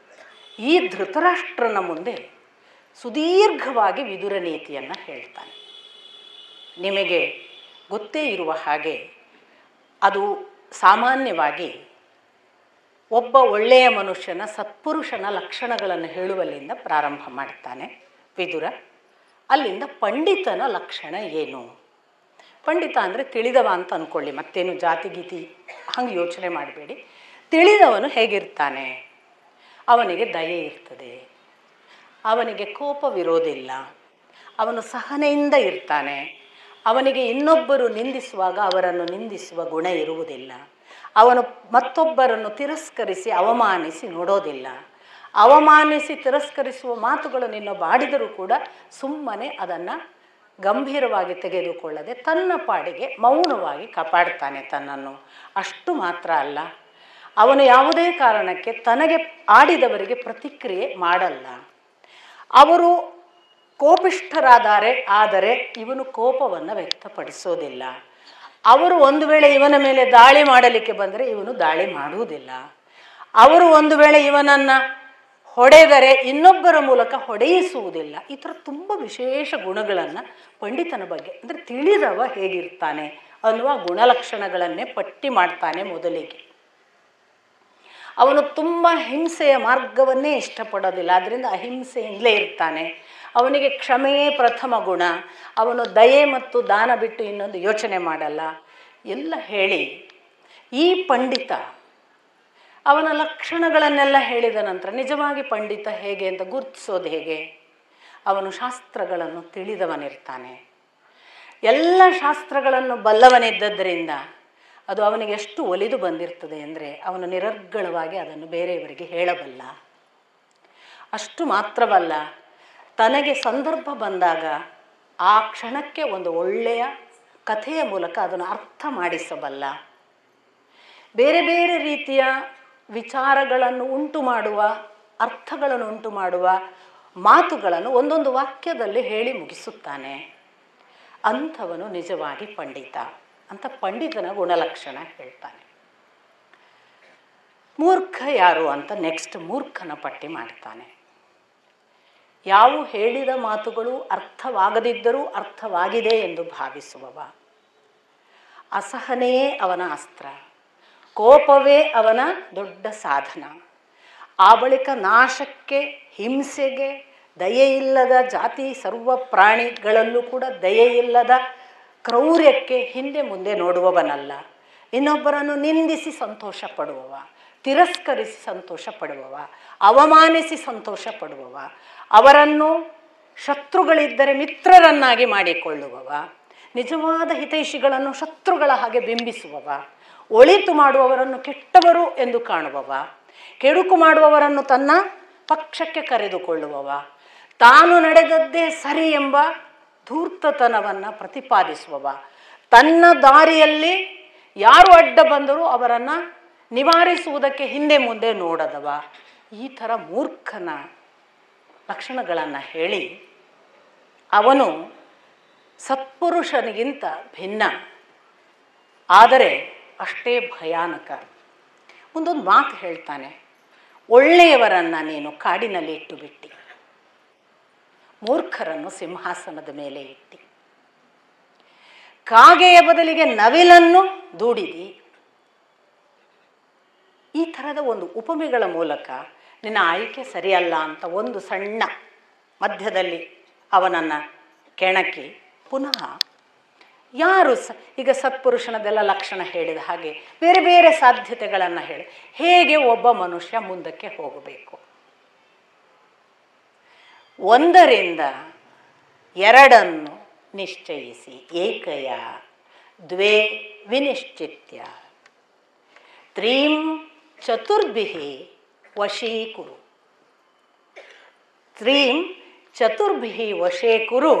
ಈ ಧೃತರಾಷ್ಟ್ರನ ಮುಂದೆ ಸುದೀರ್ಘವಾಗಿ ವಿದುರ ನೀತಿಯನ್ನು ಹೇಳ್ತಾನೆ. ನಿಮಗೆ ಗೊತ್ತೇ ಇರುವ ಹಾಗೆ ಅದು ಸಾಮಾನ್ಯವಾಗಿ ಒಬ್ಬ ಒಳ್ಳೆಯ ಮನುಷ್ಯನ ಸತ್ಪುರುಷನ ಲಕ್ಷಣಗಳನ್ನು ಹೇಳುವಲ್ಲಿಂದ ಪ್ರಾರಂಭ ಮಾಡ್ತಾನೆ ವಿದುರ. ಅಲ್ಲಿಂದ ಪಂಡಿತನ ಲಕ್ಷಣ ಏನು? ಪಂಡಿತ ಅಂದರೆ ತಿಳಿದವ ಅಂತ ಅಂದ್ಕೊಳ್ಳಿ, ಮತ್ತೇನು ಜಾತಿ ಗೀತಿ ಹಂಗೆ ಯೋಚನೆ ಮಾಡಬೇಡಿ. ತಿಳಿದವನು ಹೇಗಿರ್ತಾನೆ? ಅವನಿಗೆ ದಯೆ ಇರ್ತದೆ, ಅವನಿಗೆ ಕೋಪವಿರೋದಿಲ್ಲ, ಅವನು ಸಹನೆಯಿಂದ ಇರ್ತಾನೆ, ಅವನಿಗೆ ಇನ್ನೊಬ್ಬರು ನಿಂದಿಸುವಾಗ ಅವರನ್ನು ನಿಂದಿಸುವ ಗುಣ ಇರುವುದಿಲ್ಲ, ಅವನು ಮತ್ತೊಬ್ಬರನ್ನು ತಿರಸ್ಕರಿಸಿ ಅವಮಾನಿಸಿ ನೋಡೋದಿಲ್ಲ, ಅವಮಾನಿಸಿ ತಿರಸ್ಕರಿಸುವ ಮಾತುಗಳನ್ನು ಇನ್ನೊಬ್ಬ ಆಡಿದರೂ ಕೂಡ ಸುಮ್ಮನೆ ಅದನ್ನು ಗಂಭೀರವಾಗಿ ತೆಗೆದುಕೊಳ್ಳದೆ ತನ್ನ ಪಾಡಿಗೆ ಮೌನವಾಗಿ ಕಾಪಾಡ್ತಾನೆ ತನ್ನನ್ನು. ಅಷ್ಟು ಮಾತ್ರ ಅಲ್ಲ, ಅವನು ಯಾವುದೇ ಕಾರಣಕ್ಕೆ ತನಗೆ ಆಡಿದವರಿಗೆ ಪ್ರತಿಕ್ರಿಯೆ ಮಾಡಲ್ಲ. ಅವರು ಕೋಪಿಷ್ಠರಾದರೆ ಇವನು ಕೋಪವನ್ನು ವ್ಯಕ್ತಪಡಿಸೋದಿಲ್ಲ. ಅವರು ಒಂದು ವೇಳೆ ಇವನ ಮೇಲೆ ದಾಳಿ ಮಾಡಲಿಕ್ಕೆ ಬಂದರೆ ಇವನು ದಾಳಿ ಮಾಡುವುದಿಲ್ಲ. ಅವರು ಒಂದು ವೇಳೆ ಇವನನ್ನು ಹೊಡೆದರೆ ಇನ್ನೊಬ್ಬರ ಮೂಲಕ ಹೊಡೆಯಿಸುವುದಿಲ್ಲ. ಈ ಥರ ತುಂಬ ವಿಶೇಷ ಗುಣಗಳನ್ನು ಪಂಡಿತನ ಬಗ್ಗೆ, ಅಂದರೆ ತಿಳಿದವ ಹೇಗಿರ್ತಾನೆ ಅನ್ನುವ ಗುಣಲಕ್ಷಣಗಳನ್ನೇ ಪಟ್ಟಿ ಮಾಡ್ತಾನೆ ಮೊದಲಿಗೆ. ಅವನು ತುಂಬ ಹಿಂಸೆಯ ಮಾರ್ಗವನ್ನೇ ಇಷ್ಟಪಡೋದಿಲ್ಲ, ಆದ್ದರಿಂದ ಅಹಿಂಸೆಯಿಂದಲೇ ಇರ್ತಾನೆ. ಅವನಿಗೆ ಕ್ಷಮೆಯೇ ಪ್ರಥಮ ಗುಣ, ಅವನು ದಯೆ ಮತ್ತು ದಾನ ಬಿಟ್ಟು ಇನ್ನೊಂದು ಯೋಚನೆ ಮಾಡಲ್ಲ ಎಲ್ಲ ಹೇಳಿ ಈ ಪಂಡಿತ ಅವನ ಲಕ್ಷಣಗಳನ್ನೆಲ್ಲ ಹೇಳಿದ ನಂತರ ನಿಜವಾಗಿ ಪಂಡಿತ ಹೇಗೆ ಅಂತ ಗುರುತಿಸೋದು ಹೇಗೆ? ಅವನು ಶಾಸ್ತ್ರಗಳನ್ನು ತಿಳಿದವನಿರ್ತಾನೆ, ಎಲ್ಲ ಶಾಸ್ತ್ರಗಳನ್ನು ಬಲ್ಲವನಿದ್ದದ್ದರಿಂದ ಅದು ಅವನಿಗೆ ಎಷ್ಟು ಒಲಿದು ಬಂದಿರ್ತದೆ ಅಂದರೆ ಅವನು ನಿರರ್ಗಳವಾಗಿ ಅದನ್ನು ಬೇರೆಯವರಿಗೆ ಹೇಳಬಲ್ಲ. ಅಷ್ಟು ಮಾತ್ರವಲ್ಲ, ತನಗೆ ಸಂದರ್ಭ ಬಂದಾಗ ಆ ಕ್ಷಣಕ್ಕೆ ಒಂದು ಒಳ್ಳೆಯ ಕಥೆಯ ಮೂಲಕ ಅದನ್ನು ಅರ್ಥ ಮಾಡಿಸಬಲ್ಲ. ಬೇರೆ ಬೇರೆ ರೀತಿಯ ವಿಚಾರಗಳನ್ನು ಉಂಟು ಮಾಡುವ, ಅರ್ಥಗಳನ್ನು ಉಂಟು ಮಾಡುವ ಮಾತುಗಳನ್ನು ಒಂದೊಂದು ವಾಕ್ಯದಲ್ಲಿ ಹೇಳಿ ಮುಗಿಸುತ್ತಾನೆ. ಅಂಥವನು ನಿಜವಾಗಿ ಪಂಡಿತ ಅಂತ ಪಂಡಿತನ ಗುಣಲಕ್ಷಣ ಹೇಳ್ತಾನೆ. ಮೂರ್ಖ ಯಾರು ಅಂತ ನೆಕ್ಸ್ಟ್ ಮೂರ್ಖನ ಪಟ್ಟಿ ಮಾಡ್ತಾನೆ. ಯಾವ ಹೇಳಿದ ಮಾತುಗಳು ಅರ್ಥವಾಗದಿದ್ದರೂ ಅರ್ಥವಾಗಿದೆ ಎಂದು ಭಾವಿಸುವವ, ಅಸಹನೆಯೇ ಅವನ ಅಸ್ತ್ರ, ಕೋಪವೇ ಅವನ ದೊಡ್ಡ ಸಾಧನ. ಆ ಬಳಿಕ ನಾಶಕ್ಕೆ, ಹಿಂಸೆಗೆ, ದಯೆಯಿಲ್ಲದ ಜಾತಿ ಸರ್ವ ಪ್ರಾಣಿಗಳಲ್ಲೂ ಕೂಡ ದಯೆಯಿಲ್ಲದ ಕ್ರೌರ್ಯಕ್ಕೆ ಹಿಂದೆ ಮುಂದೆ ನೋಡುವವನಲ್ಲ. ಇನ್ನೊಬ್ಬರನ್ನು ನಿಂದಿಸಿ ಸಂತೋಷ ಪಡುವವ, ತಿರಸ್ಕರಿಸಿ ಸಂತೋಷ ಪಡುವವ, ಅವಮಾನಿಸಿ ಸಂತೋಷ ಪಡುವವ, ಅವರನ್ನು ಶತ್ರುಗಳಿದ್ದರೆ ಮಿತ್ರರನ್ನಾಗಿ ಮಾಡಿಕೊಳ್ಳುವವ, ನಿಜವಾದ ಹಿತೈಷಿಗಳನ್ನು ಶತ್ರುಗಳ ಹಾಗೆ ಬಿಂಬಿಸುವವ, ಒಳಿತು ಮಾಡುವವರನ್ನು ಕೆಟ್ಟವರು ಎಂದು ಕಾಣುವವ, ಕೆಡುಕು ಮಾಡುವವರನ್ನು ತನ್ನ ಪಕ್ಷಕ್ಕೆ ಕರೆದುಕೊಳ್ಳುವವ, ತಾನು ನಡೆದದ್ದೇ ಸರಿ ಎಂಬ ಧೂರ್ತತನವನ್ನು ಪ್ರತಿಪಾದಿಸುವವ, ತನ್ನ ದಾರಿಯಲ್ಲಿ ಯಾರು ಅಡ್ಡ ಬಂದರೂ ಅವರನ್ನು ನಿವಾರಿಸುವುದಕ್ಕೆ ಹಿಂದೆ ಮುಂದೆ ನೋಡದವ. ಈ ಥರ ಮೂರ್ಖನ ಲಕ್ಷಣಗಳನ್ನು ಹೇಳಿ ಅವನು ಸತ್ಪುರುಷನಿಗಿಂತ ಭಿನ್ನ, ಆದರೆ ಅಷ್ಟೇ ಭಯಾನಕ. ಒಂದೊಂದು ಮಾತು ಹೇಳ್ತಾನೆ, ಒಳ್ಳೆಯವರನ್ನು ನೀನು ಕಾಡಿನಲ್ಲಿ ಇಟ್ಟು ಬಿಟ್ಟಿ, ಮೂರ್ಖರನ್ನು ಸಿಂಹಾಸನದ ಮೇಲೆ ಇಟ್ಟಿ, ಕಾಗೆಯ ಬದಲಿಗೆ ನವಿಲನ್ನು ದೂಡಿದಿ. ಈ ಥರದ ಒಂದು ಉಪಮೆಗಳ ಮೂಲಕ ನಿನ್ನ ಆಯ್ಕೆ ಸರಿಯಲ್ಲ ಅಂತ ಒಂದು ಸಣ್ಣ ಮಧ್ಯದಲ್ಲಿ ಅವನನ್ನು ಕೆಣಕಿ ಪುನಃ ಯಾರು ಈಗ ಸತ್ಪುರುಷನದೆಲ್ಲ ಲಕ್ಷಣ ಹೇಳಿದ ಹಾಗೆ ಬೇರೆ ಬೇರೆ ಸಾಧ್ಯತೆಗಳನ್ನು ಹೇಳಿ ಹೇಗೆ ಒಬ್ಬ ಮನುಷ್ಯ ಮುಂದಕ್ಕೆ ಹೋಗಬೇಕು, 1ರಿಂದ 2 ನಿಶ್ಚಯಿಸಿ, ಏಕಯ 2 ವಿನಿಶ್ಚಿತ್ಯ 3 ಚತುರ್ಭಿಃ ವಶೀಕುರು. ತ್ರೀಂ ಚತುರ್ಭಿ ವಶೇ ಕುರು.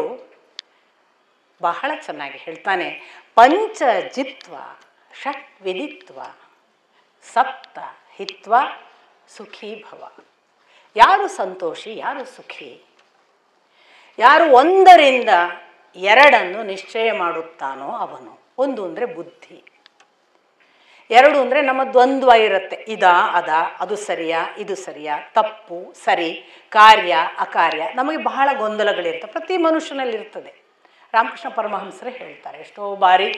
ಬಹಳ ಚೆನ್ನಾಗಿ ಹೇಳ್ತಾನೆ. ಪಂಚ ಜಿತ್ವ ಷಟ್ ವಿದಿತ್ವ ಸಪ್ತ ಹಿತ್ವ ಸುಖೀ ಭವ. ಯಾರು ಸಂತೋಷಿ, ಯಾರು ಸುಖಿ, ಯಾರು ಒಂದರಿಂದ ಎರಡನ್ನು ನಿಶ್ಚಯ ಮಾಡುತ್ತಾನೋ ಅವನು. ಒಂದು ಅಂದರೆ ಬುದ್ಧಿ, ಎರಡು ಅಂದರೆ ನಮ್ಮ ದ್ವಂದ್ವ ಇರುತ್ತೆ. ಇದಾ ಅದಾ, ಅದು ಸರಿಯಾ ಇದು ಸರಿಯಾ, ತಪ್ಪು ಸರಿ, ಕಾರ್ಯ ಅಕಾರ್ಯ, ನಮಗೆ ಬಹಳ ಗೊಂದಲಗಳಿರ್ತವೆ, ಪ್ರತಿ ಮನುಷ್ಯನಲ್ಲಿರ್ತದೆ. ರಾಮಕೃಷ್ಣ ಪರಮಹಂಸರೇ ಹೇಳ್ತಾರೆ, ಎಷ್ಟೋ ಬಾರಿ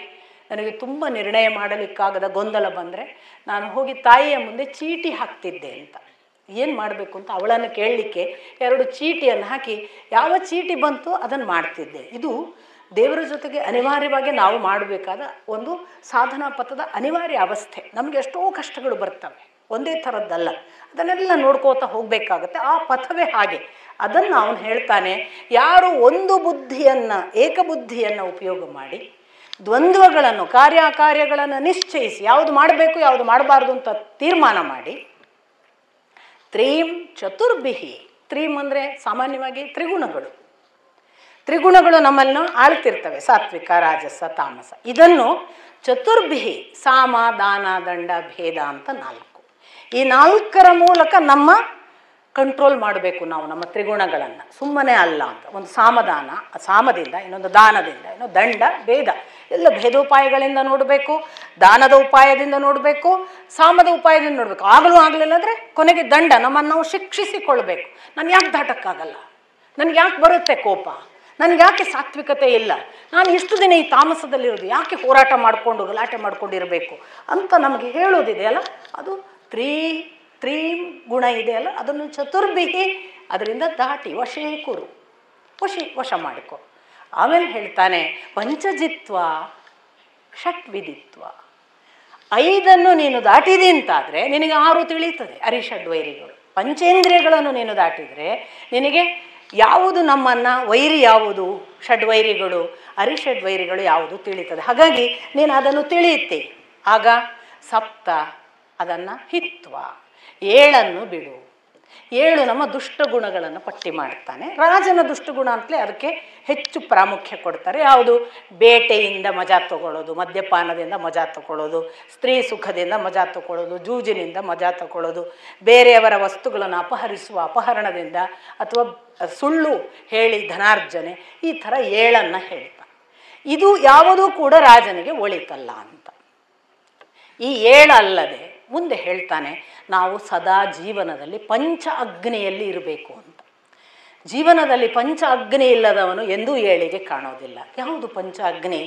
ನನಗೆ ತುಂಬ ನಿರ್ಣಯ ಮಾಡಲಿಕ್ಕಾಗದ ಗೊಂದಲ ಬಂದರೆ ನಾನು ಹೋಗಿ ತಾಯಿಯ ಮುಂದೆ ಚೀಟಿ ಹಾಕ್ತಿದ್ದೆ ಅಂತ. ಏನು ಮಾಡಬೇಕು ಅಂತ ಅವಳನ್ನು ಕೇಳಲಿಕ್ಕೆ 2 ಚೀಟಿಯನ್ನು ಹಾಕಿ ಯಾವ ಚೀಟಿ ಬಂತು ಅದನ್ನು ಮಾಡ್ತಿದ್ದೆ. ಇದು ದೇವರ ಜೊತೆಗೆ ಅನಿವಾರ್ಯವಾಗಿ ನಾವು ಮಾಡಬೇಕಾದ ಒಂದು ಸಾಧನಾ ಪಥದ ಅನಿವಾರ್ಯ ಅವಸ್ಥೆ. ನಮಗೆ ಎಷ್ಟೋ ಕಷ್ಟಗಳು ಬರ್ತವೆ, ಒಂದೇ ಥರದ್ದಲ್ಲ, ಅದನ್ನೆಲ್ಲ ನೋಡ್ಕೋತಾ ಹೋಗಬೇಕಾಗತ್ತೆ. ಆ ಪಥವೇ ಹಾಗೆ. ಅದನ್ನು ಅವನು ಹೇಳ್ತಾನೆ, ಯಾರು ಒಂದು ಬುದ್ಧಿಯನ್ನು, ಏಕಬುದ್ಧಿಯನ್ನು ಉಪಯೋಗ ಮಾಡಿ ದ್ವಂದ್ವಗಳನ್ನು, ಕಾರ್ಯಕಾರ್ಯಗಳನ್ನು ನಿಶ್ಚಯಿಸಿ ಯಾವುದು ಮಾಡಬೇಕು ಯಾವುದು ಮಾಡಬಾರ್ದು ಅಂತ ತೀರ್ಮಾನ ಮಾಡಿ, ತ್ರೀಂ ಚತುರ್ಭಿಹಿ. ತ್ರೀಂ ಅಂದರೆ ಸಾಮಾನ್ಯವಾಗಿ ತ್ರಿಗುಣಗಳು. ತ್ರಿಗುಣಗಳು ನಮ್ಮನ್ನು ಆಳ್ತಿರ್ತವೆ, ಸಾತ್ವಿಕ ರಾಜಸ ತಾಮಸ. ಇದನ್ನು ಚತುರ್ಭಿಹಿ, ಸಾಮ ದಾನ ದಂಡ ಭೇದ ಅಂತ 4. ಈ 4ರ ಮೂಲಕ ನಮ್ಮ ಕಂಟ್ರೋಲ್ ಮಾಡಬೇಕು ನಾವು ನಮ್ಮ ತ್ರಿಗುಣಗಳನ್ನು, ಸುಮ್ಮನೆ ಅಲ್ಲ ಅಂತ. ಒಂದು ಸಾಮದಾನ, ಸಾಮದಿಂದ, ಇನ್ನೊಂದು ದಾನದಿಂದ, ಇನ್ನೊಂದು ದಂಡ ಭೇದ, ಎಲ್ಲ ಭೇದೋಪಾಯಗಳಿಂದ ನೋಡಬೇಕು, ದಾನದ ಉಪಾಯದಿಂದ ನೋಡಬೇಕು, ಸಾಮದ ಉಪಾಯದಿಂದ ನೋಡಬೇಕು. ಆಗಲೂ ಆಗಲಿಲ್ಲ ಅಂದರೆ ಕೊನೆಗೆ ದಂಡ, ನಮ್ಮನ್ನು ನಾವು ಶಿಕ್ಷಿಸಿಕೊಳ್ಬೇಕು. ನಾನು ಯಾಕೆ ದಾಟಕ್ಕಾಗಲ್ಲ, ನನಗೆ ಯಾಕೆ ಬರುತ್ತೆ ಕೋಪ, ನನಗೆ ಯಾಕೆ ಸಾತ್ವಿಕತೆ ಇಲ್ಲ, ನಾನು ಇಷ್ಟು ದಿನ ಈ ತಾಮಸದಲ್ಲಿರೋದು, ಯಾಕೆ ಹೋರಾಟ ಮಾಡಿಕೊಂಡು ಗಲಾಟೆ ಮಾಡ್ಕೊಂಡಿರಬೇಕು ಅಂತ ನಮಗೆ ಹೇಳೋದಿದೆಯಲ್ಲ, ಅದು ತ್ರೀಂ ಗುಣ ಇದೆಯಲ್ಲ, ಅದನ್ನು ಚತುರ್ಭಿಹಿ, ಅದರಿಂದ ದಾಟಿ ವಶೇ ಕುರು, ವಶ ಮಾಡಿಕೊ. ಆಮೇಲೆ ಹೇಳ್ತಾನೆ, ಪಂಚಜಿತ್ವ ಷಟ್ ವಿದಿತ್ವ. 5 ನೀನು ದಾಟಿದಿ ಅಂತಾದರೆ ನಿನಗೆ 6 ತಿಳಿಯುತ್ತದೆ. ಅರಿಷಡ್ವೈರಿಗಳು, ಪಂಚೇಂದ್ರಿಯಗಳನ್ನು ನೀನು ದಾಟಿದರೆ ನಿನಗೆ ಯಾವುದು ನಮ್ಮನ್ನು, ವೈರಿ ಯಾವುದು, ಷಡ್ವೈರಿಗಳು, ಅರಿಷಡ್ವೈರಿಗಳು ಯಾವುದು ತಿಳಿಯುತ್ತದೆ. ಹಾಗಾಗಿ ನೀನು ಅದನ್ನು ತಿಳಿಯುತ್ತೆ. ಆಗ ಸಪ್ತ, ಅದನ್ನು ಹಿತ್ವ, 7 ಬಿಡು. 7 ನಮ್ಮ ದುಷ್ಟಗುಣಗಳನ್ನು ಪಟ್ಟಿ ಮಾಡ್ತಾನೆ. ರಾಜನ ದುಷ್ಟಗುಣ ಅಂತಲೇ ಅದಕ್ಕೆ ಹೆಚ್ಚು ಪ್ರಾಮುಖ್ಯ ಕೊಡ್ತಾರೆ. ಯಾವುದು? ಬೇಟೆಯಿಂದ ಮಜಾ ತಗೊಳ್ಳೋದು, ಮದ್ಯಪಾನದಿಂದ ಮಜಾ ತಗೊಳ್ಳೋದು, ಸ್ತ್ರೀ ಸುಖದಿಂದ ಮಜಾ ತಗೊಳ್ಳೋದು, ಜೂಜಿನಿಂದ ಮಜಾ ತಗೊಳ್ಳೋದು, ಬೇರೆಯವರ ವಸ್ತುಗಳನ್ನು ಅಪಹರಿಸುವ ಅಪಹರಣದಿಂದ, ಅಥವಾ ಸುಳ್ಳು ಹೇಳಿ ಧನಾರ್ಜನೆ, ಈ ಥರ 7 ಹೇಳ್ತಾನೆ. ಇದು ಯಾವುದೂ ಕೂಡ ರಾಜನಿಗೆ ಒಳಿತಲ್ಲ ಅಂತ. ಈ 7 ಅಲ್ಲದೆ ಮುಂದೆ ಹೇಳ್ತಾನೆ, ನಾವು ಸದಾ ಜೀವನದಲ್ಲಿ ಪಂಚ ಅಗ್ನಿಯಲ್ಲಿ ಇರಬೇಕು ಅಂತ. ಜೀವನದಲ್ಲಿ ಪಂಚ ಅಗ್ನಿ ಇಲ್ಲದವನು ಎಂದೂ ಏಳಿಗೆ ಕಾಣೋದಿಲ್ಲ. ಯಾವುದು ಪಂಚ ಅಗ್ನಿ?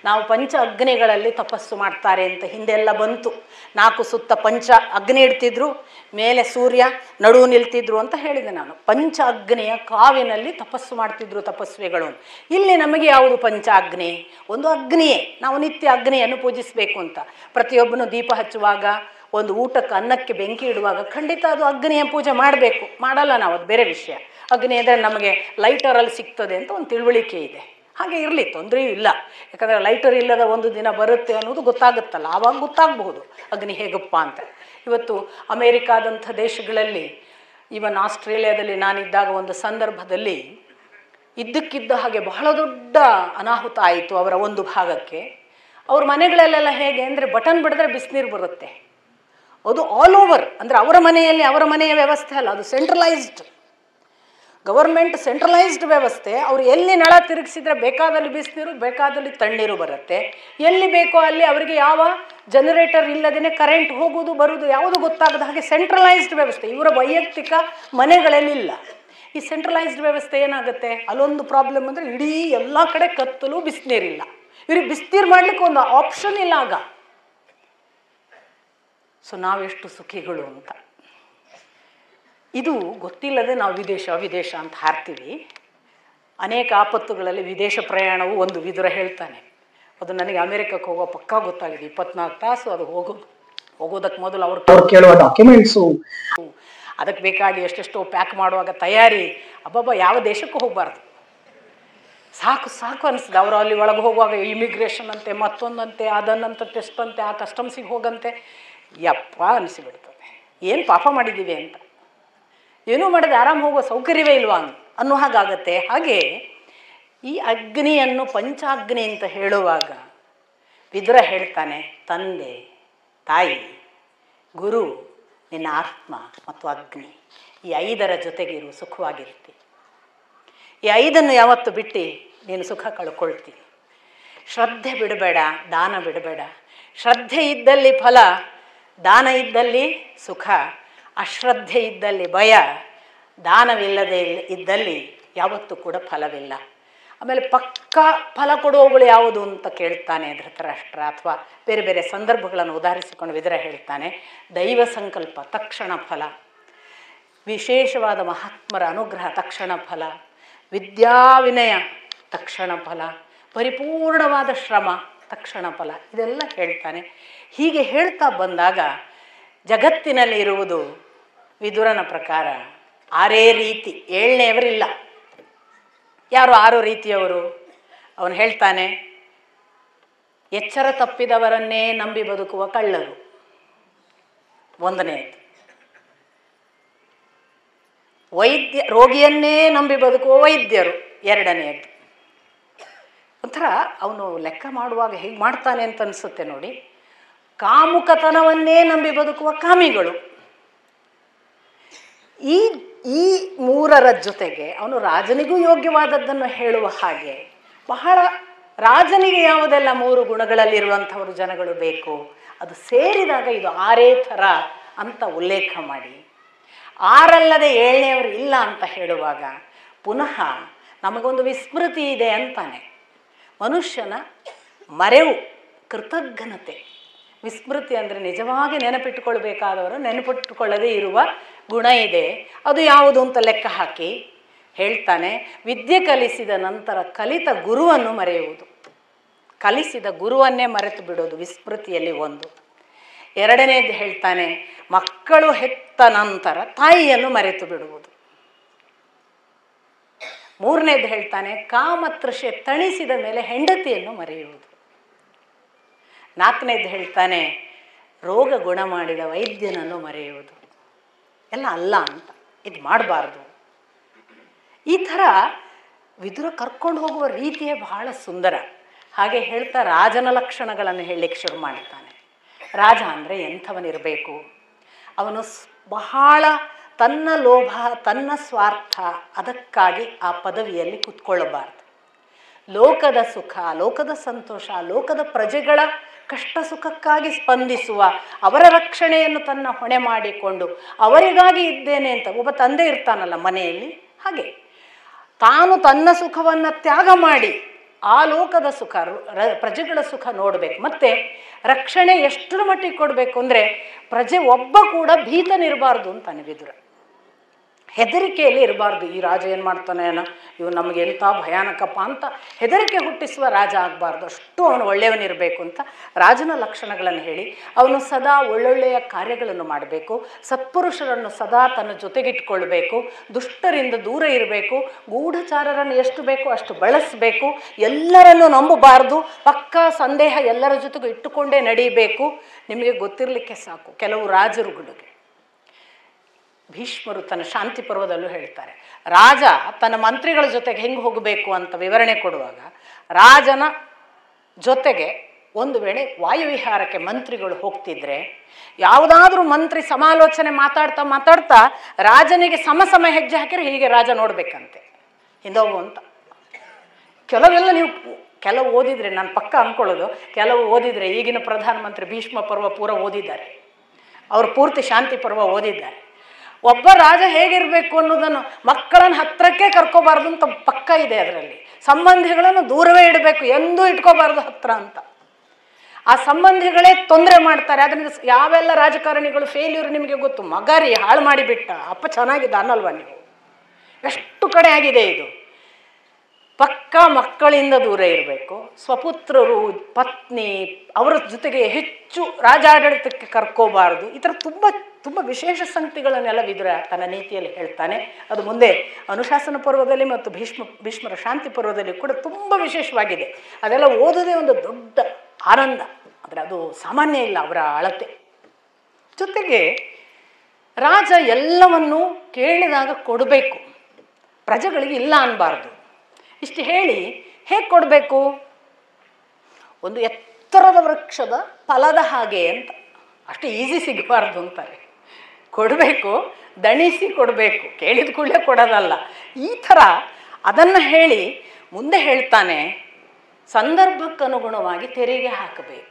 ನಾವು ಪಂಚ ಅಗ್ನಿಗಳಲ್ಲಿ ತಪಸ್ಸು ಮಾಡ್ತಾರೆ ಅಂತ ಹಿಂದೆಲ್ಲ ಬಂತು. 4 ಸುತ್ತ ಪಂಚ ಅಗ್ನಿ ಇಡ್ತಿದ್ರು, ಮೇಲೆ ಸೂರ್ಯ, ನಡುವು ನಿಲ್ತಿದ್ರು ಅಂತ ಹೇಳಿದೆ ನಾನು. ಪಂಚ ಅಗ್ನಿಯ ಕಾವಿನಲ್ಲಿ ತಪಸ್ಸು ಮಾಡ್ತಿದ್ರು ತಪಸ್ವಿಗಳು. ಇಲ್ಲಿ ನಮಗೆ ಯಾವುದು ಪಂಚ ಅಗ್ನಿ? ಒಂದು ಅಗ್ನಿಯೇ. ನಾವು ನಿತ್ಯ ಅಗ್ನಿಯನ್ನು ಪೂಜಿಸಬೇಕು ಅಂತ. ಪ್ರತಿಯೊಬ್ಬನು ದೀಪ ಹಚ್ಚುವಾಗ, ಒಂದು ಊಟಕ್ಕೆ ಅನ್ನಕ್ಕೆ ಬೆಂಕಿ ಇಡುವಾಗ ಖಂಡಿತ ಅದು ಅಗ್ನಿಯ ಪೂಜೆ ಮಾಡಬೇಕು. ಮಾಡಲ್ಲ ನಾವು, ಅದು ಬೇರೆ ವಿಷಯ. ಅಗ್ನಿ ಅಂದರೆ ನಮಗೆ ಲೈಟರಲ್ಲಿ ಸಿಗ್ತದೆ ಅಂತ ಒಂದು ತಿಳುವಳಿಕೆ ಇದೆ. ಹಾಗೆ ಇರಲಿ, ತೊಂದರೆಯೂ ಇಲ್ಲ. ಯಾಕಂದರೆ ಲೈಟರ್ ಇಲ್ಲದ ಒಂದು ದಿನ ಬರುತ್ತೆ ಅನ್ನೋದು ಗೊತ್ತಾಗುತ್ತಲ್ಲ, ಆವಾಗ ಗೊತ್ತಾಗಬಹುದು ಅಗ್ನಿ ಹೇಗಪ್ಪ ಅಂತ. ಇವತ್ತು ಅಮೇರಿಕಾದಂಥ ದೇಶಗಳಲ್ಲಿ, ಇವನ್ ಆಸ್ಟ್ರೇಲಿಯಾದಲ್ಲಿ ನಾನಿದ್ದಾಗ ಒಂದು ಸಂದರ್ಭದಲ್ಲಿ ಇದ್ದಕ್ಕಿದ್ದ ಹಾಗೆ ಬಹಳ ದೊಡ್ಡ ಅನಾಹುತ ಆಯಿತು ಅವರ ಒಂದು ಭಾಗಕ್ಕೆ. ಅವ್ರ ಮನೆಗಳಲ್ಲೆಲ್ಲ ಹೇಗೆ ಅಂದರೆ, ಬಟನ್ ಬಿಡಿದ್ರೆ ಬಿಸಿನೀರು ಬರುತ್ತೆ. ಅದು ಆಲ್ ಓವರ್, ಅಂದರೆ ಅವರ ಮನೆಯಲ್ಲಿ ಅವರ ಮನೆಯ ವ್ಯವಸ್ಥೆ ಅಲ್ಲ, ಅದು ಸೆಂಟ್ರಲೈಸ್ಡ್, ಗವರ್ಮೆಂಟ್ ಸೆಂಟ್ರಲೈಸ್ಡ್ ವ್ಯವಸ್ಥೆ. ಅವರು ಎಲ್ಲಿ ನಳ ತಿರುಗಿಸಿದ್ರೆ ಬೇಕಾದಲ್ಲಿ ಬಿಸಿನೀರು, ಬೇಕಾದಲ್ಲಿ ತಣ್ಣೀರು ಬರುತ್ತೆ. ಎಲ್ಲಿ ಬೇಕೋ ಅಲ್ಲಿ ಅವರಿಗೆ ಯಾವ ಜನರೇಟರ್ ಇಲ್ಲದೇ ಕರೆಂಟ್ ಹೋಗೋದು ಬರೋದು ಯಾವುದು ಗೊತ್ತಾಗದ ಹಾಗೆ ಸೆಂಟ್ರಲೈಸ್ಡ್ ವ್ಯವಸ್ಥೆ. ಇವರ ವೈಯಕ್ತಿಕ ಮನೆಗಳಲ್ಲಿಲ್ಲ. ಈ ಸೆಂಟ್ರಲೈಸ್ಡ್ ವ್ಯವಸ್ಥೆ ಏನಾಗುತ್ತೆ, ಅಲ್ಲೊಂದು ಪ್ರಾಬ್ಲಮ್ ಅಂದರೆ ಇಡೀ ಎಲ್ಲ ಕಡೆ ಕತ್ತಲು, ಬಿಸಿನೀರಿಲ್ಲ. ಇವ್ರಿಗೆ ಬಿಸಿನೀರು ಮಾಡಲಿಕ್ಕೆ ಒಂದು ಆಪ್ಷನ್ ಇಲ್ಲ ಆಗ. ಸೊ ನಾವೆಷ್ಟು ಸುಖಿಗಳು ಅಂತ. ಇದು ಗೊತ್ತಿಲ್ಲದೆ ನಾವು ವಿದೇಶ ಅಂತ ಹಾರ್ತೀವಿ. ಅನೇಕ ಆಪತ್ತುಗಳಲ್ಲಿ ವಿದೇಶ ಪ್ರಯಾಣವು ಒಂದು. ವಿದುರ ಹೇಳ್ತಾನೆ, ಅದು ನನಗೆ ಅಮೆರಿಕಕ್ಕೆ ಹೋಗೋ ಪಕ್ಕಾ ಗೊತ್ತಾಗಿದೆ. 24 ತಾಸು ಅದು ಹೋಗೋದಕ್ಕೆ ಮೊದಲು ಅವ್ರು ಕೇಳುವ ಡಾಕ್ಯುಮೆಂಟ್ಸು, ಅದಕ್ಕೆ ಬೇಕಾಗಿ ಎಷ್ಟೆಷ್ಟೋ ಪ್ಯಾಕ್ ಮಾಡುವಾಗ ತಯಾರಿ, ಅಬ್ಬಬ್ಬ ಯಾವ ದೇಶಕ್ಕೂ ಹೋಗಬಾರ್ದು. ಸಾಕು ಅನಿಸ್ತದೆ. ಅವರು ಅಲ್ಲಿ ಒಳಗೆ ಹೋಗುವಾಗ ಇಮಿಗ್ರೇಷನ್ ಅಂತೆ, ಮತ್ತೊಂದಂತೆ, ಅದನ್ನಂತ ಟೆಸ್ಟ್ ಅಂತೆ, ಆ ಕಸ್ಟಮ್ಸಿಗೆ ಹೋಗಂತೆ. ಯಪ್ಪ ಅನಿಸಿಬಿಡ್ತದೆ, ಏನು ಪಾಪ ಮಾಡಿದ್ದೀವಿ ಅಂತ. ಏನೂ ಮಾಡದೆ ಆರಾಮ್ ಹೋಗುವ ಸೌಕರ್ಯವೇ ಇಲ್ವಾ ಅನ್ನೋ ಹಾಗಾಗತ್ತೆ. ಹಾಗೆ ಈ ಅಗ್ನಿಯನ್ನು ಪಂಚಾಗ್ನಿ ಅಂತ ಹೇಳುವಾಗ ವಿದುರ ಹೇಳ್ತಾನೆ, ತಂದೆ, ತಾಯಿ, ಗುರು, ನಿನ್ನ ಆತ್ಮ ಮತ್ತು ಅಗ್ನಿ, ಈ 5ರ ಜೊತೆಗಿರು, ಸುಖವಾಗಿರ್ತಿ. ಈ 5ನ್ನು ಯಾವತ್ತು ಬಿಟ್ಟು ನೀನು ಸುಖ ಕಳ್ಕೊಳ್ತಿ. ಶ್ರದ್ಧೆ ಬಿಡಬೇಡ, ದಾನ ಬಿಡಬೇಡ. ಶ್ರದ್ಧೆ ಇದ್ದಲ್ಲಿ ಫಲ, ದಾನ ಇದ್ದಲ್ಲಿ ಸುಖ. ಅಶ್ರದ್ಧೆ ಇದ್ದಲ್ಲಿ ಭಯ, ದಾನವಿಲ್ಲದೆ ಇದ್ದಲ್ಲಿ ಯಾವತ್ತೂ ಕೂಡ ಫಲವಿಲ್ಲ. ಆಮೇಲೆ ಪಕ್ಕಾ ಫಲ ಕೊಡುವವುಗಳು ಯಾವುದು ಅಂತ ಕೇಳ್ತಾನೆ ಧೃತರಾಷ್ಟ್ರ, ಅಥವಾ ಬೇರೆ ಬೇರೆ ಸಂದರ್ಭಗಳನ್ನು ಉದಾಹರಿಸಿಕೊಂಡು ವಿದುರ ಹೇಳ್ತಾನೆ. ದೈವ ಸಂಕಲ್ಪ ತಕ್ಷಣ ಫಲ, ವಿಶೇಷವಾದ ಮಹಾತ್ಮರ ಅನುಗ್ರಹ ತಕ್ಷಣ ಫಲ, ವಿದ್ಯಾವಿನಯ ತಕ್ಷಣ ಫಲ, ಪರಿಪೂರ್ಣವಾದ ಶ್ರಮ ತಕ್ಷಣ ಫಲ, ಇದೆಲ್ಲ ಹೇಳ್ತಾನೆ. ಹೀಗೆ ಹೇಳ್ತಾ ಬಂದಾಗ ಜಗತ್ತಿನಲ್ಲಿ ಇರುವುದು ವಿದುರನ ಪ್ರಕಾರ 6 ರೀತಿ, 7ನೇಯವರಿಲ್ಲ. ಯಾರು 6 ರೀತಿಯವರು? ಅವನು ಹೇಳ್ತಾನೆ, ಎಚ್ಚರ ತಪ್ಪಿದವರನ್ನೇ ನಂಬಿ ಬದುಕುವ ಕಳ್ಳರು 1ನೇದು. ರೋಗಿಯನ್ನೇ ನಂಬಿ ಬದುಕುವ ವೈದ್ಯರು 2ನೇದು. ಒಂಥರ ಅವನು ಲೆಕ್ಕ ಮಾಡುವಾಗ ಹೇಗೆ ಮಾಡ್ತಾನೆ ಅಂತ ಅನಿಸುತ್ತೆ ನೋಡಿ. ಕಾಮುಕತನವನ್ನೇ ನಂಬಿ ಬದುಕುವ ಕಾಮಿಗಳು. ಈ 3ರ ಜೊತೆಗೆ ಅವನು ರಾಜನಿಗೂ ಯೋಗ್ಯವಾದದ್ದನ್ನು ಹೇಳುವ ಹಾಗೆ, ಬಹಳ ರಾಜನಿಗೆ ಯಾವುದೆಲ್ಲ 3 ಗುಣಗಳಲ್ಲಿರುವಂಥವರು ಜನಗಳು ಬೇಕು, ಅದು ಸೇರಿದಾಗ ಇದು 6 ಥರ ಅಂತ ಉಲ್ಲೇಖ ಮಾಡಿ, 6ಅಲ್ಲದೆ 7ನೇವರು ಇಲ್ಲ ಅಂತ ಹೇಳುವಾಗ ಪುನಃ ನಮಗೊಂದು ವಿಸ್ಮೃತಿ ಇದೆ ಅಂತಾನೆ. ಮನುಷ್ಯನ ಮರೆವು, ಕೃತಜ್ಞತೆ. ವಿಸ್ಮೃತಿ ಅಂದರೆ ನಿಜವಾಗಿ ನೆನಪಿಟ್ಟುಕೊಳ್ಬೇಕಾದವರು ನೆನಪಿಟ್ಟುಕೊಳ್ಳದೇ ಇರುವ ಗುಣ ಇದೆ. ಅದು ಯಾವುದು ಅಂತ ಲೆಕ್ಕ ಹಾಕಿ ಹೇಳ್ತಾನೆ, ವಿದ್ಯೆ ಕಲಿಸಿದ ನಂತರ ಕಲಿತ ಗುರುವನ್ನು ಮರೆಯುವುದು. ಕಲಿಸಿದ ಗುರುವನ್ನೇ ಮರೆತು ಬಿಡೋದು ವಿಸ್ಮೃತಿಯಲ್ಲಿ ಒಂದು. 2ನೇದು ಹೇಳ್ತಾನೆ, ಮಕ್ಕಳು ಹೆತ್ತ ನಂತರ ತಾಯಿಯನ್ನು ಮರೆತು ಬಿಡುವುದು. 3ನೇದು ಹೇಳ್ತಾನೆ, ಕಾಮತೃಷೆ ತಣಿಸಿದ ಮೇಲೆ ಹೆಂಡತಿಯನ್ನು ಮರೆಯುವುದು. 4ನೇದು ಹೇಳ್ತಾನೆ, ರೋಗ ಗುಣ ಮಾಡಿದ ವೈದ್ಯನನ್ನು ಮರೆಯುವುದು. ಎಲ್ಲ ಅಲ್ಲ ಅಂತ, ಇದು ಮಾಡಬಾರ್ದು. ಈ ಥರ ವಿದುರ ಕರ್ಕೊಂಡು ಹೋಗುವ ರೀತಿಯೇ ಬಹಳ ಸುಂದರ. ಹಾಗೆ ಹೇಳ್ತಾ ರಾಜನ ಲಕ್ಷಣಗಳನ್ನು ಹೇಳಲಿಕ್ಕೆ ಶುರು ಮಾಡ್ತಾನೆ. ರಾಜ ಅಂದರೆ ಎಂಥವನಿರಬೇಕು? ಅವನು ಬಹಳ ತನ್ನ ಲೋಭ, ತನ್ನ ಸ್ವಾರ್ಥ, ಅದಕ್ಕಾಗಿ ಆ ಪದವಿಯಲ್ಲಿ ಕೂತ್ಕೊಳ್ಳಬಾರ್ದು. ಲೋಕದ ಸುಖ, ಲೋಕದ ಸಂತೋಷ, ಲೋಕದ ಪ್ರಜೆಗಳ ಕಷ್ಟ ಸುಖಕ್ಕಾಗಿ ಸ್ಪಂದಿಸುವ, ಅವರ ರಕ್ಷಣೆಯನ್ನು ತನ್ನ ಹೊಣೆ ಮಾಡಿಕೊಂಡು ಅವರಿಗಾಗಿ ಇದ್ದೇನೆ ಅಂತ ಒಬ್ಬ ತಂದೆ ಇರ್ತಾನಲ್ಲ ಮನೆಯಲ್ಲಿ, ಹಾಗೆ ತಾನು ತನ್ನ ಸುಖವನ್ನು ತ್ಯಾಗ ಮಾಡಿ ಆ ಲೋಕದ ಸುಖ, ಪ್ರಜೆಗಳ ಸುಖ ನೋಡಬೇಕು. ಮತ್ತು ರಕ್ಷಣೆ ಎಷ್ಟರ ಮಟ್ಟಿಗೆ ಕೊಡಬೇಕು ಅಂದರೆ, ಪ್ರಜೆ ಒಬ್ಬ ಕೂಡ ಭೀತನಿರಬಾರ್ದು ಅಂತಾನೆ ವಿದುರ. ಹೆದರಿಕೆಯಲ್ಲಿ ಇರಬಾರ್ದು. ಈ ರಾಜ ಏನು ಮಾಡ್ತಾನೆ ಏನೋ, ಇವು ನಮಗೆ ಎಂಥ ಭಯಾನಕಪ್ಪ ಅಂತ ಹೆದರಿಕೆ ಹುಟ್ಟಿಸುವ ರಾಜ ಆಗಬಾರ್ದು. ಅಷ್ಟು ಅವನು ಒಳ್ಳೆಯವನಿರಬೇಕು ಅಂತ ರಾಜನ ಲಕ್ಷಣಗಳನ್ನು ಹೇಳಿ, ಅವನು ಸದಾ ಒಳ್ಳೊಳ್ಳೆಯ ಕಾರ್ಯಗಳನ್ನು ಮಾಡಬೇಕು, ಸತ್ಪುರುಷರನ್ನು ಸದಾ ತನ್ನ ಜೊತೆಗಿಟ್ಕೊಳ್ಬೇಕು, ದುಷ್ಟರಿಂದ ದೂರ ಇರಬೇಕು, ಗೂಢಚಾರರನ್ನು ಎಷ್ಟು ಬೇಕೋ ಅಷ್ಟು ಬಳಸಬೇಕು, ಎಲ್ಲರನ್ನು ನಂಬಬಾರ್ದು, ಪಕ್ಕಾ ಸಂದೇಹ ಎಲ್ಲರ ಜೊತೆಗೂ ಇಟ್ಟುಕೊಂಡೇ ನಡೀಬೇಕು. ನಿಮಗೆ ಗೊತ್ತಿರಲಿಕ್ಕೆ ಸಾಕು, ಕೆಲವು ರಾಜರುಗಳಿಗೆ ಭೀಷ್ಮರು ತನ್ನ ಶಾಂತಿ ಪರ್ವದಲ್ಲೂ ಹೇಳ್ತಾರೆ, ರಾಜ ತನ್ನ ಮಂತ್ರಿಗಳ ಜೊತೆಗೆ ಹೆಂಗೆ ಹೋಗಬೇಕು ಅಂತ ವಿವರಣೆ ಕೊಡುವಾಗ, ರಾಜನ ಜೊತೆಗೆ ಒಂದು ವೇಳೆ ವಾಯುವಿಹಾರಕ್ಕೆ ಮಂತ್ರಿಗಳು ಹೋಗ್ತಿದ್ರೆ, ಯಾವುದಾದ್ರೂ ಮಂತ್ರಿ ಸಮಾಲೋಚನೆ ಮಾತಾಡ್ತಾ ಮಾತಾಡ್ತಾ ರಾಜನಿಗೆ ಸಮ ಹೆಜ್ಜೆ ಹಾಕಿದ್ರೆ ಹೀಗೆ ರಾಜ ನೋಡ್ಬೇಕಂತೆ, ಹಿಂದೋಗು ಅಂತ. ಕೆಲವು ಓದಿದರೆ, ನಾನು ಪಕ್ಕ ಅಂದ್ಕೊಳ್ಳೋದು, ಕೆಲವು ಓದಿದರೆ ಈಗಿನ ಪ್ರಧಾನಮಂತ್ರಿ ಭೀಷ್ಮ ಪರ್ವ ಪೂರ ಓದಿದ್ದಾರೆ, ಅವರು ಪೂರ್ತಿ ಶಾಂತಿ ಪರ್ವ ಓದಿದ್ದಾರೆ. ಒಬ್ಬ ರಾಜ ಹೇಗಿರಬೇಕು ಅನ್ನೋದನ್ನು ಮಕ್ಕಳನ್ನು ಹತ್ತಿರಕ್ಕೆ ಕರ್ಕೋಬಾರ್ದು ಅಂತ ಪಕ್ಕ ಇದೆ ಅದರಲ್ಲಿ. ಸಂಬಂಧಿಗಳನ್ನು ದೂರವೇ ಇಡಬೇಕು, ಎಂದೂ ಇಟ್ಕೋಬಾರ್ದು ಹತ್ರ ಅಂತ. ಆ ಸಂಬಂಧಿಗಳೇ ತೊಂದರೆ ಮಾಡ್ತಾರೆ. ಅದರಿಂದ ಯಾವೆಲ್ಲ ರಾಜಕಾರಣಿಗಳು ಫೇಲ್ಯೂರ್ ನಿಮಗೆ ಗೊತ್ತು. ಮಗರಿ ಹಾಳು ಮಾಡಿಬಿಟ್ಟ, ಅಪ್ಪ ಚೆನ್ನಾಗಿದ್ದ ಅನ್ನಲ್ವ ನೀವು? ಎಷ್ಟು ಕಡೆ ಆಗಿದೆ ಇದು. ಪಕ್ಕ ಮಕ್ಕಳಿಂದ ದೂರ ಇರಬೇಕು, ಸ್ವಪುತ್ರರು, ಪತ್ನಿ, ಅವರ ಜೊತೆಗೆ ಹೆಚ್ಚು ರಾಜಾಡಳಿತಕ್ಕೆ ಕರ್ಕೋಬಾರ್ದು. ಈ ಥರ ತುಂಬ ತುಂಬ ವಿಶೇಷ ಸಂಗತಿಗಳನ್ನೆಲ್ಲ ವಿದುರ ತನ್ನ ನೀತಿಯಲ್ಲಿ ಹೇಳ್ತಾನೆ. ಅದು ಮುಂದೆ ಅನುಶಾಸನ ಪರ್ವದಲ್ಲಿ ಮತ್ತು ಭೀಷ್ಮರ ಶಾಂತಿ ಪರ್ವದಲ್ಲಿ ಕೂಡ ತುಂಬ ವಿಶೇಷವಾಗಿದೆ. ಅದೆಲ್ಲ ಓದೋದೇ ಒಂದು ದೊಡ್ಡ ಆನಂದ. ಆದರೆ ಅದು ಸಾಮಾನ್ಯ ಇಲ್ಲ ಅವರ ಅಳತೆ. ಜೊತೆಗೆ ರಾಜ ಎಲ್ಲವನ್ನೂ ಕೇಳಿದಾಗ ಕೊಡಬೇಕು, ಪ್ರಜೆಗಳಿಗೆ ಇಲ್ಲ ಅನ್ನಬಾರ್ದು. ಇಷ್ಟು ಹೇಳಿ ಹೇಗೆ ಕೊಡಬೇಕು? ಒಂದು ಎತ್ತರದ ವೃಕ್ಷದ ಫಲದ ಹಾಗೆ ಅಂತ, ಅಷ್ಟು ಈಸಿ ಸಿಗಬಾರ್ದು ಅಂತಾರೆ. ಕೊಡಬೇಕು, ದಣಿಸಿ ಕೊಡಬೇಕು, ಕೇಳಿದ ಕೂಡಲೇ ಕೊಡೋದಲ್ಲ. ಈ ಥರ ಅದನ್ನು ಹೇಳಿ ಮುಂದೆ ಹೇಳ್ತಾನೆ, ಸಂದರ್ಭಕ್ಕನುಗುಣವಾಗಿ ತೆರಿಗೆ ಹಾಕಬೇಕು.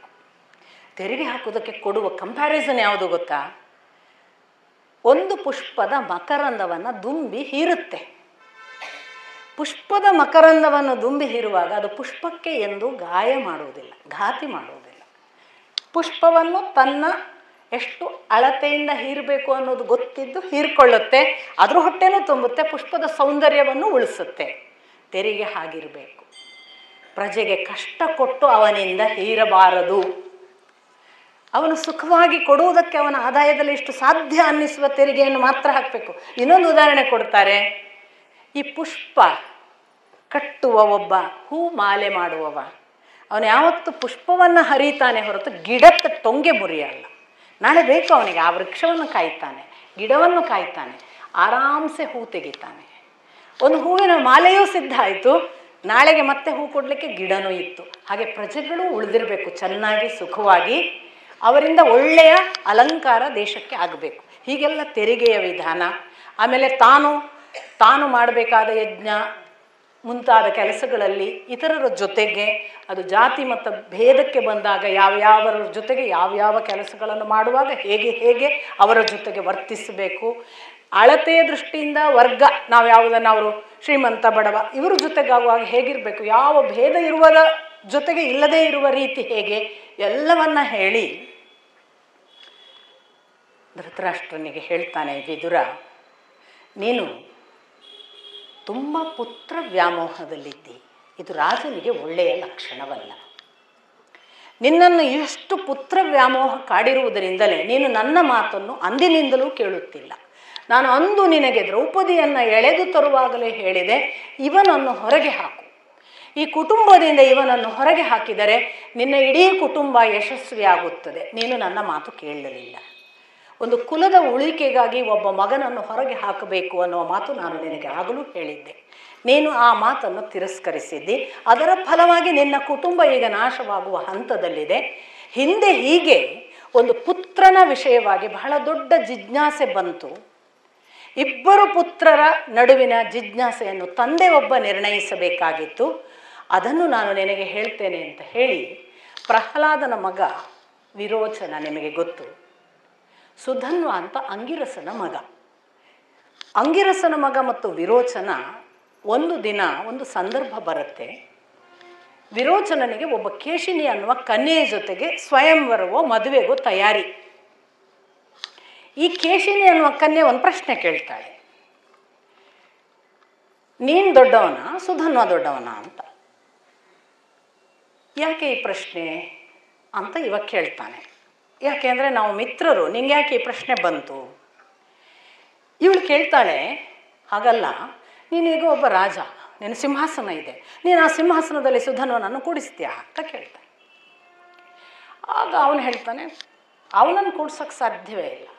ತೆರಿಗೆ ಹಾಕೋದಕ್ಕೆ ಕೊಡುವ ಕಂಪ್ಯಾರಿಸನ್ ಯಾವುದು ಗೊತ್ತಾ? ಒಂದು ಪುಷ್ಪದ ಮಕರಂದವನ್ನು ದುಂಬಿ ಹೀರುತ್ತೆ. ಪುಷ್ಪದ ಮಕರಂದವನ್ನು ದುಂಬಿ ಹೀರುವಾಗ ಅದು ಪುಷ್ಪಕ್ಕೆ ಎಂದು ಗಾಯ ಮಾಡುವುದಿಲ್ಲ, ಘಾತಿ ಮಾಡುವುದಿಲ್ಲ. ಪುಷ್ಪವನ್ನು ತನ್ನ ಎಷ್ಟು ಅಳತೆಯಿಂದ ಹೀರಬೇಕು ಅನ್ನೋದು ಗೊತ್ತಿದ್ದು ಹೀರ್ಕೊಳ್ಳುತ್ತೆ, ಅದ್ರ ಹೊಟ್ಟೆನೂ ತುಂಬುತ್ತೆ, ಪುಷ್ಪದ ಸೌಂದರ್ಯವನ್ನು ಉಳಿಸುತ್ತೆ. ತೆರಿಗೆ ಹಾಗಿರಬೇಕು. ಪ್ರಜೆಗೆ ಕಷ್ಟ ಕೊಟ್ಟು ಅವನಿಂದ ಹೀರಬಾರದು. ಅವನು ಸುಖವಾಗಿ ಕೊಡುವುದಕ್ಕೆ ಅವನ ಆದಾಯದಲ್ಲಿ ಇಷ್ಟು ಸಾಧ್ಯ ಅನ್ನಿಸುವ ತೆರಿಗೆಯನ್ನು ಮಾತ್ರ ಹಾಕಬೇಕು. ಇನ್ನೊಂದು ಉದಾಹರಣೆ ಕೊಡ್ತಾರೆ. ಈ ಪುಷ್ಪ ಕಟ್ಟುವ ಒಬ್ಬ ಹೂ ಮಾಲೆ ಮಾಡುವವ, ಅವನು ಯಾವತ್ತು ಪುಷ್ಪವನ್ನು ಹರಿತಾನೆ ಹೊರತು ಗಿಡದ ಟೊಂಗೆ ಮುರಿಯಲ್ಲ. ನಾಳೆ ಬೇಕು ಅವನಿಗೆ, ಆ ವೃಕ್ಷವನ್ನು ಕಾಯ್ತಾನೆ, ಗಿಡವನ್ನು ಕಾಯ್ತಾನೆ, ಆರಾಮ್ಸೆ ಹೂ ತೆಗಿತಾನೆ. ಒಂದು ಹೂವಿನ ಮಾಲೆಯೂ ಸಿದ್ಧ ಆಯಿತು, ನಾಳೆಗೆ ಮತ್ತೆ ಹೂ ಕೊಡಲಿಕ್ಕೆ ಗಿಡನೂ ಇತ್ತು. ಹಾಗೆ ಪ್ರಜೆಗಳು ಉಳಿದಿರಬೇಕು, ಚೆನ್ನಾಗಿ ಸುಖವಾಗಿ, ಅವರಿಂದ ಒಳ್ಳೆಯ ಅಲಂಕಾರ ದೇಶಕ್ಕೆ ಆಗಬೇಕು. ಹೀಗೆಲ್ಲ ತೆರಿಗೆಯ ವಿಧಾನ. ಆಮೇಲೆ ತಾನು ಮಾಡಬೇಕಾದ ಯಜ್ಞ ಮುಂತಾದ ಕೆಲಸಗಳಲ್ಲಿ ಇತರರ ಜೊತೆಗೆ, ಅದು ಜಾತಿ ಮತ್ತು ಭೇದಕ್ಕೆ ಬಂದಾಗ ಯಾವ್ಯಾವರ ಜೊತೆಗೆ ಯಾವ್ಯಾವ ಕೆಲಸಗಳನ್ನು ಮಾಡುವಾಗ ಹೇಗೆ ಅವರ ಜೊತೆಗೆ ವರ್ತಿಸಬೇಕು. ಅಳತೆಯ ದೃಷ್ಟಿಯಿಂದ ವರ್ಗ, ನಾವು ಯಾವುದನ್ನು ಅವರು ಶ್ರೀಮಂತ ಬಡವ ಇವರ ಜೊತೆಗಾಗುವಾಗ ಹೇಗಿರಬೇಕು, ಯಾವ ಭೇದ ಇರುವುದ ಜೊತೆಗೆ ಇಲ್ಲದೇ ಇರುವ ರೀತಿ ಹೇಗೆ, ಎಲ್ಲವನ್ನ ಹೇಳಿ ಧೃತರಾಷ್ಟ್ರನಿಗೆ ಹೇಳ್ತಾನೆ ವಿದುರ, ನೀನು ತುಂಬ ಪುತ್ರ ವ್ಯಾಮೋಹದಲ್ಲಿದ್ದಿ. ಇದು ರಾಜನಿಗೆ ಒಳ್ಳೆಯ ಲಕ್ಷಣವಲ್ಲ. ನಿನ್ನನ್ನು ಎಷ್ಟು ಪುತ್ರ ವ್ಯಾಮೋಹ ಕಾಡಿರುವುದರಿಂದಲೇ ನೀನು ನನ್ನ ಮಾತನ್ನು ಅಂದಿನಿಂದಲೂ ಕೇಳುತ್ತಿಲ್ಲ. ನಾನು ಅಂದು ನಿನಗೆ ದ್ರೌಪದಿಯನ್ನು ಎಳೆದು ತರುವಾಗಲೇ ಹೇಳಿದೆ, ಇವನನ್ನು ಹೊರಗೆ ಹಾಕು. ಈ ಕುಟುಂಬದಿಂದ ಇವನನ್ನು ಹೊರಗೆ ಹಾಕಿದರೆ ನಿನ್ನ ಇಡೀ ಕುಟುಂಬ ಯಶಸ್ವಿಯಾಗುತ್ತದೆ. ನೀನು ನನ್ನ ಮಾತು ಕೇಳಲಿಲ್ಲ. ಒಂದು ಕುಲದ ಉಳಿಕೆಗಾಗಿ ಒಬ್ಬ ಮಗನನ್ನು ಹೊರಗೆ ಹಾಕಬೇಕು ಅನ್ನುವ ಮಾತು ನಾನು ನಿನಗೆ ಆಗಲೂ ಹೇಳಿದ್ದೆ. ನೀನು ಆ ಮಾತನ್ನು ತಿರಸ್ಕರಿಸಿದ್ದಿ. ಅದರ ಫಲವಾಗಿ ನಿನ್ನ ಕುಟುಂಬ ಈಗ ನಾಶವಾಗುವ ಹಂತದಲ್ಲಿದೆ. ಹಿಂದೆ ಹೀಗೆ ಒಂದು ಪುತ್ರನ ವಿಷಯವಾಗಿ ಬಹಳ ದೊಡ್ಡ ಜಿಜ್ಞಾಸೆ ಬಂತು. ಇಬ್ಬರು ಪುತ್ರರ ನಡುವಿನ ಜಿಜ್ಞಾಸೆಯನ್ನು ತಂದೆ ಒಬ್ಬ ನಿರ್ಣಯಿಸಬೇಕಾಗಿತ್ತು. ಅದನ್ನು ನಾನು ನಿನಗೆ ಹೇಳ್ತೇನೆ ಅಂತ ಹೇಳಿ, ಪ್ರಹ್ಲಾದನ ಮಗ ವಿರೋಚನ ನಿಮಗೆ ಗೊತ್ತು, ಸುಧನ್ವ ಅಂತ ಅಂಗಿರಸನ ಮಗ. ಅಂಗಿರಸನ ಮಗ ಮತ್ತು ವಿರೋಚನ ಒಂದು ದಿನ ಒಂದು ಸಂದರ್ಭ ಬರುತ್ತೆ. ವಿರೋಚನನಿಗೆ ಒಬ್ಬ ಕೇಶಿನಿ ಅನ್ನುವ ಕನ್ಯೆಯ ಜೊತೆಗೆ ಸ್ವಯಂವರವೋ ಮದುವೆಗೋ ತಯಾರಿ. ಈ ಕೇಶಿನಿ ಅನ್ನುವ ಕನ್ಯೆ ಒಂದು ಪ್ರಶ್ನೆ ಕೇಳ್ತಾಳೆ, ನೀನು ದೊಡ್ಡವನ ಸುಧನ್ವ ದೊಡ್ಡವನ ಅಂತ. ಯಾಕೆ ಈ ಪ್ರಶ್ನೆ ಅಂತ ಇವಾಗ ಕೇಳ್ತಾನೆ. ಯಾಕೆ ಅಂದರೆ ನಾವು ಮಿತ್ರರು, ನಿಂಗೆ ಯಾಕೆ ಈ ಪ್ರಶ್ನೆ ಬಂತು? ಇವಳು ಕೇಳ್ತಾಳೆ, ಹಾಗಲ್ಲ, ನೀನೀಗ ಒಬ್ಬ ರಾಜ, ನಿನ್ನ ಸಿಂಹಾಸನ ಇದೆ, ನೀನು ಆ ಸಿಂಹಾಸನದಲ್ಲಿ ಸುಧನ್ವನನ್ನು ಕೂಡಿಸ್ತೀಯಾ ಅಂತ ಕೇಳ್ತಾನೆ. ಆಗ ಅವನು ಹೇಳ್ತಾನೆ, ಅವನನ್ನು ಕೂಡ್ಸೋಕ್ಕೆ ಸಾಧ್ಯವೇ ಇಲ್ಲ,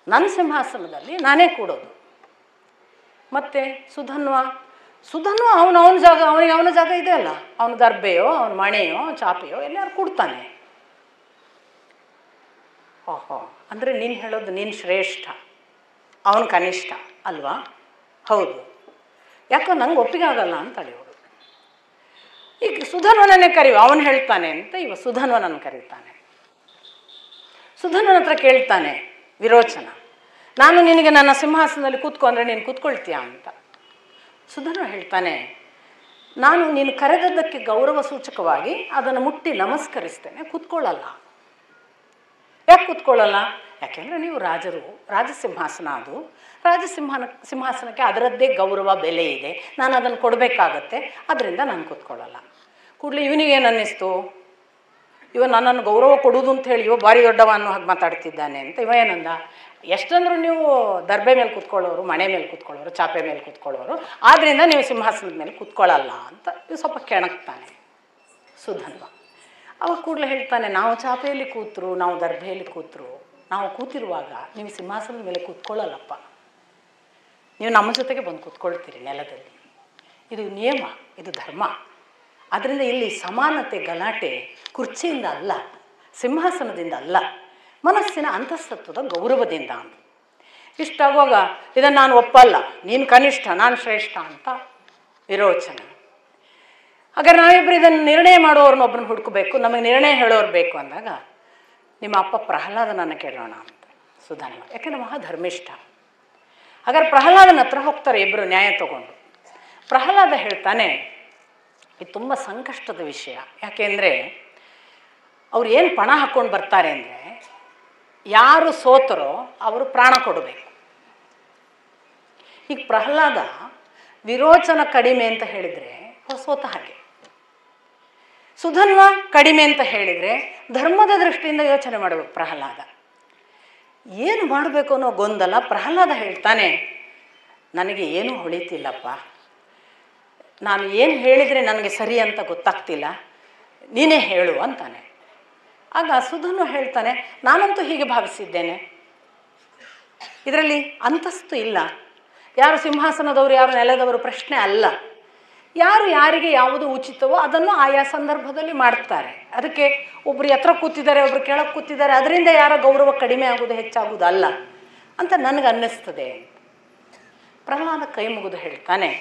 ನನ್ನ ಸಿಂಹಾಸನದಲ್ಲಿ ನಾನೇ ಕೂಡೋದು. ಮತ್ತು ಸುಧನ್ವ ಅವನ ಜಾಗ, ಅವನ ಜಾಗ ಇದೆ ಅಲ್ಲ, ಅವನ ದರ್ಬೆಯೋ ಅವನ ಮಣೆಯೋ ಚಾಪೆಯೋ ಎಲ್ಲಾರು ಕೂಡ್ತಾನೆ. ಓಹೋ, ಅಂದರೆ ನೀನು ಹೇಳೋದು ನೀನು ಶ್ರೇಷ್ಠ, ಅವನು ಕನಿಷ್ಠ ಅಲ್ವಾ? ಹೌದು, ಯಾಕೋ ನಂಗೆ ಒಪ್ಪಿಗೆ ಆಗಲ್ಲ ಅಂತಾಳೆ ಅವಳು. ಈಗ ಸುಧನ್ವನನ್ನೇ ಕರೀವ, ಅವನು ಹೇಳ್ತಾನೆ ಅಂತ ಇವ ಸುಧನ್ವನನ್ನು ಕರೀತಾನೆ. ಸುಧನ್ವನ ಹತ್ರ ಕೇಳ್ತಾನೆ ವಿರೋಚನ, ನಾನು ನಿನಗೆ ನನ್ನ ಸಿಂಹಾಸನದಲ್ಲಿ ಕೂತ್ಕೊಂಡ್ರೆ ನೀನು ಕೂತ್ಕೊಳ್ತೀಯಾ ಅಂತ. ಸುಧನ್ವ ಹೇಳ್ತಾನೆ, ನಾನು ನೀನು ಕರೆದದ್ದಕ್ಕೆ ಗೌರವ ಸೂಚಕವಾಗಿ ಅದನ್ನು ಮುಟ್ಟಿ ನಮಸ್ಕರಿಸ್ತೇನೆ, ಕೂತ್ಕೊಳ್ಳಲ್ಲ. ಯಾಕೆ ಕೂತ್ಕೊಳ್ಳಲ್ಲ? ಯಾಕೆಂದರೆ ನೀವು ರಾಜರು, ರಾಜಸಿಂಹಾಸನ ಅದು, ಸಿಂಹಾಸನಕ್ಕೆ ಅದರದ್ದೇ ಗೌರವ ಬೆಲೆ ಇದೆ, ನಾನು ಅದನ್ನು ಕೊಡಬೇಕಾಗತ್ತೆ, ಅದರಿಂದ ನಾನು ಕೂತ್ಕೊಳ್ಳಲ್ಲ. ಕೂಡಲೇ ಇವನಿಗೇನು ಅನ್ನಿಸ್ತು, ಇವ ನನ್ನನ್ನು ಗೌರವ ಕೊಡುವುದು ಅಂತ ಹೇಳಿ ಇವ ಭಾರಿ ದೊಡ್ಡವ ಅನ್ನೋ ಹಾಗೆ ಮಾತಾಡ್ತಿದ್ದಾನೆ ಅಂತ. ಇವ ಏನಂದ, ಎಷ್ಟಂದ್ರೂ ನೀವು ದರ್ಬೆ ಮೇಲೆ ಕೂತ್ಕೊಳ್ಳೋರು, ಮಣೆ ಮೇಲೆ ಕೂತ್ಕೊಳ್ಳೋರು, ಚಾಪೆ ಮೇಲೆ ಕೂತ್ಕೊಳ್ಳೋರು, ಆದ್ದರಿಂದ ನೀವು ಸಿಂಹಾಸನದ ಮೇಲೆ ಕೂತ್ಕೊಳ್ಳಲ್ಲ ಅಂತ ಇವು ಸ್ವಲ್ಪ ಕೆಣಕ್ತಾನೆ ಸುಧನ್ವ. ಅವಾಗ ಕೂಡಲೇ ಹೇಳ್ತಾನೆ, ನಾವು ಚಾಪೆಯಲ್ಲಿ ಕೂತರು, ನಾವು ದರ್ಬೆಯಲ್ಲಿ ಕೂತರು, ನಾವು ಕೂತಿರುವಾಗ ನೀವು ಸಿಂಹಾಸನದ ಮೇಲೆ ಕೂತ್ಕೊಳ್ಳಲ್ಲಪ್ಪ. ನೀವು ನಮ್ಮ ಜೊತೆಗೆ ಬಂದು ಕೂತ್ಕೊಳ್ತೀರಿ ನೆಲದಲ್ಲಿ. ಇದು ನಿಯಮ, ಇದು ಧರ್ಮ. ಅದರಿಂದ ಇಲ್ಲಿ ಸಮಾನತೆ ಗಲಾಟೆ ಕುರ್ಚಿಯಿಂದ ಅಲ್ಲ, ಸಿಂಹಾಸನದಿಂದ ಅಲ್ಲ, ಮನಸ್ಸಿನ ಅಂತಸ್ತತ್ವದ ಗೌರವದಿಂದ ಅಂತ. ಇಷ್ಟಾಗುವಾಗ ಇದನ್ನು ನಾನು ಒಪ್ಪಲ್ಲ, ನೀನು ಕನಿಷ್ಠ ನಾನು ಶ್ರೇಷ್ಠ ಅಂತ ವಿರೋಚನ. ಹಾಗಾದ್ರೆ ನಾವಿಬ್ಬರು ಇದನ್ನು ನಿರ್ಣಯ ಮಾಡೋರನ್ನೊಬ್ಬರನ್ನ ಹುಡುಕಬೇಕು, ನಮಗೆ ನಿರ್ಣಯ ಹೇಳೋರು ಬೇಕು ಅಂದಾಗ ನಿಮ್ಮ ಅಪ್ಪ ಪ್ರಹ್ಲಾದನನ್ನು ಕೇಳೋಣ ಅಂತ ಸುಧನ್ವ, ಯಾಕೆಂದರೆ ಮಹಾಧರ್ಮಿಷ್ಠ. ಹಾಗಾದ್ರೆ ಪ್ರಹ್ಲಾದನ ಹತ್ರ ಹೋಗ್ತಾರೆ ಇಬ್ಬರು ನ್ಯಾಯ ತಗೊಂಡು. ಪ್ರಹ್ಲಾದ ಹೇಳ್ತಾನೆ, ಇದು ತುಂಬ ಸಂಕಷ್ಟದ ವಿಷಯ. ಯಾಕೆಂದರೆ ಅವ್ರು ಏನು ಪಣ ಹಾಕ್ಕೊಂಡು ಬರ್ತಾರೆ ಅಂದರೆ, ಯಾರು ಸೋತರೋ ಅವರು ಪ್ರಾಣ ಕೊಡಬೇಕು. ಈಗ ಪ್ರಹ್ಲಾದ ವಿರೋಚನ ಕಡಿಮೆ ಅಂತ ಹೇಳಿದರೆ ಅವ್ರು ಸೋತ ಹಾಗೆ, ಸುಧನ್ವ ಕಡಿಮೆ ಅಂತ ಹೇಳಿದರೆ ಧರ್ಮದ ದೃಷ್ಟಿಯಿಂದ ಯೋಚನೆ ಮಾಡಬೇಕು ಪ್ರಹ್ಲಾದ. ಏನು ಮಾಡಬೇಕು ಅನ್ನೋ ಗೊಂದಲ. ಪ್ರಹ್ಲಾದ ಹೇಳ್ತಾನೆ, ನನಗೆ ಏನೂ ಹೊಳಿತಿಲ್ಲಪ್ಪ, ನಾನು ಏನು ಹೇಳಿದರೆ ನನಗೆ ಸರಿ ಅಂತ ಗೊತ್ತಾಗ್ತಿಲ್ಲ, ನೀನೇ ಹೇಳು ಅಂತಾನೆ. ಆಗ ಸುಧನ್ವ ಹೇಳ್ತಾನೆ, ನಾನಂತೂ ಹೀಗೆ ಭಾವಿಸಿದ್ದೇನೆ, ಇದರಲ್ಲಿ ಅಂತಸ್ತು ಇಲ್ಲ, ಯಾರು ಸಿಂಹಾಸನದವರು ಯಾರು ನೆಲದವರು ಪ್ರಶ್ನೆ ಅಲ್ಲ. ಯಾರು ಯಾರಿಗೆ ಯಾವುದು ಉಚಿತವೋ ಅದನ್ನು ಆಯಾ ಸಂದರ್ಭದಲ್ಲಿ ಮಾಡ್ತಾರೆ. ಅದಕ್ಕೆ ಒಬ್ರು ಎತ್ತರ ಕೂತಿದ್ದಾರೆ, ಒಬ್ರು ಕೆಳಗೆ ಕೂತಿದ್ದಾರೆ, ಅದರಿಂದ ಯಾರ ಗೌರವ ಕಡಿಮೆ ಆಗೋದು ಹೆಚ್ಚಾಗೋದು ಅಲ್ಲ ಅಂತ ನನಗೆ ಅನ್ನಿಸ್ತದೆ. ಪ್ರಹ್ಲಾದ ಕೈ ಮುಗಿದು ಹೇಳ್ತಾನೆ,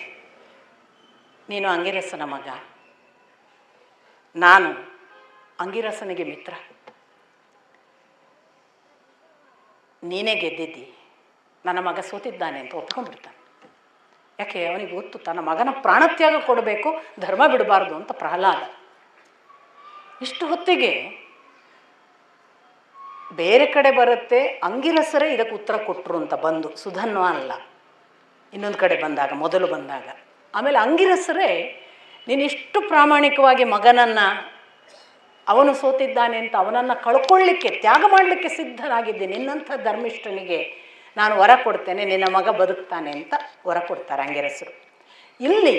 ನೀನು ಅಂಗಿರಸನ ಮಗ, ನಾನು ಅಂಗಿರಸನಿಗೆ ಮಿತ್ರ, ನೀನೇ ಗೆದ್ದಿದ್ದಿ, ನನ್ನ ಮಗ ಸೋತಿದ್ದಾನೆ ಅಂತ ಒಪ್ಕೊಂಡ್ಬಿಡ್ತಾನೆ. ಯಾಕೆ ಅವನಿಗೆ ಗೊತ್ತು ತನ್ನ ಮಗನ ಪ್ರಾಣತ್ಯಾಗ ಕೊಡಬೇಕು, ಧರ್ಮ ಬಿಡಬಾರ್ದು ಅಂತ ಪ್ರಹ್ಲಾದ. ಇಷ್ಟು ಹೊತ್ತಿಗೆ ಬೇರೆ ಕಡೆ ಬರುತ್ತೆ, ಅಂಗಿರಸರೇ ಇದಕ್ಕೆ ಉತ್ತರ ಕೊಟ್ಟರು ಅಂತ ಬಂದು, ಸುಧನ್ವ ಅಲ್ಲ. ಇನ್ನೊಂದು ಕಡೆ ಬಂದಾಗ, ಮೊದಲು ಬಂದಾಗ, ಆಮೇಲೆ ಅಂಗಿರಸರೇ ನೀನಿಷ್ಟು ಪ್ರಾಮಾಣಿಕವಾಗಿ ಮಗನನ್ನು ಅವನು ಸೋತಿದ್ದಾನೆ ಅಂತ ಅವನನ್ನು ಕಳ್ಕೊಳ್ಳಿಕ್ಕೆ ತ್ಯಾಗ ಮಾಡಲಿಕ್ಕೆ ಸಿದ್ಧನಾಗಿದ್ದೆ, ನಿನ್ನಂಥ ಧರ್ಮಿಷ್ಠನಿಗೆ ನಾನು ವರ ಕೊಡ್ತೇನೆ, ನಿನ್ನ ಮಗ ಬದುಕ್ತಾನೆ ಅಂತ ವರ ಕೊಡ್ತಾರೆ ಅಂಗಿರಸರು. ಇಲ್ಲಿ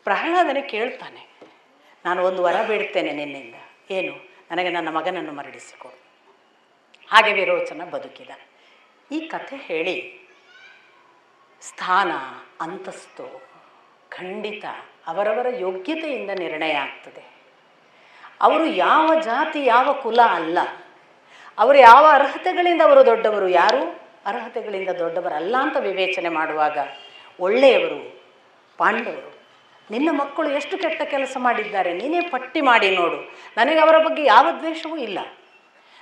ಪ್ರಹ್ಲಾದನೇ ಕೇಳ್ತಾನೆ, ನಾನು ಒಂದು ವರ ಬೇಡ್ತೇನೆ ನಿನ್ನಿಂದ, ಏನು? ನನಗೆ ನನ್ನ ಮಗನನ್ನು ಮರಳಿಸಿಕೊಡು. ಹಾಗೆ ವಿರೋಚನ ಬದುಕಿದ. ಈ ಕಥೆ ಹೇಳಿ ಸ್ಥಾನ ಅಂತಸ್ತು ಖಂಡಿತ ಅವರವರ ಯೋಗ್ಯತೆಯಿಂದ ನಿರ್ಣಯ ಆಗ್ತದೆ. ಅವರು ಯಾವ ಜಾತಿ ಯಾವ ಕುಲ ಅಲ್ಲ, ಅವರು ಯಾವ ಅರ್ಹತೆಗಳಿಂದ ಅವರು ದೊಡ್ಡವರು, ಯಾರು ಅರ್ಹತೆಗಳಿಂದ ದೊಡ್ಡವರಲ್ಲ ಅಂತ ವಿವೇಚನೆ ಮಾಡುವಾಗ ಒಳ್ಳೆಯವರು ಪಾಂಡವರು. ನಿನ್ನ ಮಕ್ಕಳು ಎಷ್ಟು ಕೆಟ್ಟ ಕೆಲಸ ಮಾಡಿದ್ದಾರೆ ನೀನೇ ಪಟ್ಟಿ ಮಾಡಿ ನೋಡು, ನನಗೆ ಅವರ ಬಗ್ಗೆ ಯಾವ ದ್ವೇಷವೂ ಇಲ್ಲ.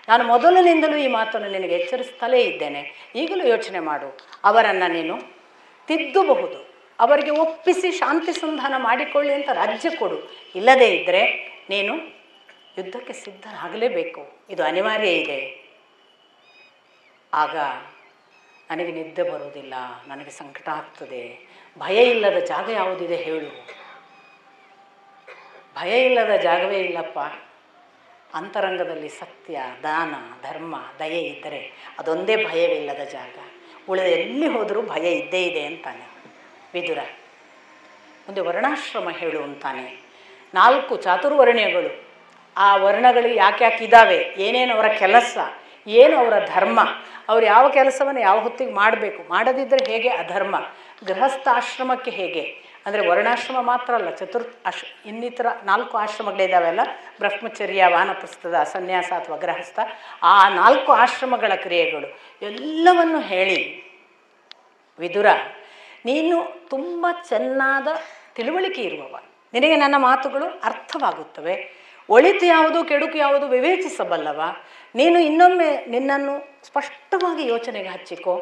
ನಾನು ಮೊದಲಿನಿಂದಲೂ ಈ ಮಾತನ್ನು ನಿನಗೆ ಎಚ್ಚರಿಸ್ತಲೇ ಇದ್ದೇನೆ. ಈಗಲೂ ಯೋಚನೆ ಮಾಡು, ಅವರನ್ನು ನೀನು ತಿದ್ದಬಹುದು, ಅವರಿಗೆ ಒಪ್ಪಿಸಿ ಶಾಂತಿ ಸಂಧಾನ ಮಾಡಿಕೊಳ್ಳಿ ಅಂತ ರಾಜ್ಯ ಕೊಡು. ಇಲ್ಲದೇ ಇದ್ದರೆ ನೀನು ಯುದ್ಧಕ್ಕೆ ಸಿದ್ಧರಾಗಲೇಬೇಕು, ಇದು ಅನಿವಾರ್ಯ ಇದೆ. ಆಗ ನನಗೆ ನಿದ್ದೆ ಬರುವುದಿಲ್ಲ, ನನಗೆ ಸಂಕಟ ಆಗ್ತದೆ. ಭಯ ಇಲ್ಲದ ಜಾಗ ಯಾವುದಿದೆ ಹೇಳು? ಭಯ ಇಲ್ಲದ ಜಾಗವೇ ಇಲ್ಲಪ್ಪ. ಅಂತರಂಗದಲ್ಲಿ ಸತ್ಯ, ದಾನ, ಧರ್ಮ, ದಯೆ ಇದ್ದರೆ ಅದೊಂದೇ ಭಯವಿಲ್ಲದ ಜಾಗ. ಉಳಿದ ಎಲ್ಲಿ ಹೋದರೂ ಭಯ ಇದ್ದೇ ಇದೆ ಅಂತಾನೆ ವಿದುರ. ಮುಂದೆ ವರ್ಣಾಶ್ರಮ ಹೇಳು ಅಂತಾನೆ. 4 ಚಾತುರ್ವರ್ಣ್ಯಗಳು, ಆ ವರ್ಣಗಳಿಗೆ ಯಾಕೆ ಇದ್ದಾವೆ, ಏನೇನು ಅವರ ಕೆಲಸ, ಏನು ಅವರ ಧರ್ಮ, ಅವ್ರು ಯಾವ ಕೆಲಸವನ್ನು ಯಾವ ಹೊತ್ತಿಗೆ ಮಾಡಬೇಕು, ಮಾಡದಿದ್ದರೆ ಹೇಗೆ ಅಧರ್ಮ, ಗೃಹಸ್ಥ ಆಶ್ರಮಕ್ಕೆ ಹೇಗೆ ಅಂದರೆ ವರ್ಣಾಶ್ರಮ ಮಾತ್ರ ಅಲ್ಲ, ಇನ್ನಿತರ 4 ಆಶ್ರಮಗಳಿದ್ದಾವೆಲ್ಲ, ಬ್ರಹ್ಮಚರ್ಯ, ವಾನಪ್ರಸ್ಥದ, ಸನ್ಯಾಸ ಅಥವಾ ಗೃಹಸ್ಥ, ಆ 4 ಆಶ್ರಮಗಳ ಕ್ರಿಯೆಗಳು ಎಲ್ಲವನ್ನು ಹೇಳಿ, ವಿದುರ ನೀನು ತುಂಬ ಚೆನ್ನಾದ ತಿಳುವಳಿಕೆ ಇರುವವ, ನಿನಗೆ ನನ್ನ ಮಾತುಗಳು ಅರ್ಥವಾಗುತ್ತವೆ, ಒಳಿತು ಯಾವುದು ಕೆಡುಕು ಯಾವುದು ವಿವೇಚಿಸಬಲ್ಲವ, ನೀನು ಇನ್ನೊಮ್ಮೆ ನಿನ್ನನ್ನು ಸ್ಪಷ್ಟವಾಗಿ ಯೋಚನೆಗೆ ಹಚ್ಚಿಕೋ,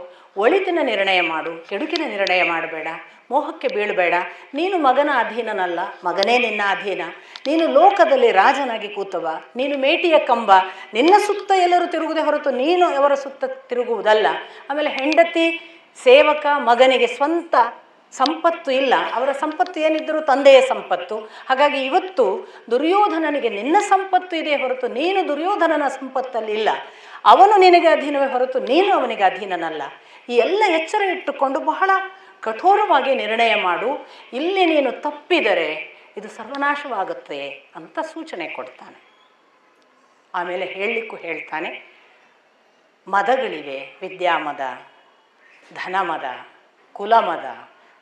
ಒಳಿತಿನ ನಿರ್ಣಯ ಮಾಡು, ಕೆಡುಕಿನ ನಿರ್ಣಯ ಮಾಡಬೇಡ, ಮೋಹಕ್ಕೆ ಬೀಳಬೇಡ. ನೀನು ಮಗನ ಅಧೀನನಲ್ಲ, ಮಗನೇ ನಿನ್ನ ಅಧೀನ. ನೀನು ಲೋಕದಲ್ಲಿ ರಾಜನಾಗಿ ಕೂತವ, ನೀನು ಮೇಟಿಯ ಕಂಬ, ನಿನ್ನ ಸುತ್ತ ಎಲ್ಲರೂ ತಿರುಗುವುದೇ ಹೊರತು ನೀನು ಅವರ ಸುತ್ತ ತಿರುಗುವುದಲ್ಲ. ಆಮೇಲೆ ಹೆಂಡತಿ, ಸೇವಕ, ಮಗನಿಗೆ ಸ್ವಂತ ಸಂಪತ್ತು ಇಲ್ಲ, ಅವರ ಸಂಪತ್ತು ಏನಿದ್ದರೂ ತಂದೆಯ ಸಂಪತ್ತು. ಹಾಗಾಗಿ ಇವತ್ತು ದುರ್ಯೋಧನನಿಗೆ ನಿನ್ನ ಸಂಪತ್ತು ಇದೆ ಹೊರತು ನೀನು ದುರ್ಯೋಧನನ ಸಂಪತ್ತಲ್ಲಿ ಇಲ್ಲ. ಅವನು ನಿನಗೆ ಅಧೀನವೇ ಹೊರತು ನೀನು ಅವನಿಗೆ ಅಧೀನನಲ್ಲ. ಈ ಎಲ್ಲ ಎಚ್ಚರ ಇಟ್ಟುಕೊಂಡು ಬಹಳ ಕಠೋರವಾಗಿ ನಿರ್ಣಯ ಮಾಡು. ಇಲ್ಲಿ ನೀನು ತಪ್ಪಿದರೆ ಇದು ಸರ್ವನಾಶವಾಗುತ್ತೆ ಅಂತ ಸೂಚನೆ ಕೊಡ್ತಾನೆ. ಆಮೇಲೆ ಹೇಳಲಿಕ್ಕೂ ಹೇಳ್ತಾನೆ, ಮದಗಳಿವೆ, ವಿದ್ಯಾಮದ, ಧನಮದ, ಕುಲಮದ,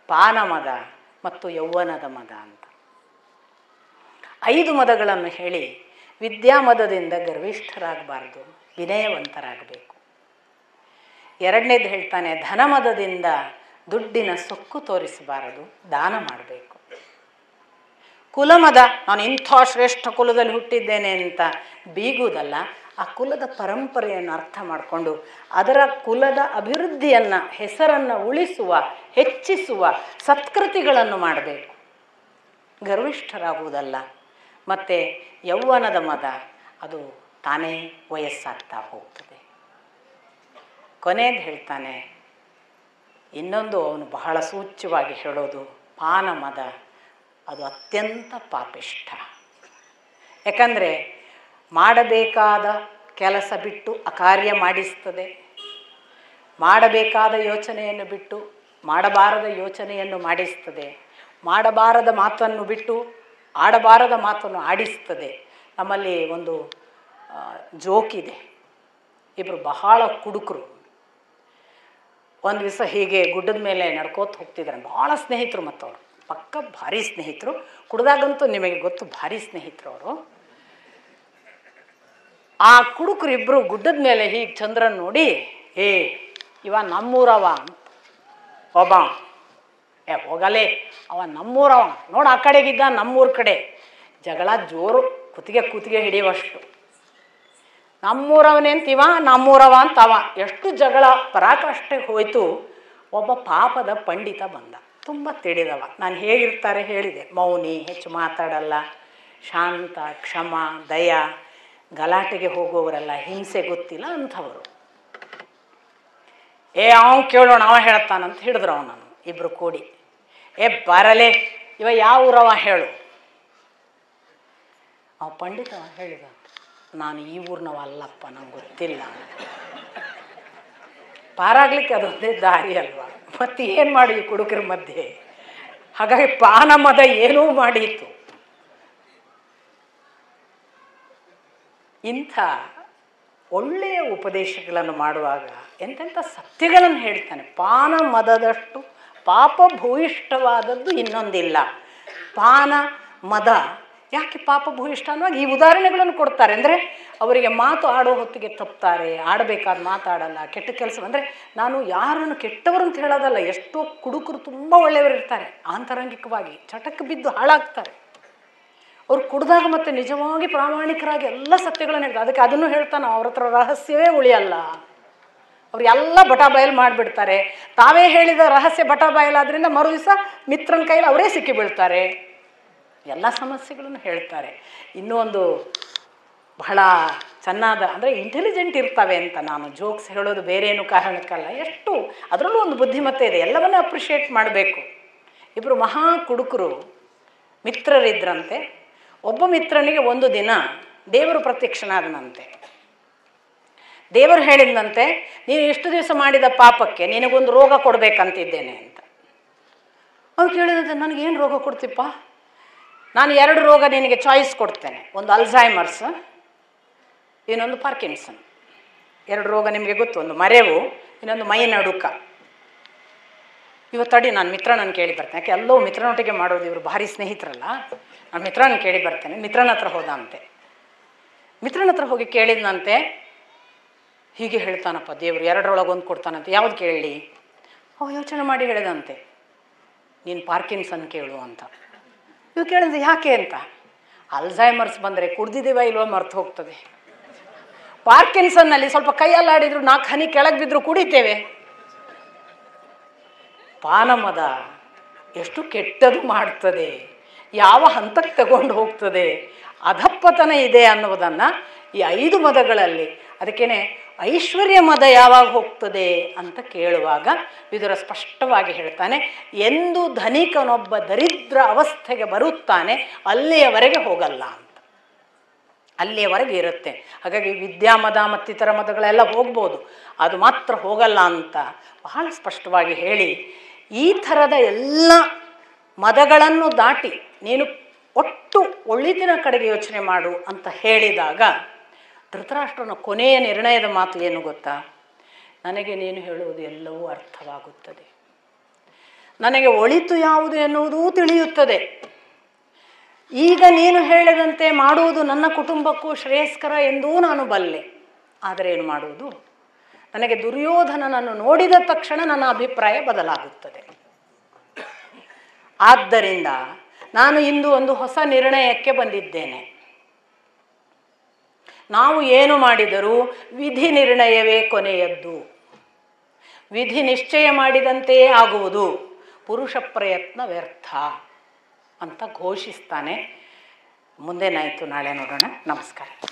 ಪಾನಮದ ಮತ್ತು ಯೌವನದ ಮದ ಅಂತ 5 ಮದಗಳನ್ನು ಹೇಳಿ ವಿದ್ಯಾಮದದಿಂದ ಗರ್ವಿಷ್ಠರಾಗಬಾರ್ದು, ವಿನಯವಂತರಾಗಬೇಕು. 2ನೇದು ಹೇಳ್ತಾನೆ, ಧನಮದದಿಂದ ದುಡ್ಡಿನ ಸೊಕ್ಕು ತೋರಿಸಬಾರದು, ದಾನ ಮಾಡಬೇಕು. ಕುಲಮದ, ನಾನು ಇಂಥ ಶ್ರೇಷ್ಠ ಕುಲದಲ್ಲಿ ಹುಟ್ಟಿದ್ದೇನೆ ಅಂತ ಬೀಗುವುದಲ್ಲ, ಆ ಕುಲದ ಪರಂಪರೆಯನ್ನು ಅರ್ಥ ಮಾಡಿಕೊಂಡು ಅದರ ಕುಲದ ಅಭಿವೃದ್ಧಿಯನ್ನು, ಹೆಸರನ್ನು ಉಳಿಸುವ, ಹೆಚ್ಚಿಸುವ ಸತ್ಕೃತಿಗಳನ್ನು ಮಾಡಬೇಕು, ಗರ್ವಿಷ್ಠರಾಗುವುದಲ್ಲ. ಮತ್ತು ಯೌವನದ ಮದ, ಅದು ತಾನೇ ವಯಸ್ಸಾಗ್ತಾ ಹೋಗ್ತದೆ. ಕೊನೆಯದು ಹೇಳ್ತಾನೆ, ಇನ್ನೊಂದು ಅವನು ಬಹಳ ಸೂಚ್ಯವಾಗಿ ಹೇಳೋದು, ಪಾನ ಮದ, ಅದು ಅತ್ಯಂತ ಪಾಪಿಷ್ಠ. ಯಾಕಂದರೆ ಮಾಡಬೇಕಾದ ಕೆಲಸ ಬಿಟ್ಟು ಅಕಾರ್ಯ ಮಾಡಿಸ್ತದೆ, ಮಾಡಬೇಕಾದ ಯೋಚನೆಯನ್ನು ಬಿಟ್ಟು ಮಾಡಬಾರದ ಯೋಚನೆಯನ್ನು ಮಾಡಿಸ್ತದೆ, ಮಾಡಬಾರದ ಮಾತನ್ನು ಬಿಟ್ಟು ಆಡಬಾರದ ಮಾತನ್ನು ಆಡಿಸ್ತದೆ. ನಮ್ಮಲ್ಲಿ ಒಂದು ಜೋಕಿದೆ, ಇಬ್ಬರು ಬಹಳ ಕುಡುಕರು ಒಂದು ದಿವಸ ಹೀಗೆ ಗುಡ್ಡದ ಮೇಲೆ ನಡ್ಕೋತ ಹೋಗ್ತಿದ್ದಾರೆ. ಭಾಳ ಸ್ನೇಹಿತರು, ಮತ್ತವರು ಪಕ್ಕ ಭಾರಿ ಸ್ನೇಹಿತರು, ಕುಡ್ದಾಗಂತೂ ನಿಮಗೆ ಗೊತ್ತು ಭಾರಿ ಸ್ನೇಹಿತರು ಅವರು. ಆ ಕುಡುಕರು ಇಬ್ಬರು ಗುಡ್ಡದ ಮೇಲೆ ಹೀಗೆ ಚಂದ್ರನ್ ನೋಡಿ, ಇವ ನಮ್ಮೂರವ ಅಂತ ಒಬ್ಬ, ಹೋಗಲೇ ಅವ ನಮ್ಮೂರವ ನೋಡು, ಆ ಕಡೆಗಿದ್ದ ನಮ್ಮೂರ ಕಡೆ. ಜಗಳ ಜೋರು, ಕುತ್ತಿಗೆ ಹಿಡಿಯುವಷ್ಟು. ನಮ್ಮೂರವನೇಂತಿವ, ನಮ್ಮೂರವ ಅಂತವ. ಎಷ್ಟು ಜಗಳ ಪರಾಕಾಷ್ಠೆ ಹೋಯಿತು. ಒಬ್ಬ ಪಾಪದ ಪಂಡಿತ ಬಂದ, ತುಂಬ ತಿಳಿದವ. ನಾನು ಹೇಗಿರ್ತಾರೆ ಹೇಳಿದೆ, ಮೌನಿ, ಹೆಚ್ಚು ಮಾತಾಡಲ್ಲ, ಶಾಂತ, ಕ್ಷಮ, ದಯ, ಗಲಾಟೆಗೆ ಹೋಗುವವರೆಲ್ಲ, ಹಿಂಸೆ ಗೊತ್ತಿಲ್ಲ ಅಂಥವರು. ಅವನು ಕೇಳೋಣ, ಅವ ಹೇಳ್ತಾನಂತ ಹಿಡಿದ್ರು ಅವನನ್ನು ಇಬ್ಬರು ಕೂಡಿ. ಬರಲೇ, ಇವ ಯಾವ ಊರವ ಹೇಳು. ಅವ ಪಂಡಿತ ಹೇಳಿದ, ನಾನು ಈ ಊರಿನವ ಅಲ್ಲಪ್ಪ, ನಂಗೆ ಗೊತ್ತಿಲ್ಲ. ಪಾರಾಗ್ಲಿಕ್ಕೆ ಅದೊಂದೇ ದಾರಿ ಅಲ್ವಾ, ಮತ್ತೆ ಏನು ಮಾಡಿ ಈ ಕುಡುಕರ ಮಧ್ಯೆ. ಹಾಗಾಗಿ ಪಾನ ಮದ ಏನೂ ಮಾಡಿತ್ತು. ಇಂಥ ಒಳ್ಳೆಯ ಉಪದೇಶಗಳನ್ನು ಮಾಡುವಾಗ ಎಂತೆಂಥ ಸತ್ಯಗಳನ್ನು ಹೇಳ್ತಾನೆ. ಪಾನ ಮದದಷ್ಟು ಪಾಪ ಭೂಯಿಷ್ಠವಾದದ್ದು ಇನ್ನೊಂದಿಲ್ಲ. ಪಾನ ಮದ ಯಾಕೆ ಪಾಪ ಭೂಯಿಷ್ಠ ಅನ್ನುವಾಗ ಈ ಉದಾಹರಣೆಗಳನ್ನು ಕೊಡ್ತಾರೆ. ಅಂದರೆ ಅವರಿಗೆ ಮಾತು ಆಡೋ ಹೊತ್ತಿಗೆ ತಪ್ತಾರೆ, ಆಡಬೇಕಾದ ಮಾತಾಡಲ್ಲ, ಕೆಟ್ಟ ಕೆಲಸ. ಅಂದರೆ ನಾನು ಯಾರನ್ನು ಕೆಟ್ಟವರು ಅಂತ ಹೇಳೋದಲ್ಲ, ಎಷ್ಟೋ ಕುಡುಕರು ತುಂಬ ಒಳ್ಳೆಯವರು ಇರ್ತಾರೆ, ಆಂತರಂಗಿಕವಾಗಿ ಚಟಕ್ಕೆ ಬಿದ್ದು ಹಾಳಾಗ್ತಾರೆ. ಅವ್ರು ಕುಡ್ದಾಗ ಮತ್ತೆ ನಿಜವಾಗಿ ಪ್ರಾಮಾಣಿಕರಾಗಿ ಎಲ್ಲ ಸತ್ಯಗಳನ್ನು ಹೇಳ್ತಾರೆ. ಅದಕ್ಕೆ ಅದನ್ನು ಹೇಳ್ತಾನೆ, ಅವ್ರ ಹತ್ರ ರಹಸ್ಯವೇ ಉಳಿಯಲ್ಲ, ಅವ್ರು ಎಲ್ಲ ಬಟಾ ಬಯಲು ಮಾಡಿಬಿಡ್ತಾರೆ. ತಾವೇ ಹೇಳಿದ ರಹಸ್ಯ ಬಟಾ ಬಯಲಾದ್ರಿಂದ ಮರು ದಿವಸ ಮಿತ್ರನ ಕೈಲಿ ಅವರೇ ಸಿಕ್ಕಿ ಬೀಳ್ತಾರೆ, ಎಲ್ಲ ಸಮಸ್ಯೆಗಳನ್ನು ಹೇಳ್ತಾರೆ. ಇನ್ನೂ ಒಂದು ಬಹಳ ಚೆನ್ನಾದ, ಅಂದರೆ ಇಂಟೆಲಿಜೆಂಟ್ ಇರ್ತವೆ ಅಂತ ನಾನು ಜೋಕ್ಸ್ ಹೇಳೋದು ಬೇರೆ ಏನು ಕಾರಣಕ್ಕಲ್ಲ, ಎಷ್ಟು ಅದರಲ್ಲೂ ಒಂದು ಬುದ್ಧಿಮತ್ತೆ ಇದೆ, ಎಲ್ಲವನ್ನೂ ಅಪ್ರಿಷಿಯೇಟ್ ಮಾಡಬೇಕು. ಇಬ್ಬರು ಮಹಾ ಕುಡುಕರು ಮಿತ್ರರಿದ್ರಂತೆ. ಒಬ್ಬ ಮಿತ್ರನಿಗೆ ಒಂದು ದಿನ ದೇವರು ಪ್ರತ್ಯಕ್ಷನಾದನಂತೆ. ದೇವರು ಹೇಳಿದಂತೆ, ನೀನು ಇಷ್ಟು ದಿವಸ ಮಾಡಿದ ಪಾಪಕ್ಕೆ ನಿನಗೊಂದು ರೋಗ ಕೊಡಬೇಕಂತಿದ್ದೇನೆ ಅಂತ. ಅವ್ನು ಕೇಳಿದಂತೆ, ನನಗೇನು ರೋಗ ಕೊಡ್ತಿಪ್ಪ? ನಾನು 2 ರೋಗ ನಿನಗೆ ಚಾಯ್ಸ್ ಕೊಡ್ತೇನೆ, ಒಂದು ಅಲ್ಝೈಮರ್ಸ್, ಇನ್ನೊಂದು ಪಾರ್ಕಿನ್ಸನ್. 2 ರೋಗ ನಿಮಗೆ ಗೊತ್ತು, ಒಂದು ಮರೆವು, ಇನ್ನೊಂದು ಮೈ ನಡುಕ. ಇವತ್ತಡಿ ನಾನು ಮಿತ್ರನನ್ನು ಕೇಳಿ ಬರ್ತೇನೆ, ಯಾಕೆ ಎಲ್ಲವೂ ಮಿತ್ರನೊಟ್ಟಿಗೆ ಮಾಡೋದು, ಇವರು ಭಾರಿ ಸ್ನೇಹಿತರಲ್ಲ. ನಾನು ಮಿತ್ರನ ಕೇಳಿ ಬರ್ತೇನೆ. ಮಿತ್ರನ ಹತ್ರ ಹೋದಂತೆ. ಮಿತ್ರನ ಹತ್ರ ಹೋಗಿ ಕೇಳಿದಂತೆ, ಹೀಗೆ ಹೇಳ್ತಾನಪ್ಪ ದೇವರು, 2ರೊಳಗೊಂದು ಕೊಡ್ತಾನಂತೆ, ಯಾವ್ದು ಕೇಳಲಿ? ಯೋಚನೆ ಮಾಡಿ ಹೇಳಿದಂತೆ, ನೀನು ಪಾರ್ಕಿನ್ಸನ್ ಕೇಳು ಅಂತ. ಇವು ಕೇಳಿದ್ರೆ ಯಾಕೆ ಅಂತ, ಅಲ್ಝೈಮರ್ಸ್ ಬಂದರೆ ಕುಡ್ದಿದ್ದೀವ ಇಲ್ವೋ ಮರ್ತು ಹೋಗ್ತದೆ. ಪಾರ್ಕಿನ್ಸನ್ನಲ್ಲಿ ಸ್ವಲ್ಪ ಕೈಯಲ್ಲಾಡಿದ್ರು 4 ಹನಿ ಕೆಳಗೆ ಬಿದ್ದರೂ ಕುಡಿತೇವೆ. ಪಾನಮದ ಎಷ್ಟು ಕೆಟ್ಟದು ಮಾಡ್ತದೆ, ಯಾವ ಹಂತಕ್ಕೆ ತಗೊಂಡು ಹೋಗ್ತದೆ, ಅಧಪ್ಪತನ ಇದೆ ಅನ್ನೋದನ್ನು ಈ 5 ಮದಗಳಲ್ಲಿ, ಅದಕ್ಕೇನೆ ಐಶ್ವರ್ಯ ಮದ ಯಾವಾಗ ಹೋಗ್ತದೆ ಅಂತ ಕೇಳುವಾಗ ವಿದುರ ಸ್ಪಷ್ಟವಾಗಿ ಹೇಳ್ತಾನೆ, ಎಂದು ಧನಿಕನೊಬ್ಬ ದರಿದ್ರ ಅವಸ್ಥೆಗೆ ಬರುತ್ತಾನೆ ಅಲ್ಲಿಯವರೆಗೆ ಹೋಗಲ್ಲ ಅಂತ, ಅಲ್ಲಿಯವರೆಗೆ ಇರುತ್ತೆ. ಹಾಗಾಗಿ ವಿದ್ಯಾಮದ ಮತ್ತಿತರ ಮದಗಳೆಲ್ಲ ಹೋಗ್ಬೋದು, ಅದು ಮಾತ್ರ ಹೋಗಲ್ಲ ಅಂತ ಬಹಳ ಸ್ಪಷ್ಟವಾಗಿ ಹೇಳಿ, ಈ ಥರದ ಎಲ್ಲ ಮದಗಳನ್ನು ದಾಟಿ ನೀನು ಒಟ್ಟು ಒಳ್ಳೆದಿನ ಕಡೆಗೆ ಯೋಚನೆ ಮಾಡು ಅಂತ ಹೇಳಿದಾಗ ಧೃತರಾಷ್ಟ್ರನ ಕೊನೆಯ ನಿರ್ಣಯದ ಮಾತು ಏನು ಗೊತ್ತಾ? ನನಗೆ ನೀನು ಹೇಳುವುದು ಎಲ್ಲವೂ ಅರ್ಥವಾಗುತ್ತದೆ, ನನಗೆ ಒಳಿತು ಯಾವುದು ಎನ್ನುವುದೂ ತಿಳಿಯುತ್ತದೆ. ಈಗ ನೀನು ಹೇಳಿದಂತೆ ಮಾಡುವುದು ನನ್ನ ಕುಟುಂಬಕ್ಕೂ ಶ್ರೇಯಸ್ಕರ ಎಂದೂ ನಾನು ಬಲ್ಲೆ. ಆದರೆ ಏನು ಮಾಡುವುದು? ನನಗೆ ದುರ್ಯೋಧನನನ್ನು ನೋಡಿದ ತಕ್ಷಣ ನನ್ನ ಅಭಿಪ್ರಾಯ ಬದಲಾಗುತ್ತದೆ. ಆದ್ದರಿಂದ ನಾನು ಇಂದು ಒಂದು ಹೊಸ ನಿರ್ಣಯಕ್ಕೆ ಬಂದಿದ್ದೇನೆ. ನಾವು ಏನು ಮಾಡಿದರೂ ವಿಧಿ ನಿರ್ಣಯವೇ ಕೊನೆಯದ್ದು. ವಿಧಿ ನಿಶ್ಚಯ ಮಾಡಿದಂತೆಯೇ ಆಗುವುದು. ಪುರುಷ ಪ್ರಯತ್ನ ವ್ಯರ್ಥ ಅಂತ ಘೋಷಿಸ್ತಾನೆ. ಮುಂದೇನಾಯಿತು ನಾಳೆ ನೋಡೋಣ. ನಮಸ್ಕಾರ.